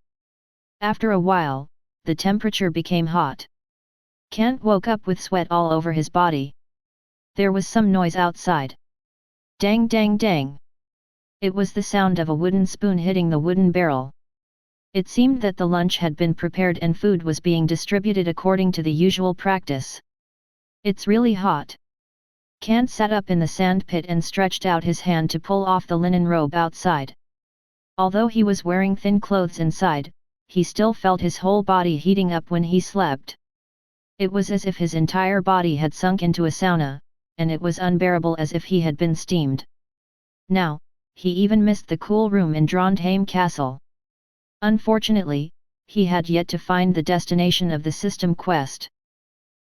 After a while, the temperature became hot. Kant woke up with sweat all over his body. There was some noise outside. Dang dang dang. It was the sound of a wooden spoon hitting the wooden barrel. It seemed that the lunch had been prepared and food was being distributed according to the usual practice. It's really hot. Kant sat up in the sand pit and stretched out his hand to pull off the linen robe outside. Although he was wearing thin clothes inside, he still felt his whole body heating up when he slept. It was as if his entire body had sunk into a sauna, and it was unbearable as if he had been steamed. Now, he even missed the cool room in Trondheim Castle. Unfortunately, he had yet to find the destination of the system quest.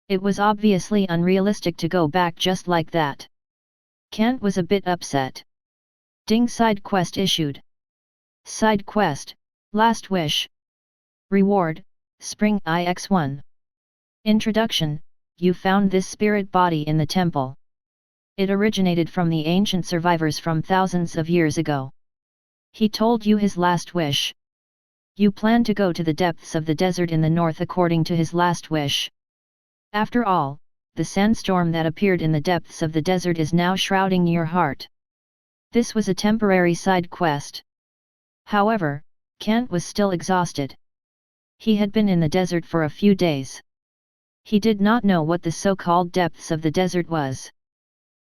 It was obviously unrealistic to go back just like that. Kant was a bit upset. Ding, side quest issued. Side quest, Last Wish. Reward, Spring IX1. Introduction, you found this spirit body in the temple. It originated from the ancient survivors from thousands of years ago. He told you his last wish. You plan to go to the depths of the desert in the north according to his last wish. After all, the sandstorm that appeared in the depths of the desert is now shrouding your heart. This was a temporary side quest. However, Kant was still exhausted. He had been in the desert for a few days. He did not know what the so-called depths of the desert was.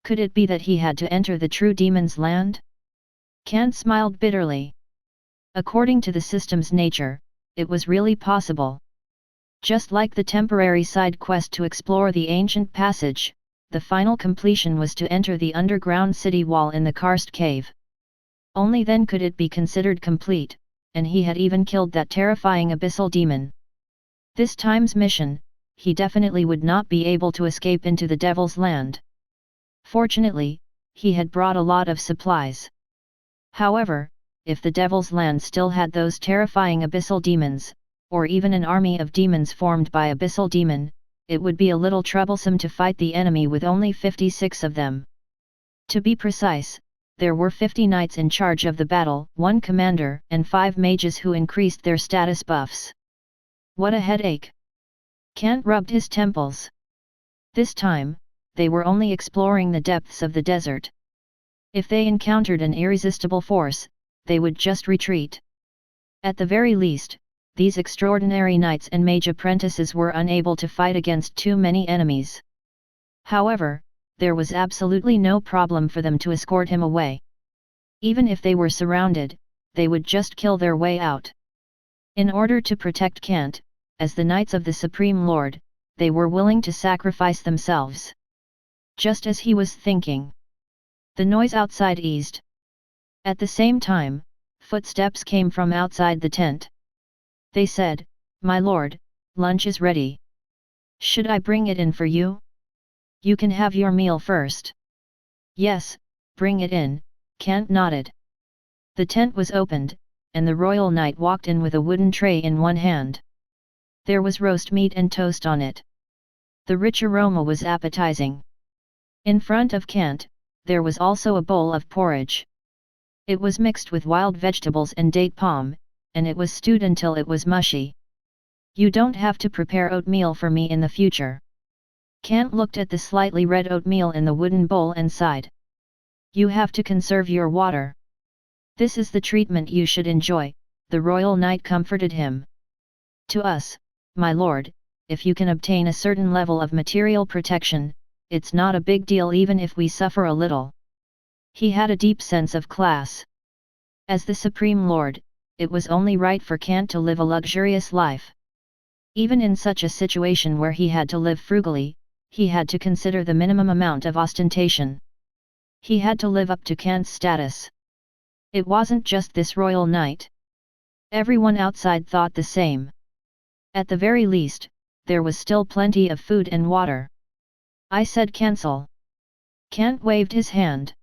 Could it be that he had to enter the true demon's land? Kant smiled bitterly. According to the system's nature, it was really possible. Just like the temporary side quest to explore the ancient passage, the final completion was to enter the underground city wall in the karst cave. Only then could it be considered complete, and he had even killed that terrifying abyssal demon. This time's mission, he definitely would not be able to escape into the Devil's Land. Fortunately, he had brought a lot of supplies. However, if the Devil's Land still had those terrifying abyssal demons, or even an army of demons formed by abyssal demon, it would be a little troublesome to fight the enemy with only 56 of them. To be precise, there were 50 knights in charge of the battle, 1 commander and 5 mages who increased their status buffs. What a headache! Kant rubbed his temples. This time, they were only exploring the depths of the desert. If they encountered an irresistible force, they would just retreat. At the very least, these extraordinary knights and mage apprentices were unable to fight against too many enemies. However, there was absolutely no problem for them to escort him away. Even if they were surrounded, they would just kill their way out. In order to protect Kant, as the Knights of the Supreme Lord, they were willing to sacrifice themselves. Just as he was thinking, the noise outside eased. At the same time, footsteps came from outside the tent. They said, "My lord, lunch is ready. Should I bring it in for you? You can have your meal first." "Yes, bring it in," Kant nodded. The tent was opened, and the royal knight walked in with a wooden tray in one hand. There was roast meat and toast on it. The rich aroma was appetizing. In front of Kant, there was also a bowl of porridge. It was mixed with wild vegetables and date palm, and it was stewed until it was mushy. "You don't have to prepare oatmeal for me in the future." Kant looked at the slightly red oatmeal in the wooden bowl and sighed. "You have to conserve your water. This is the treatment you should enjoy," the royal knight comforted him. "To us, my lord, if you can obtain a certain level of material protection, it's not a big deal even if we suffer a little." He had a deep sense of class. As the Supreme Lord, it was only right for Kant to live a luxurious life. Even in such a situation where he had to live frugally, he had to consider the minimum amount of ostentation. He had to live up to Kant's status. It wasn't just this royal knight. Everyone outside thought the same. At the very least, there was still plenty of food and water. "I said cancel." Kant waved his hand.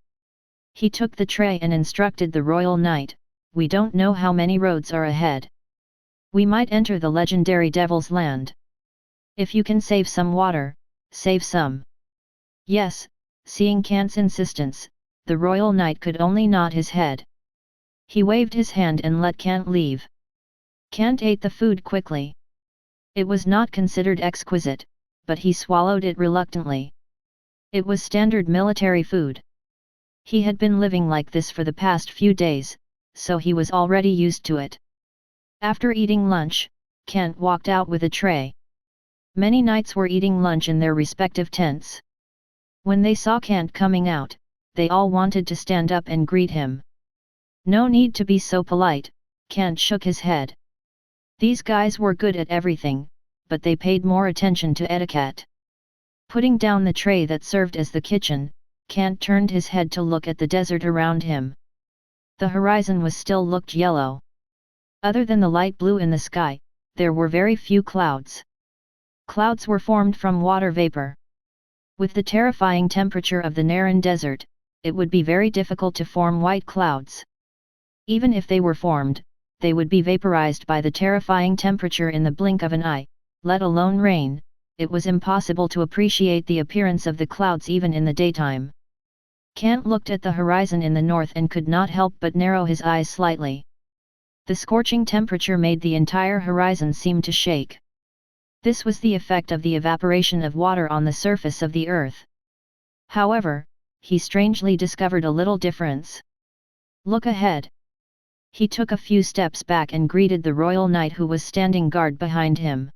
He took the tray and instructed the royal knight, "We don't know how many roads are ahead. We might enter the legendary Devil's Land. If you can save some water, save some." "Yes," seeing Kant's insistence, the royal knight could only nod his head. He waved his hand and let Kant leave. Kant ate the food quickly. It was not considered exquisite, but he swallowed it reluctantly. It was standard military food. He had been living like this for the past few days, so he was already used to it. After eating lunch, Kant walked out with a tray. Many knights were eating lunch in their respective tents. When they saw Kant coming out, they all wanted to stand up and greet him. "No need to be so polite," Kant shook his head. These guys were good at everything, but they paid more attention to etiquette. Putting down the tray that served as the kitchen, Kant turned his head to look at the desert around him. The horizon still looked yellow. Other than the light blue in the sky, there were very few clouds. Clouds were formed from water vapor. With the terrifying temperature of the Naran Desert, it would be very difficult to form white clouds. Even if they were formed, they would be vaporized by the terrifying temperature in the blink of an eye, let alone rain. It was impossible to appreciate the appearance of the clouds even in the daytime. Kant looked at the horizon in the north and could not help but narrow his eyes slightly. The scorching temperature made the entire horizon seem to shake. This was the effect of the evaporation of water on the surface of the earth. However, he strangely discovered a little difference. "Look ahead." He took a few steps back and greeted the royal knight who was standing guard behind him.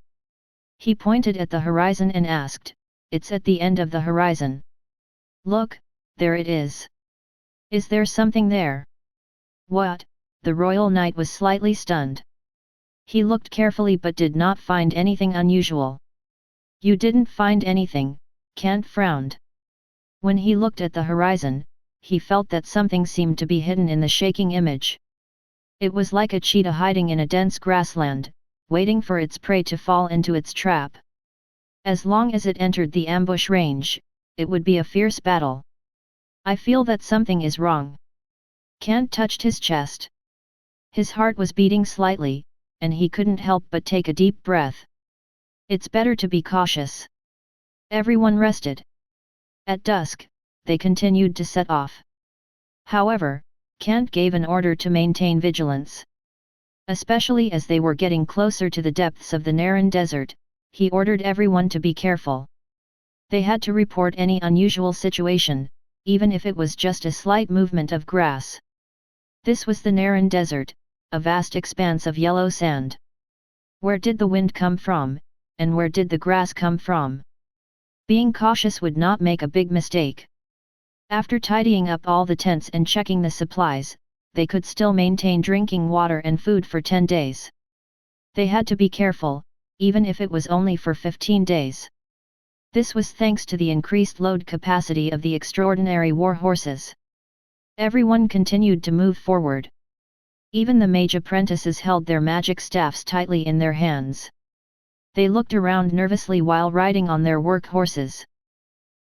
He pointed at the horizon and asked, "It's at the end of the horizon." "Look, there it is." "Is there something there?" "What?" The royal knight was slightly stunned. He looked carefully but did not find anything unusual. "You didn't find anything," Kant frowned. When he looked at the horizon, he felt that something seemed to be hidden in the shaking image. It was like a cheetah hiding in a dense grassland, waiting for its prey to fall into its trap. As long as it entered the ambush range, it would be a fierce battle. "I feel that something is wrong." Kant touched his chest. His heart was beating slightly, and he couldn't help but take a deep breath. It's better to be cautious. Everyone rested. At dusk, they continued to set off. However, Kant gave an order to maintain vigilance. Especially as they were getting closer to the depths of the Naran Desert, he ordered everyone to be careful. They had to report any unusual situation, even if it was just a slight movement of grass. This was the Naran Desert, a vast expanse of yellow sand. Where did the wind come from, and where did the grass come from? Being cautious would not make a big mistake. After tidying up all the tents and checking the supplies, they could still maintain drinking water and food for 10 days. They had to be careful, even if it was only for 15 days. This was thanks to the increased load capacity of the extraordinary war horses. Everyone continued to move forward. Even the mage apprentices held their magic staffs tightly in their hands. They looked around nervously while riding on their work horses.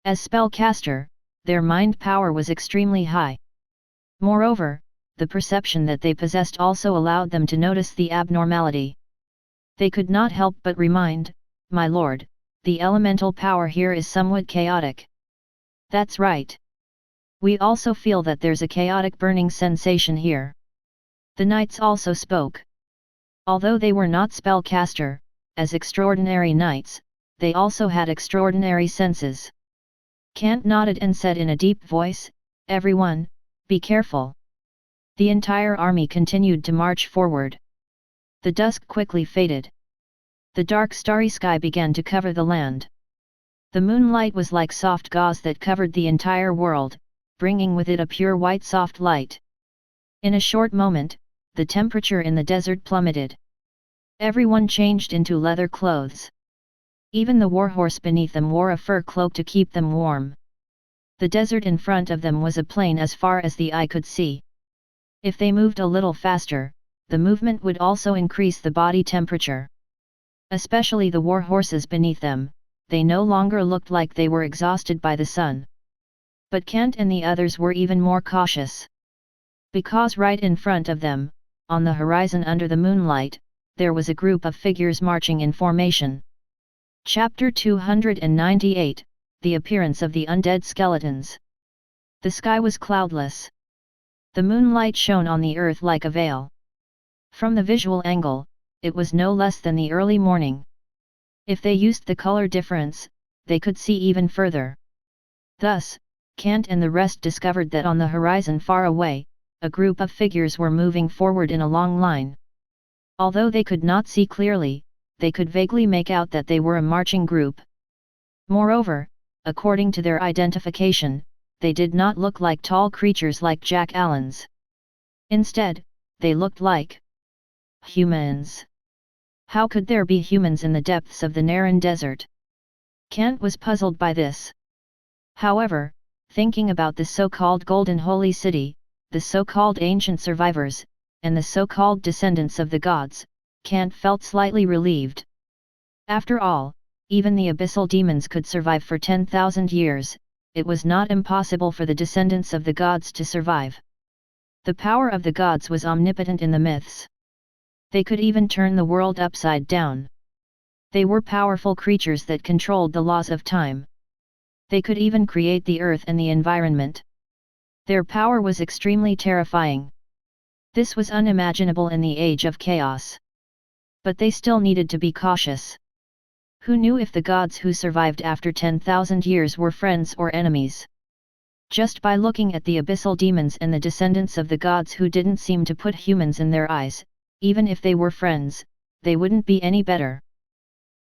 As spellcaster, their mind power was extremely high. Moreover, the perception that they possessed also allowed them to notice the abnormality. They could not help but remind, "My lord, the elemental power here is somewhat chaotic." "That's right. We also feel that there's a chaotic burning sensation here." The knights also spoke. Although they were not spellcaster, as extraordinary knights, they also had extraordinary senses. Kant nodded and said in a deep voice, "Everyone, be careful." The entire army continued to march forward. The dusk quickly faded. The dark starry sky began to cover the land. The moonlight was like soft gauze that covered the entire world, bringing with it a pure white soft light. In a short moment, the temperature in the desert plummeted. Everyone changed into leather clothes. Even the warhorse beneath them wore a fur cloak to keep them warm. The desert in front of them was a plain as far as the eye could see. If they moved a little faster, the movement would also increase the body temperature. Especially the warhorses beneath them, they no longer looked like they were exhausted by the sun. But Kent and the others were even more cautious. Because right in front of them, on the horizon under the moonlight, there was a group of figures marching in formation. Chapter 298, The Appearance of the Undead Skeletons. The sky was cloudless. The moonlight shone on the earth like a veil. From the visual angle, it was no less than the early morning. If they used the color difference, they could see even further. Thus, Kant and the rest discovered that on the horizon far away, a group of figures were moving forward in a long line. Although they could not see clearly, they could vaguely make out that they were a marching group. Moreover, according to their identification, they did not look like tall creatures like jack-allans. Instead, they looked like humans. How could there be humans in the depths of the Naran desert? Kant was puzzled by this. However, thinking about the so-called Golden Holy City, the so-called ancient survivors, and the so-called descendants of the gods, Kant felt slightly relieved. After all, even the abyssal demons could survive for 10,000 years, it was not impossible for the descendants of the gods to survive. The power of the gods was omnipotent in the myths. They could even turn the world upside down. They were powerful creatures that controlled the laws of time. They could even create the earth and the environment. Their power was extremely terrifying. This was unimaginable in the age of chaos. But they still needed to be cautious. Who knew if the gods who survived after 10,000 years were friends or enemies? Just by looking at the abyssal demons and the descendants of the gods who didn't seem to put humans in their eyes, even if they were friends, they wouldn't be any better.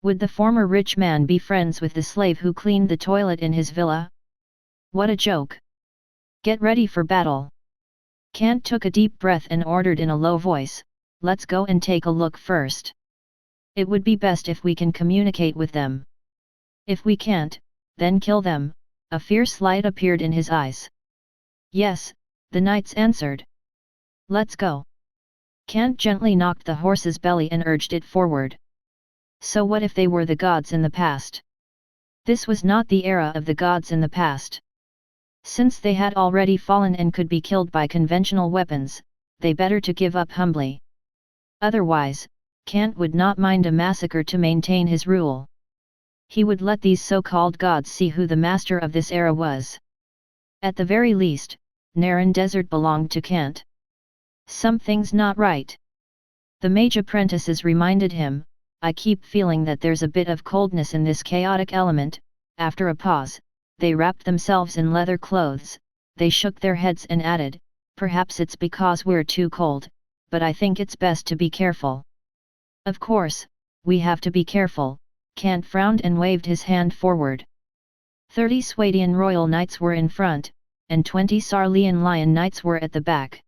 Would the former rich man be friends with the slave who cleaned the toilet in his villa? What a joke! Get ready for battle. Kant took a deep breath and ordered in a low voice, "Let's go and take a look first. It would be best if we can communicate with them. If we can't, then kill them." A fierce light appeared in his eyes. "Yes," the knights answered. "Let's go." Kant gently knocked the horse's belly and urged it forward. So what if they were the gods in the past? This was not the era of the gods in the past. Since they had already fallen and could be killed by conventional weapons, they better to give up humbly. Otherwise, Kant would not mind a massacre to maintain his rule. He would let these so-called gods see who the master of this era was. At the very least, Naran Desert belonged to Kant. Something's not right. The mage apprentices reminded him, "I keep feeling that there's a bit of coldness in this chaotic element." After a pause, they wrapped themselves in leather clothes. They shook their heads and added, "Perhaps it's because we're too cold, but I think it's best to be careful." "Of course, we have to be careful." Kant frowned and waved his hand forward. 30 Swadian royal knights were in front, and 20 Sarlian lion knights were at the back.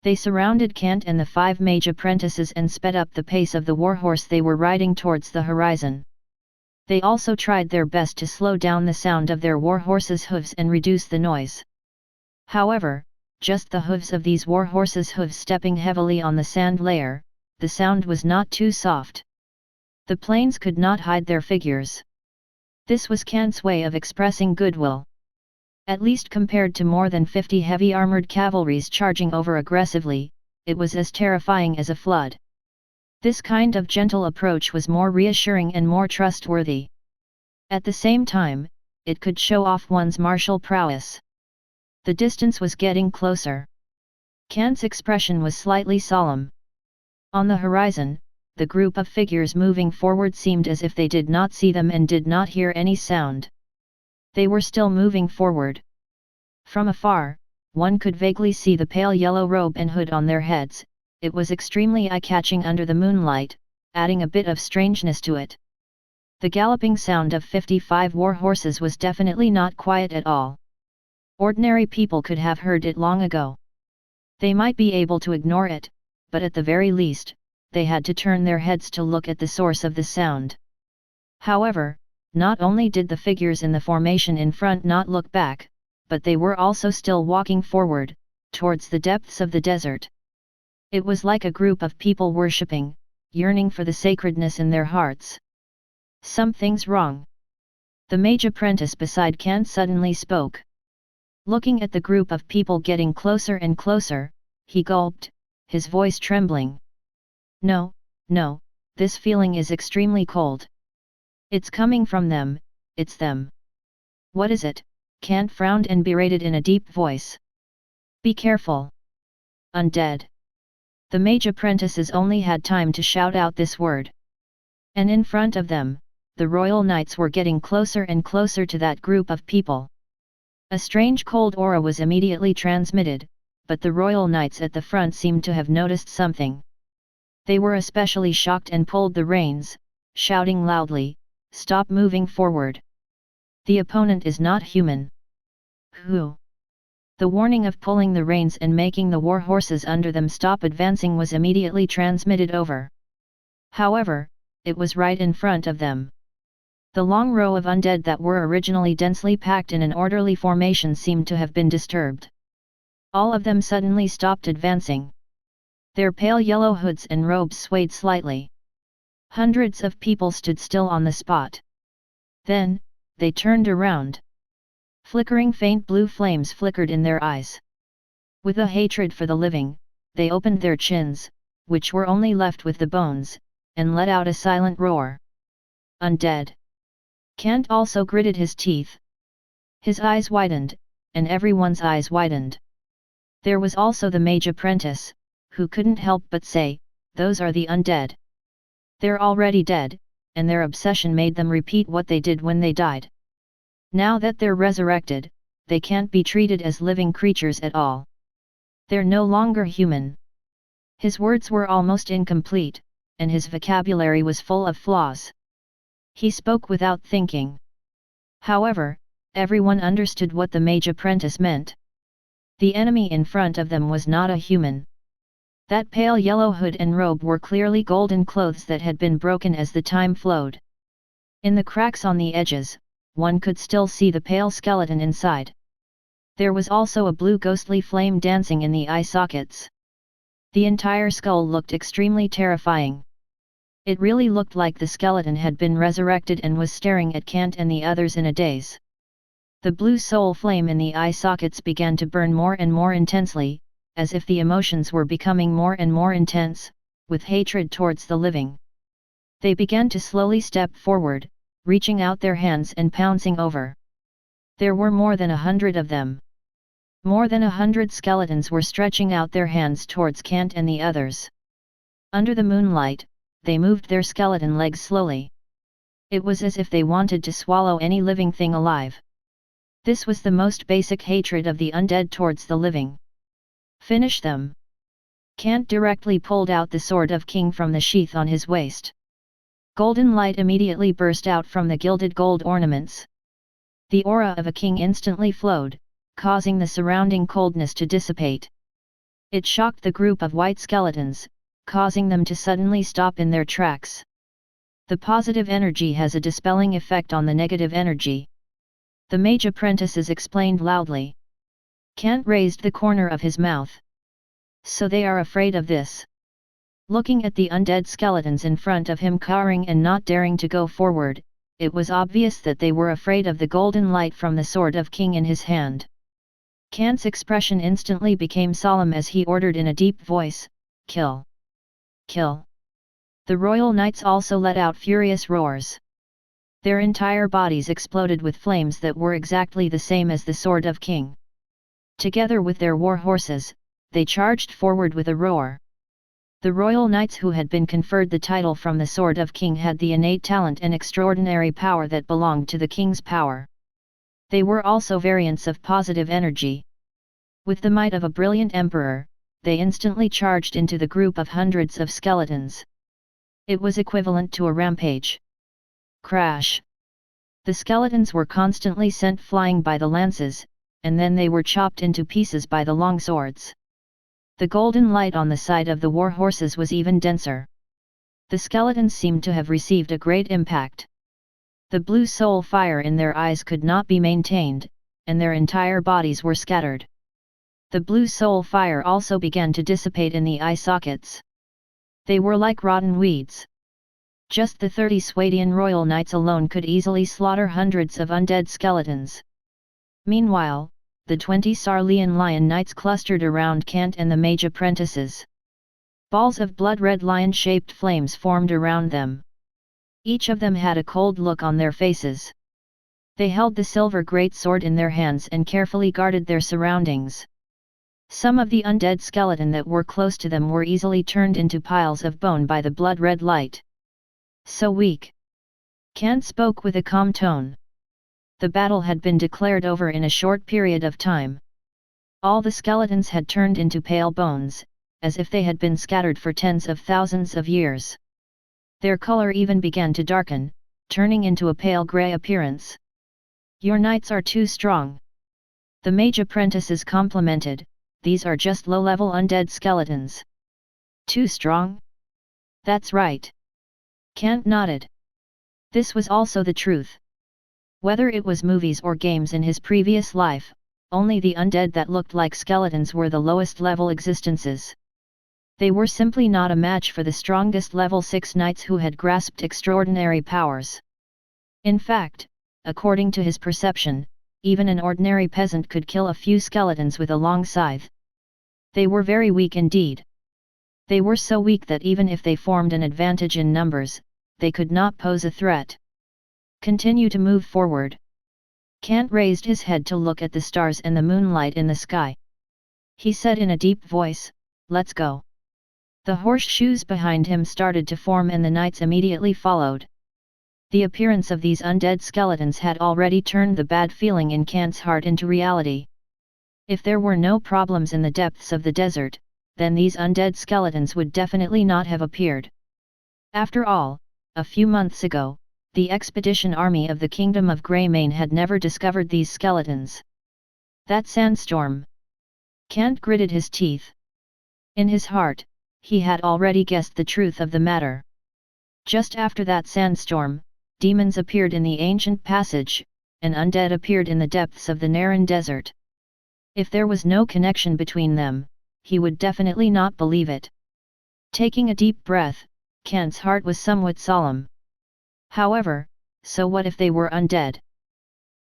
They surrounded Kant and the 5 mage apprentices and sped up the pace of the warhorse they were riding towards the horizon. They also tried their best to slow down the sound of their warhorses' hooves and reduce the noise. However, just the hooves of these war horses' hooves stepping heavily on the sand layer. The sound was not too soft. The plains could not hide their figures. This was Kant's way of expressing goodwill. At least compared to more than 50 heavy armored cavalries charging over aggressively, it was as terrifying as a flood. This kind of gentle approach was more reassuring and more trustworthy. At the same time, it could show off one's martial prowess. The distance was getting closer. Kant's expression was slightly solemn. On the horizon, the group of figures moving forward seemed as if they did not see them and did not hear any sound. They were still moving forward. From afar, one could vaguely see the pale yellow robe and hood on their heads. It was extremely eye-catching under the moonlight, adding a bit of strangeness to it. The galloping sound of 55 war horses was definitely not quiet at all. Ordinary people could have heard it long ago. They might be able to ignore it, but at the very least, they had to turn their heads to look at the source of the sound. However, not only did the figures in the formation in front not look back, but they were also still walking forward, towards the depths of the desert. It was like a group of people worshipping, yearning for the sacredness in their hearts. Something's wrong. The mage apprentice beside Kant suddenly spoke. Looking at the group of people getting closer and closer, he gulped, his voice trembling. No, no, this feeling is extremely cold. It's coming from them, it's them. What is it? Kant frowned and berated in a deep voice. Be careful. Undead. The mage apprentices only had time to shout out this word. And in front of them, the royal knights were getting closer and closer to that group of people. A strange cold aura was immediately transmitted, but the royal knights at the front seemed to have noticed something. They were especially shocked and pulled the reins, shouting loudly, "Stop moving forward! The opponent is not human." Who? The warning of pulling the reins and making the war horses under them stop advancing was immediately transmitted over. However, it was right in front of them. The long row of undead that were originally densely packed in an orderly formation seemed to have been disturbed. All of them suddenly stopped advancing. Their pale yellow hoods and robes swayed slightly. Hundreds of people stood still on the spot. Then, they turned around. Flickering faint blue flames flickered in their eyes. With a hatred for the living, they opened their chins, which were only left with the bones, and let out a silent roar. Undead. Kant also gritted his teeth. His eyes widened, and everyone's eyes widened. There was also the mage apprentice, who couldn't help but say, "Those are the undead. They're already dead," and their obsession made them repeat what they did when they died. Now that they're resurrected, they can't be treated as living creatures at all. They're no longer human. His words were almost incomplete, and his vocabulary was full of flaws. He spoke without thinking. However, everyone understood what the mage apprentice meant. The enemy in front of them was not a human. That pale yellow hood and robe were clearly golden clothes that had been broken as the time flowed. In the cracks on the edges, one could still see the pale skeleton inside. There was also a blue ghostly flame dancing in the eye sockets. The entire skull looked extremely terrifying. It really looked like the skeleton had been resurrected and was staring at Kant and the others in a daze. The blue soul flame in the eye sockets began to burn more and more intensely, as if the emotions were becoming more and more intense, with hatred towards the living. They began to slowly step forward, reaching out their hands and pouncing over. There were more than 100 of them. More than 100 skeletons were stretching out their hands towards Kant and the others. Under the moonlight, they moved their skeleton legs slowly. It was as if they wanted to swallow any living thing alive. This was the most basic hatred of the undead towards the living. Finish them. Kant directly pulled out the sword of King from the sheath on his waist. Golden light immediately burst out from the gilded gold ornaments. The aura of a king instantly flowed, causing the surrounding coldness to dissipate. It shocked the group of white skeletons, causing them to suddenly stop in their tracks. The positive energy has a dispelling effect on the negative energy. The mage apprentices explained loudly. Kant raised the corner of his mouth. So they are afraid of this. Looking at the undead skeletons in front of him cowering and not daring to go forward, it was obvious that they were afraid of the golden light from the sword of King in his hand. Kant's expression instantly became solemn as he ordered in a deep voice, "Kill! Kill!" The royal knights also let out furious roars. Their entire bodies exploded with flames that were exactly the same as the sword of King. Together with their war horses, they charged forward with a roar. The royal knights who had been conferred the title from the sword of King had the innate talent and extraordinary power that belonged to the King's power. They were also variants of positive energy. With the might of a brilliant emperor, they instantly charged into the group of hundreds of skeletons. It was equivalent to a rampage. Crash! The skeletons were constantly sent flying by the lances, and then they were chopped into pieces by the long swords. The golden light on the side of the war horses was even denser. The skeletons seemed to have received a great impact. The blue soul fire in their eyes could not be maintained, and their entire bodies were scattered. The blue soul fire also began to dissipate in the eye sockets. They were like rotten weeds. Just the 30 Swadian royal knights alone could easily slaughter hundreds of undead skeletons. Meanwhile, the 20 Sarlian lion knights clustered around Kant and the mage apprentices. Balls of blood-red lion-shaped flames formed around them. Each of them had a cold look on their faces. They held the silver greatsword in their hands and carefully guarded their surroundings. Some of the undead skeleton that were close to them were easily turned into piles of bone by the blood-red light. So weak. Kant spoke with a calm tone. The battle had been declared over in a short period of time. All the skeletons had turned into pale bones, as if they had been scattered for tens of thousands of years. Their color even began to darken, turning into a pale grey appearance. "Your knights are too strong." The mage apprentices complimented, "These are just low-level undead skeletons." "Too strong?" "That's right." Kant nodded. This was also the truth. Whether it was movies or games in his previous life, only the undead that looked like skeletons were the lowest level existences. They were simply not a match for the strongest level 6 knights who had grasped extraordinary powers. In fact, according to his perception, even an ordinary peasant could kill a few skeletons with a long scythe. They were very weak indeed. They were so weak that even if they formed an advantage in numbers, they could not pose a threat. "Continue to move forward." Kant raised his head to look at the stars and the moonlight in the sky. He said in a deep voice, "Let's go." The horseshoes behind him started to form and the knights immediately followed. The appearance of these undead skeletons had already turned the bad feeling in Kant's heart into reality. If there were no problems in the depths of the desert, then these undead skeletons would definitely not have appeared. After all, a few months ago, the expedition army of the Kingdom of Greymane had never discovered these skeletons. That sandstorm! Kant gritted his teeth. In his heart, he had already guessed the truth of the matter. Just after that sandstorm, demons appeared in the ancient passage, and undead appeared in the depths of the Naran desert. If there was no connection between them, he would definitely not believe it. Taking a deep breath, Kant's heart was somewhat solemn. However, so what if they were undead?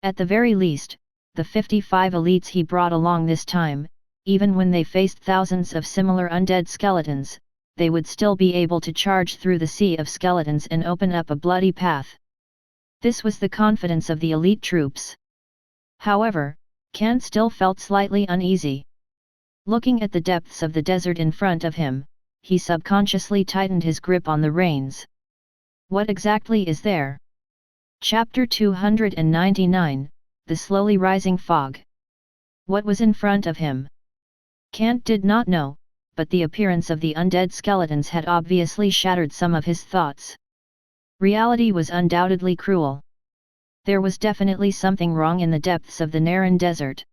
At the very least, the 55 elites he brought along this time, even when they faced thousands of similar undead skeletons, they would still be able to charge through the sea of skeletons and open up a bloody path. This was the confidence of the elite troops. However, Kant still felt slightly uneasy. Looking at the depths of the desert in front of him, he subconsciously tightened his grip on the reins. What exactly is there? Chapter 299, The Slowly Rising Fog. What was in front of him? Kant did not know, but the appearance of the undead skeletons had obviously shattered some of his thoughts. Reality was undoubtedly cruel. There was definitely something wrong in the depths of the Naran desert.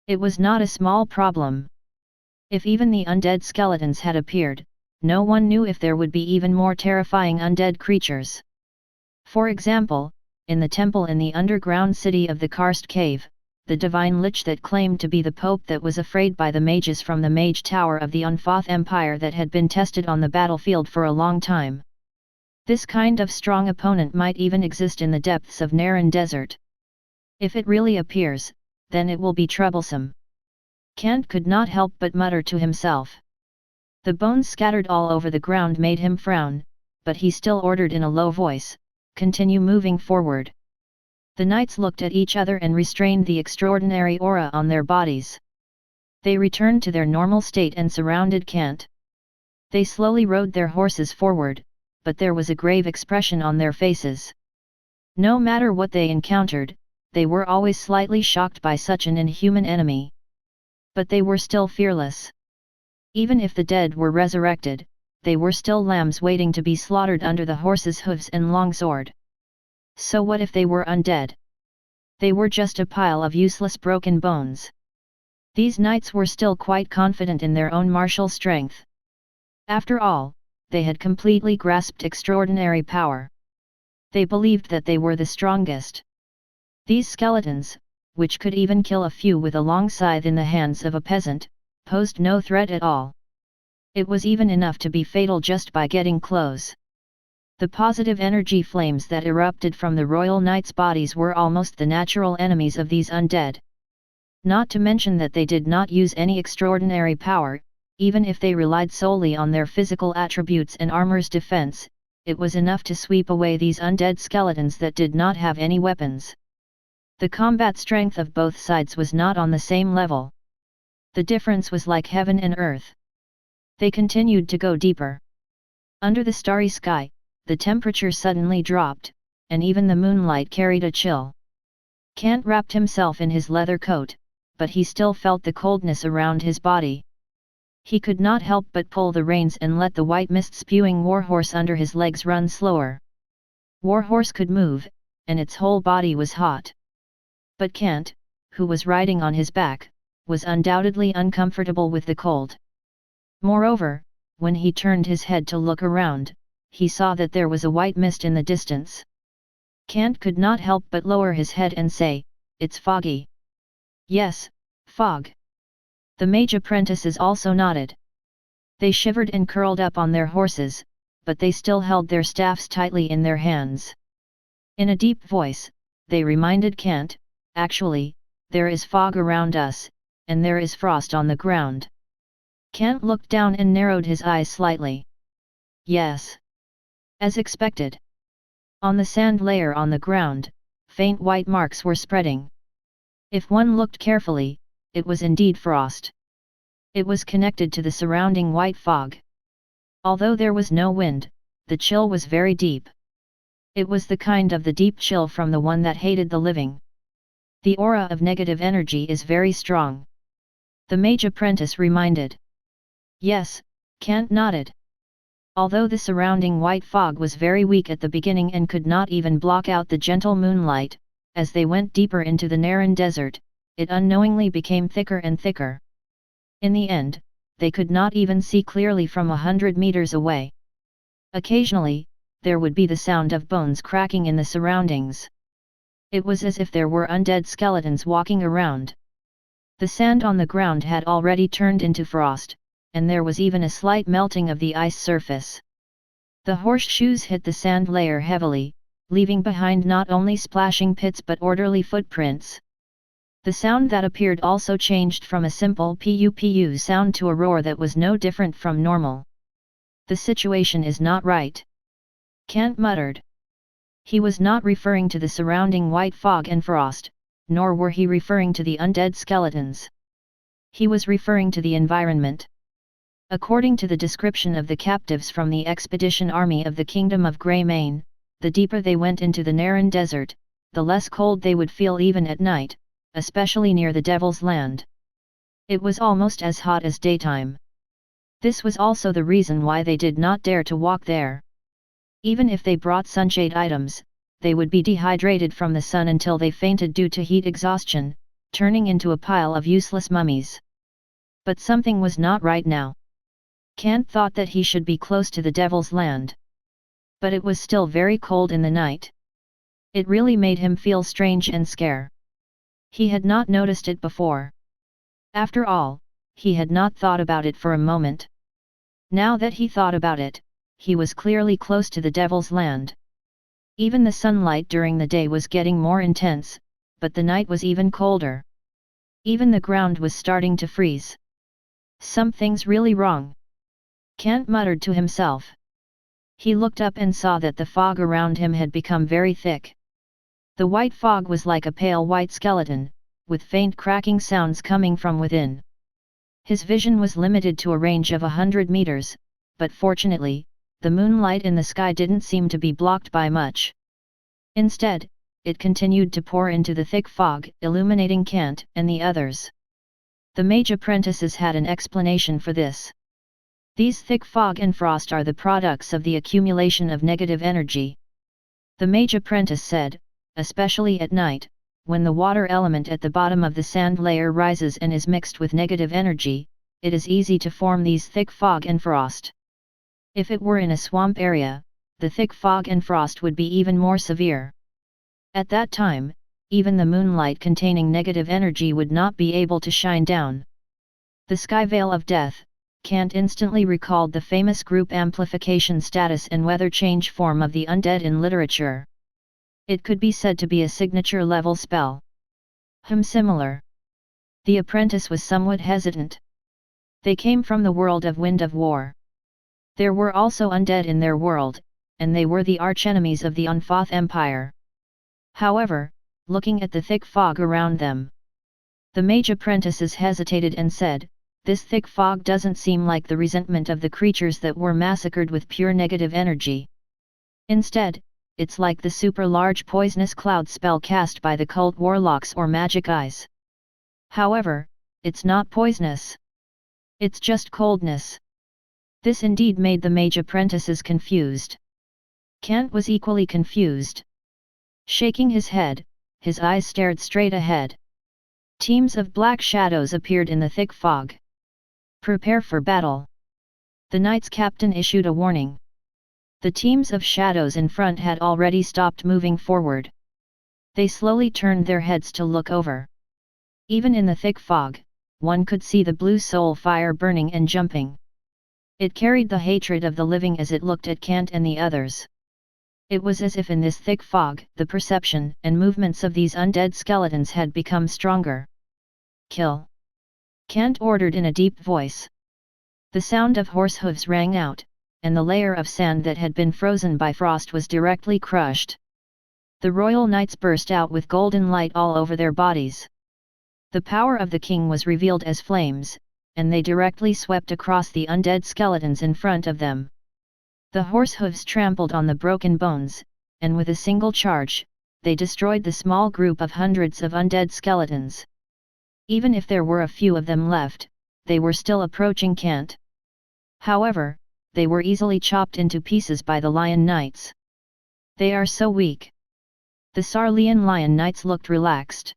It was not a small problem. If even the undead skeletons had appeared, no one knew if there would be even more terrifying undead creatures. For example, in the temple in the underground city of the Karst Cave, the divine lich that claimed to be the Pope that was afraid by the mages from the Mage Tower of the Unfoth Empire that had been tested on the battlefield for a long time. This kind of strong opponent might even exist in the depths of Naran Desert. If it really appears, then it will be troublesome. Kant could not help but mutter to himself. The bones scattered all over the ground made him frown, but he still ordered in a low voice, "Continue moving forward." The knights looked at each other and restrained the extraordinary aura on their bodies. They returned to their normal state and surrounded Kant. They slowly rode their horses forward, but there was a grave expression on their faces. No matter what they encountered, they were always slightly shocked by such an inhuman enemy. But they were still fearless. Even if the dead were resurrected, they were still lambs waiting to be slaughtered under the horse's hooves and longsword. So what if they were undead? They were just a pile of useless broken bones. These knights were still quite confident in their own martial strength. After all, they had completely grasped extraordinary power. They believed that they were the strongest. These skeletons, which could even kill a few with a long scythe in the hands of a peasant, posed no threat at all. It was even enough to be fatal just by getting close. The positive energy flames that erupted from the royal knights' bodies were almost the natural enemies of these undead. Not to mention that they did not use any extraordinary power, even if they relied solely on their physical attributes and armor's defense, it was enough to sweep away these undead skeletons that did not have any weapons. The combat strength of both sides was not on the same level. The difference was like heaven and earth. They continued to go deeper. Under the starry sky, the temperature suddenly dropped, and even the moonlight carried a chill. Kant wrapped himself in his leather coat, but he still felt the coldness around his body. He could not help but pull the reins and let the white mist-spewing warhorse under his legs run slower. Warhorse could move, and its whole body was hot. But Kant, who was riding on his back, was undoubtedly uncomfortable with the cold. Moreover, when he turned his head to look around, he saw that there was a white mist in the distance. Kant could not help but lower his head and say, "It's foggy." "Yes, fog." The mage apprentices also nodded. They shivered and curled up on their horses, but they still held their staffs tightly in their hands. In a deep voice, they reminded Kant, "Actually, there is fog around us, and there is frost on the ground." Kant looked down and narrowed his eyes slightly. "Yes." As expected. On the sand layer on the ground, faint white marks were spreading. If one looked carefully, it was indeed frost. It was connected to the surrounding white fog. Although there was no wind, the chill was very deep. It was the kind of the deep chill from the one that hated the living. The aura of negative energy is very strong. The mage apprentice reminded. "Yes," Kant nodded. Although the surrounding white fog was very weak at the beginning and could not even block out the gentle moonlight, as they went deeper into the Naran Desert, it unknowingly became thicker and thicker. In the end, they could not even see clearly from 100 meters away. Occasionally, there would be the sound of bones cracking in the surroundings. It was as if there were undead skeletons walking around. The sand on the ground had already turned into frost, and there was even a slight melting of the ice surface. The horseshoes hit the sand layer heavily, leaving behind not only splashing pits but orderly footprints. The sound that appeared also changed from a simple pu-pu sound to a roar that was no different from normal. "The situation is not right," Kant muttered. He was not referring to the surrounding white fog and frost, nor were he referring to the undead skeletons. He was referring to the environment. According to the description of the captives from the expedition army of the Kingdom of Greymane, the deeper they went into the Naran Desert, the less cold they would feel even at night, especially near the Devil's Land. It was almost as hot as daytime. This was also the reason why they did not dare to walk there. Even if they brought sunshade items, they would be dehydrated from the sun until they fainted due to heat exhaustion, turning into a pile of useless mummies. But something was not right now. Kant thought that he should be close to the Devil's Land. But it was still very cold in the night. It really made him feel strange and scared. He had not noticed it before. After all, he had not thought about it for a moment. Now that he thought about it, he was clearly close to the Devil's Land. Even the sunlight during the day was getting more intense, but the night was even colder. Even the ground was starting to freeze. Something's really wrong. Kant muttered to himself. He looked up and saw that the fog around him had become very thick. The white fog was like a pale white skeleton, with faint cracking sounds coming from within. His vision was limited to a range of 100 meters, but fortunately, the moonlight in the sky didn't seem to be blocked by much. Instead, it continued to pour into the thick fog, illuminating Kant and the others. The Mage apprentices had an explanation for this. These thick fog and frost are the products of the accumulation of negative energy. The Mage apprentice said, especially at night, when the water element at the bottom of the sand layer rises and is mixed with negative energy, it is easy to form these thick fog and frost. If it were in a swamp area, the thick fog and frost would be even more severe. At that time, even the moonlight containing negative energy would not be able to shine down. The sky veil of death. Kant instantly recalled the famous group amplification status and weather change form of the undead in literature. It could be said to be a signature level spell. Similar. The apprentice was somewhat hesitant. They came from the world of Wind of War. There were also undead in their world, and they were the archenemies of the Unfoth Empire. However, looking at the thick fog around them, the Mage apprentices hesitated and said, "This thick fog doesn't seem like the resentment of the creatures that were massacred with pure negative energy. Instead, it's like the super-large poisonous cloud spell cast by the cult warlocks or magic eyes. However, it's not poisonous. It's just coldness." This indeed made the Mage apprentices confused. Kant was equally confused. Shaking his head, his eyes stared straight ahead. Teams of black shadows appeared in the thick fog. "Prepare for battle." The Knight's captain issued a warning. The teams of shadows in front had already stopped moving forward. They slowly turned their heads to look over. Even in the thick fog, one could see the blue soul fire burning and jumping. It carried the hatred of the living as it looked at Kant and the others. It was as if in this thick fog, the perception and movements of these undead skeletons had become stronger. "Kill!" Kant ordered in a deep voice. The sound of horse hooves rang out, and the layer of sand that had been frozen by frost was directly crushed. The royal knights burst out with golden light all over their bodies. The power of the king was revealed as flames, and they directly swept across the undead skeletons in front of them. The horse hooves trampled on the broken bones, and with a single charge, they destroyed the small group of hundreds of undead skeletons. Even if there were a few of them left, they were still approaching Kant. However, they were easily chopped into pieces by the Lion Knights. "They are so weak." The Sarlian Lion Knights looked relaxed.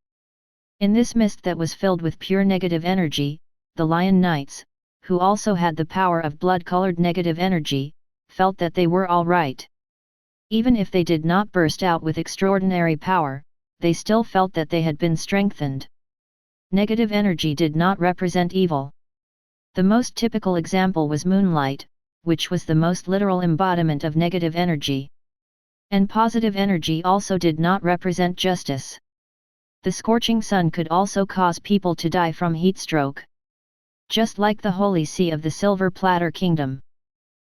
In this mist that was filled with pure negative energy, the Lion Knights, who also had the power of blood-colored negative energy, felt that they were all right. Even if they did not burst out with extraordinary power, they still felt that they had been strengthened. Negative energy did not represent evil. The most typical example was moonlight, which was the most literal embodiment of negative energy. And positive energy also did not represent justice. The scorching sun could also cause people to die from heat stroke. Just like the Holy See of the Silver Platter Kingdom.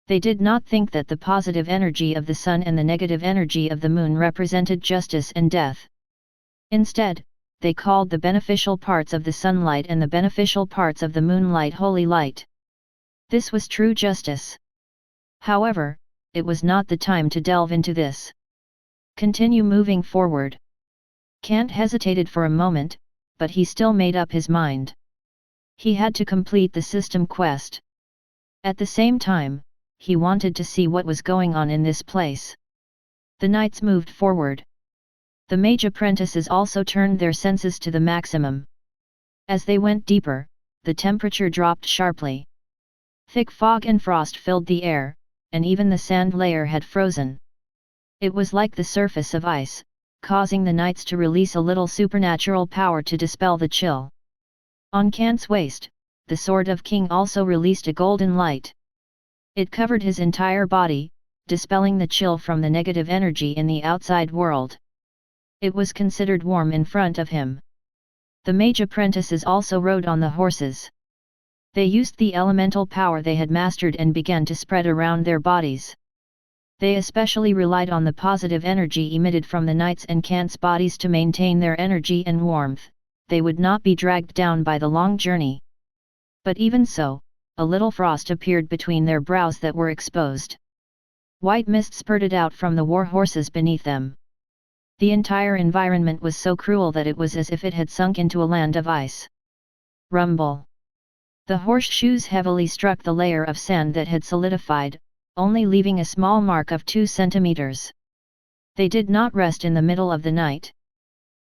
They did not think that the positive energy of the sun and the negative energy of the moon represented justice and death. Instead, they called the beneficial parts of the sunlight and the beneficial parts of the moonlight holy light. This was true justice. However, it was not the time to delve into this. Continue moving forward. Kant hesitated for a moment, but he still made up his mind. He had to complete the system quest. At the same time, he wanted to see what was going on in this place. The knights moved forward. The Mage apprentices also turned their senses to the maximum. As they went deeper, the temperature dropped sharply. Thick fog and frost filled the air, and even the sand layer had frozen. It was like the surface of ice, causing the knights to release a little supernatural power to dispel the chill. On Kant's waist, the Sword of King also released a golden light. It covered his entire body, dispelling the chill from the negative energy in the outside world. It was considered warm in front of him. The mage apprentices also rode on the horses. They used the elemental power they had mastered and began to spread around their bodies. They especially relied on the positive energy emitted from the knights and Kant's bodies to maintain their energy and warmth. They would not be dragged down by the long journey. But even so, a little frost appeared between their brows that were exposed. White mist spurted out from the war horses beneath them. The entire environment was so cruel that it was as if it had sunk into a land of ice. Rumble. The horseshoes heavily struck the layer of sand that had solidified, only leaving a small mark of 2 centimeters. They did not rest in the middle of the night.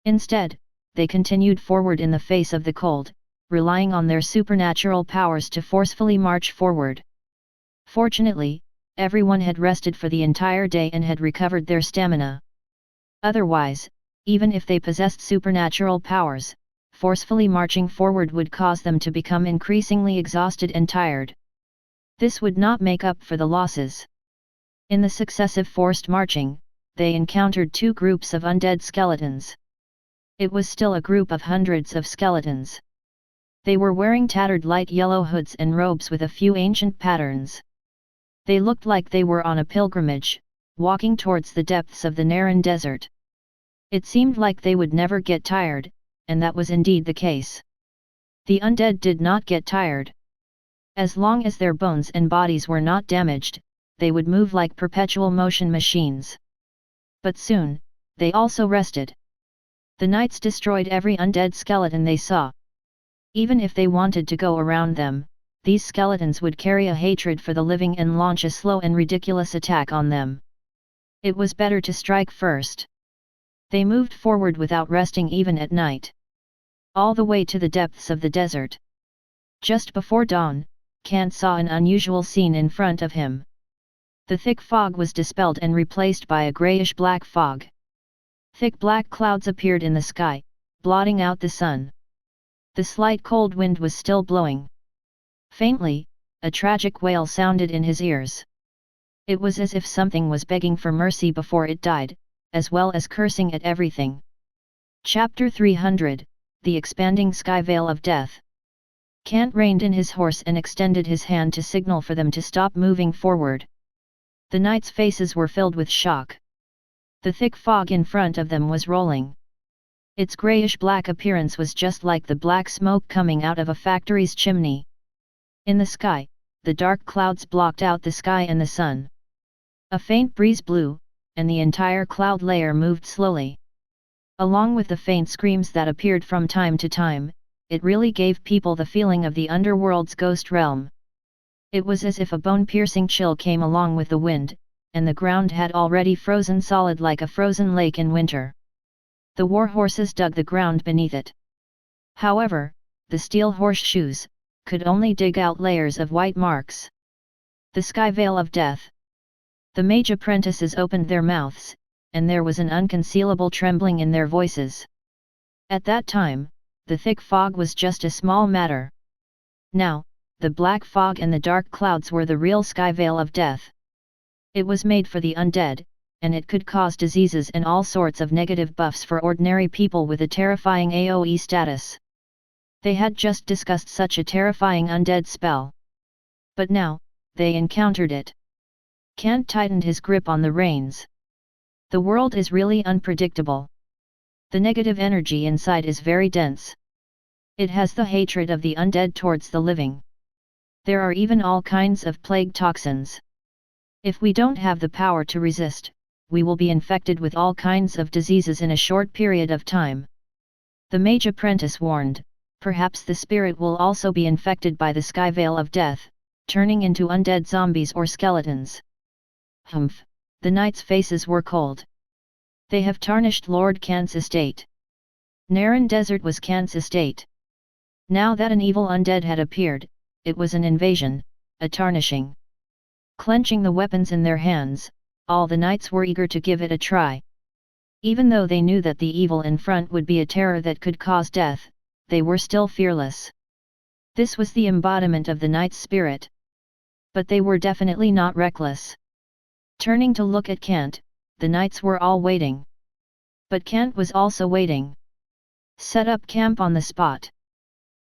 Instead, they continued forward in the face of the cold, relying on their supernatural powers to forcefully march forward. Fortunately, everyone had rested for the entire day and had recovered their stamina. Otherwise, even if they possessed supernatural powers, forcefully marching forward would cause them to become increasingly exhausted and tired. This would not make up for the losses. In the successive forced marching, they encountered 2 groups of undead skeletons. It was still a group of hundreds of skeletons. They were wearing tattered light yellow hoods and robes with a few ancient patterns. They looked like they were on a pilgrimage, walking towards the depths of the Naran desert. It seemed like they would never get tired, and that was indeed the case. The undead did not get tired. As long as their bones and bodies were not damaged, they would move like perpetual motion machines. But soon, they also rested. The knights destroyed every undead skeleton they saw. Even if they wanted to go around them, these skeletons would carry a hatred for the living and launch a slow and ridiculous attack on them. It was better to strike first. They moved forward without resting even at night. All the way to the depths of the desert. Just before dawn, Kant saw an unusual scene in front of him. The thick fog was dispelled and replaced by a grayish-black fog. Thick black clouds appeared in the sky, blotting out the sun. The slight cold wind was still blowing. Faintly, a tragic wail sounded in his ears. It was as if something was begging for mercy before it died, as well as cursing at everything. Chapter 300, The Expanding Sky Veil of Death. Kant reined in his horse and extended his hand to signal for them to stop moving forward. The knights' faces were filled with shock. The thick fog in front of them was rolling. Its grayish-black appearance was just like the black smoke coming out of a factory's chimney. In the sky, the dark clouds blocked out the sky and the sun. A faint breeze blew, and the entire cloud layer moved slowly. Along with the faint screams that appeared from time to time, it really gave people the feeling of the underworld's ghost realm. It was as if a bone-piercing chill came along with the wind, and the ground had already frozen solid like a frozen lake in winter. The war horses dug the ground beneath it. However, the steel horseshoes could only dig out layers of white marks. The sky veil of death. The mage apprentices opened their mouths, and there was an unconcealable trembling in their voices. At that time, the thick fog was just a small matter. Now, the black fog and the dark clouds were the real sky veil of death. It was made for the undead, and it could cause diseases and all sorts of negative buffs for ordinary people with a terrifying AoE status. They had just discussed such a terrifying undead spell. But now, they encountered it. Kant tightened his grip on the reins. The world is really unpredictable. The negative energy inside is very dense. It has the hatred of the undead towards the living. There are even all kinds of plague toxins. If we don't have the power to resist, we will be infected with all kinds of diseases in a short period of time. The mage apprentice warned, perhaps the spirit will also be infected by the sky veil of death, turning into undead zombies or skeletons. Humph, the knights' faces were cold. They have tarnished Lord Kant's estate. Naran Desert was Kant's estate. Now that an evil undead had appeared, it was an invasion, a tarnishing. Clenching the weapons in their hands, all the knights were eager to give it a try. Even though they knew that the evil in front would be a terror that could cause death, they were still fearless. This was the embodiment of the knight's spirit. But they were definitely not reckless. Turning to look at Kant, the knights were all waiting. But Kant was also waiting. Set up camp on the spot.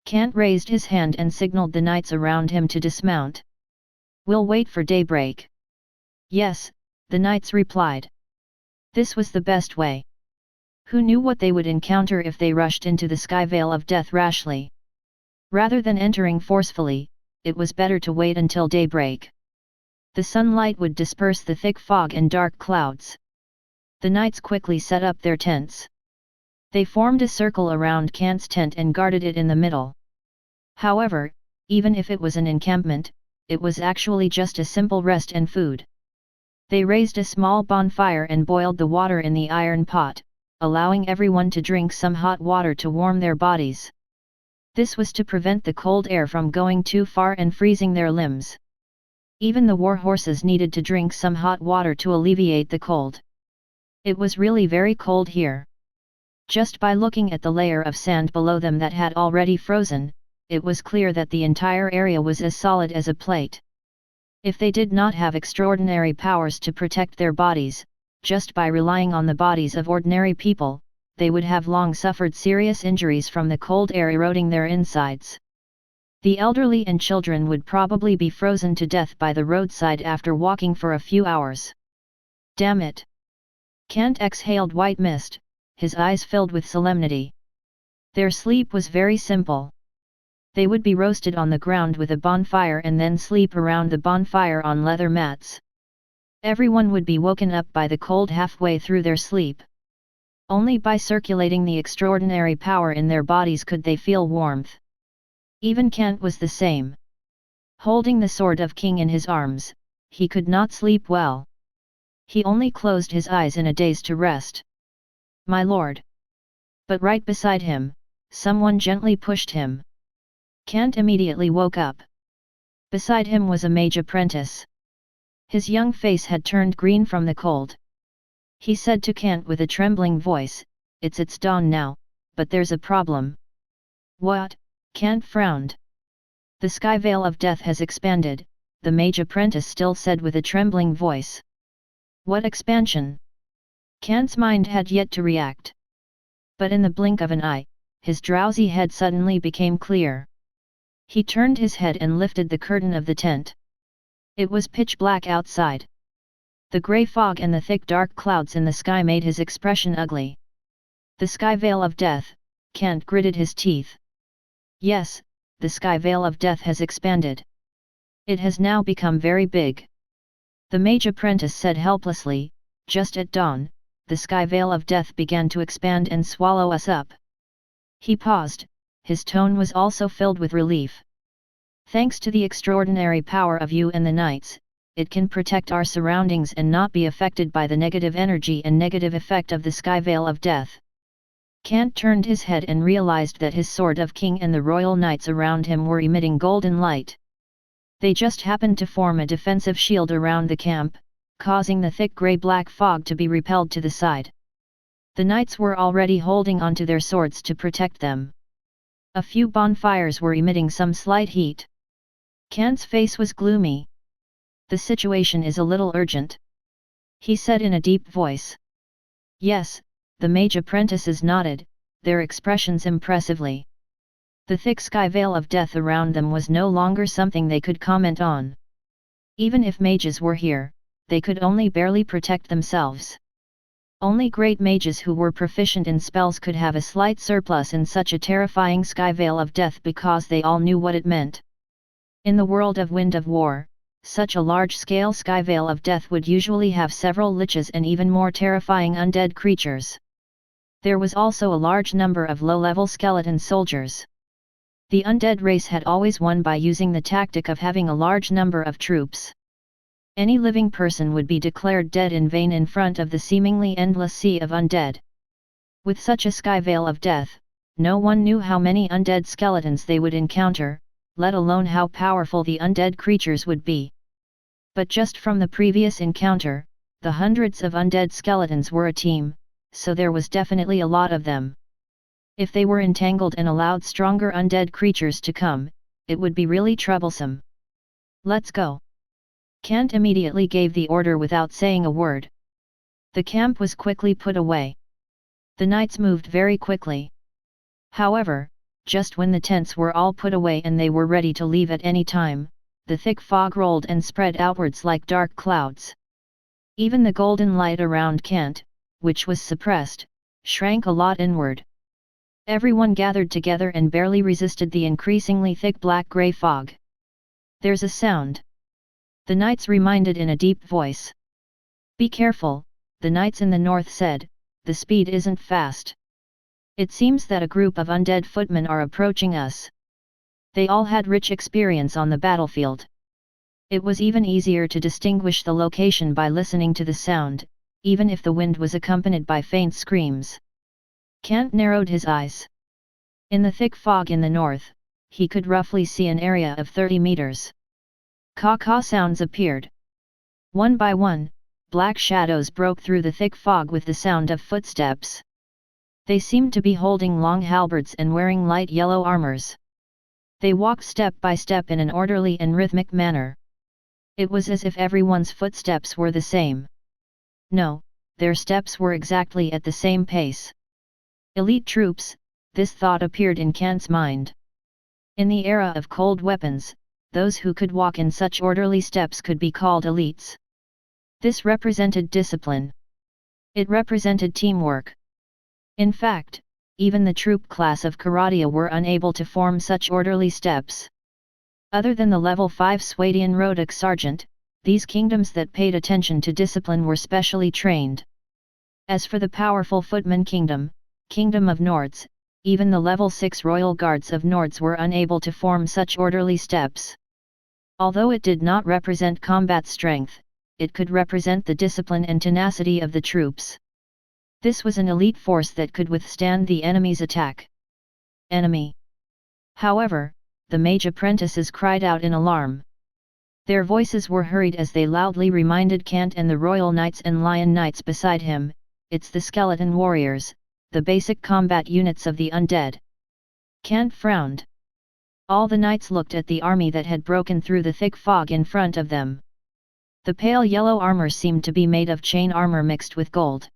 Kant raised his hand and signaled the knights around him to dismount. We'll wait for daybreak. Yes, the knights replied. This was the best way. Who knew what they would encounter if they rushed into the sky veil of death rashly? Rather than entering forcefully, it was better to wait until daybreak. The sunlight would disperse the thick fog and dark clouds. The knights quickly set up their tents. They formed a circle around Kant's tent and guarded it in the middle. However, even if it was an encampment, it was actually just a simple rest and food. They raised a small bonfire and boiled the water in the iron pot, allowing everyone to drink some hot water to warm their bodies. This was to prevent the cold air from going too far and freezing their limbs. Even the war horses needed to drink some hot water to alleviate the cold. It was really very cold here. Just by looking at the layer of sand below them that had already frozen, it was clear that the entire area was as solid as a plate. If they did not have extraordinary powers to protect their bodies, just by relying on the bodies of ordinary people, they would have long suffered serious injuries from the cold air eroding their insides. The elderly and children would probably be frozen to death by the roadside after walking for a few hours. Damn it! Kant exhaled white mist, his eyes filled with solemnity. Their sleep was very simple. They would be roasted on the ground with a bonfire and then sleep around the bonfire on leather mats. Everyone would be woken up by the cold halfway through their sleep. Only by circulating the extraordinary power in their bodies could they feel warmth. Even Kant was the same. Holding the sword of King in his arms, he could not sleep well. He only closed his eyes in a daze to rest. My lord! But right beside him, someone gently pushed him. Kant immediately woke up. Beside him was a mage apprentice. His young face had turned green from the cold. He said to Kant with a trembling voice, It's dawn now, but there's a problem." "What?" Kant frowned. "The sky veil of death has expanded," the mage apprentice still said with a trembling voice. "What expansion?" Kant's mind had yet to react. But in the blink of an eye, his drowsy head suddenly became clear. He turned his head and lifted the curtain of the tent. It was pitch black outside. The grey fog and the thick dark clouds in the sky made his expression ugly. "The sky veil of death," Kant gritted his teeth. "Yes, the sky veil of death has expanded. It has now become very big." The mage apprentice said helplessly, "Just at dawn, the sky veil of death began to expand and swallow us up." He paused, his tone was also filled with relief. "Thanks to the extraordinary power of you and the knights, it can protect our surroundings and not be affected by the negative energy and negative effect of the sky veil of death." Kant turned his head and realized that his sword of king and the royal knights around him were emitting golden light. They just happened to form a defensive shield around the camp, causing the thick grey-black fog to be repelled to the side. The knights were already holding onto their swords to protect them. A few bonfires were emitting some slight heat. Kant's face was gloomy. "The situation is a little urgent," he said in a deep voice. "Yes," the mage apprentices nodded, their expressions impressively. The thick sky veil of death around them was no longer something they could comment on. Even if mages were here, they could only barely protect themselves. Only great mages who were proficient in spells could have a slight surplus in such a terrifying sky veil of death because they all knew what it meant. In the world of Wind of War, such a large-scale sky veil of death would usually have several liches and even more terrifying undead creatures. There was also a large number of low-level skeleton soldiers. The undead race had always won by using the tactic of having a large number of troops. Any living person would be declared dead in vain in front of the seemingly endless sea of undead. With such a sky veil of death, no one knew how many undead skeletons they would encounter, let alone how powerful the undead creatures would be. But just from the previous encounter, the hundreds of undead skeletons were a team, so there was definitely a lot of them. If they were entangled and allowed stronger undead creatures to come, it would be really troublesome. Let's go. Kant immediately gave the order without saying a word. The camp was quickly put away. The knights moved very quickly. However, just when the tents were all put away and they were ready to leave at any time, the thick fog rolled and spread outwards like dark clouds. Even the golden light around Kant, which was suppressed, shrank a lot inward. Everyone gathered together and barely resisted the increasingly thick black-grey fog. There's a sound. The knights reminded in a deep voice. Be careful, the knights in the north said, the speed isn't fast. It seems that a group of undead footmen are approaching us. They all had rich experience on the battlefield. It was even easier to distinguish the location by listening to the sound, even if the wind was accompanied by faint screams. Kant narrowed his eyes. In the thick fog in the north, he could roughly see an area of 30 meters. Caw-caw sounds appeared. One by one, black shadows broke through the thick fog with the sound of footsteps. They seemed to be holding long halberds and wearing light yellow armors. They walked step by step in an orderly and rhythmic manner. It was as if everyone's footsteps were the same. No, their steps were exactly at the same pace. Elite troops, this thought appeared in Kant's mind. In the era of cold weapons, those who could walk in such orderly steps could be called elites. This represented discipline. It represented teamwork. In fact, even the troop class of Karadia were unable to form such orderly steps. Other than the level 5 Swadian Rhotic Sergeant, these kingdoms that paid attention to discipline were specially trained. As for the powerful Footman Kingdom, Kingdom of Nords, even the level 6 Royal Guards of Nords were unable to form such orderly steps. Although it did not represent combat strength, it could represent the discipline and tenacity of the troops. This was an elite force that could withstand the enemy's attack. Enemy! However, the mage apprentices cried out in alarm. Their voices were hurried as they loudly reminded Kant and the Royal Knights and Lion Knights beside him, it's the skeleton warriors, the basic combat units of the undead. Kant frowned. All the knights looked at the army that had broken through the thick fog in front of them. The pale yellow armor seemed to be made of chain armor mixed with gold.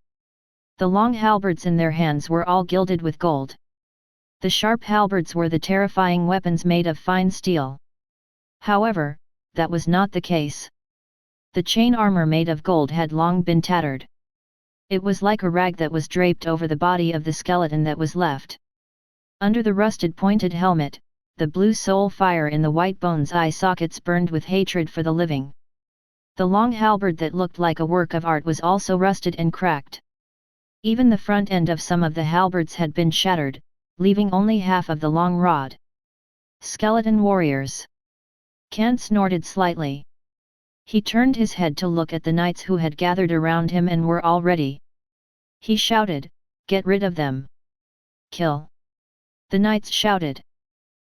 The long halberds in their hands were all gilded with gold. The sharp halberds were the terrifying weapons made of fine steel. However, that was not the case. The chain armor made of gold had long been tattered. It was like a rag that was draped over the body of the skeleton that was left. Under the rusted pointed helmet, the blue soul fire in the white bones' eye sockets burned with hatred for the living. The long halberd that looked like a work of art was also rusted and cracked. Even the front end of some of the halberds had been shattered, leaving only half of the long rod. Skeleton warriors. Kant snorted slightly. He turned his head to look at the knights who had gathered around him and were all ready. He shouted, "Get rid of them! Kill!" The knights shouted.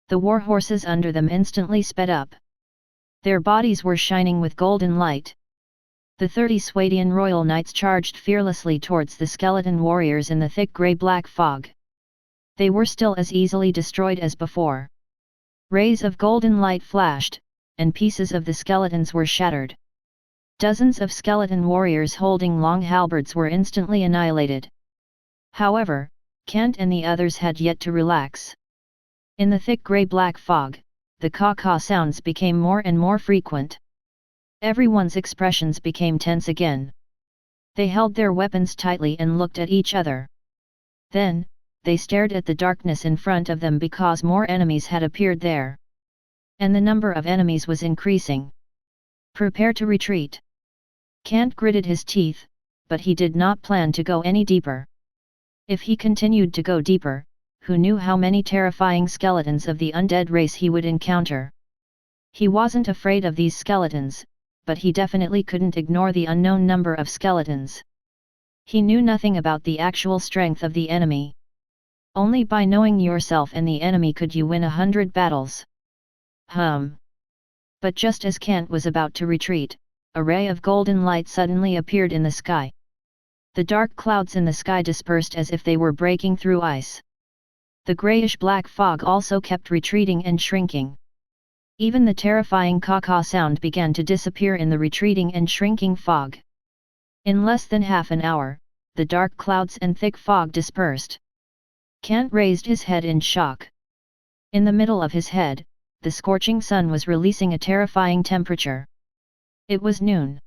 The war horses under them instantly sped up. Their bodies were shining with golden light. The 30 Swadian royal knights charged fearlessly towards the skeleton warriors in the thick grey-black fog. They were still as easily destroyed as before. Rays of golden light flashed, and pieces of the skeletons were shattered. Dozens of skeleton warriors holding long halberds were instantly annihilated. However, Kant and the others had yet to relax. In the thick grey-black fog, the caw-caw sounds became more and more frequent. Everyone's expressions became tense again. They held their weapons tightly and looked at each other. Then, they stared at the darkness in front of them because more enemies had appeared there. And the number of enemies was increasing. Prepare to retreat. Kant gritted his teeth, but he did not plan to go any deeper. If he continued to go deeper, who knew how many terrifying skeletons of the undead race he would encounter? He wasn't afraid of these skeletons, but he definitely couldn't ignore the unknown number of skeletons. He knew nothing about the actual strength of the enemy. Only by knowing yourself and the enemy could you win 100 battles. But just as Kant was about to retreat, a ray of golden light suddenly appeared in the sky. The dark clouds in the sky dispersed as if they were breaking through ice. The grayish-black fog also kept retreating and shrinking. Even the terrifying caw-caw sound began to disappear in the retreating and shrinking fog. In less than half an hour, the dark clouds and thick fog dispersed. Kant raised his head in shock. In the middle of his head, the scorching sun was releasing a terrifying temperature. It was noon.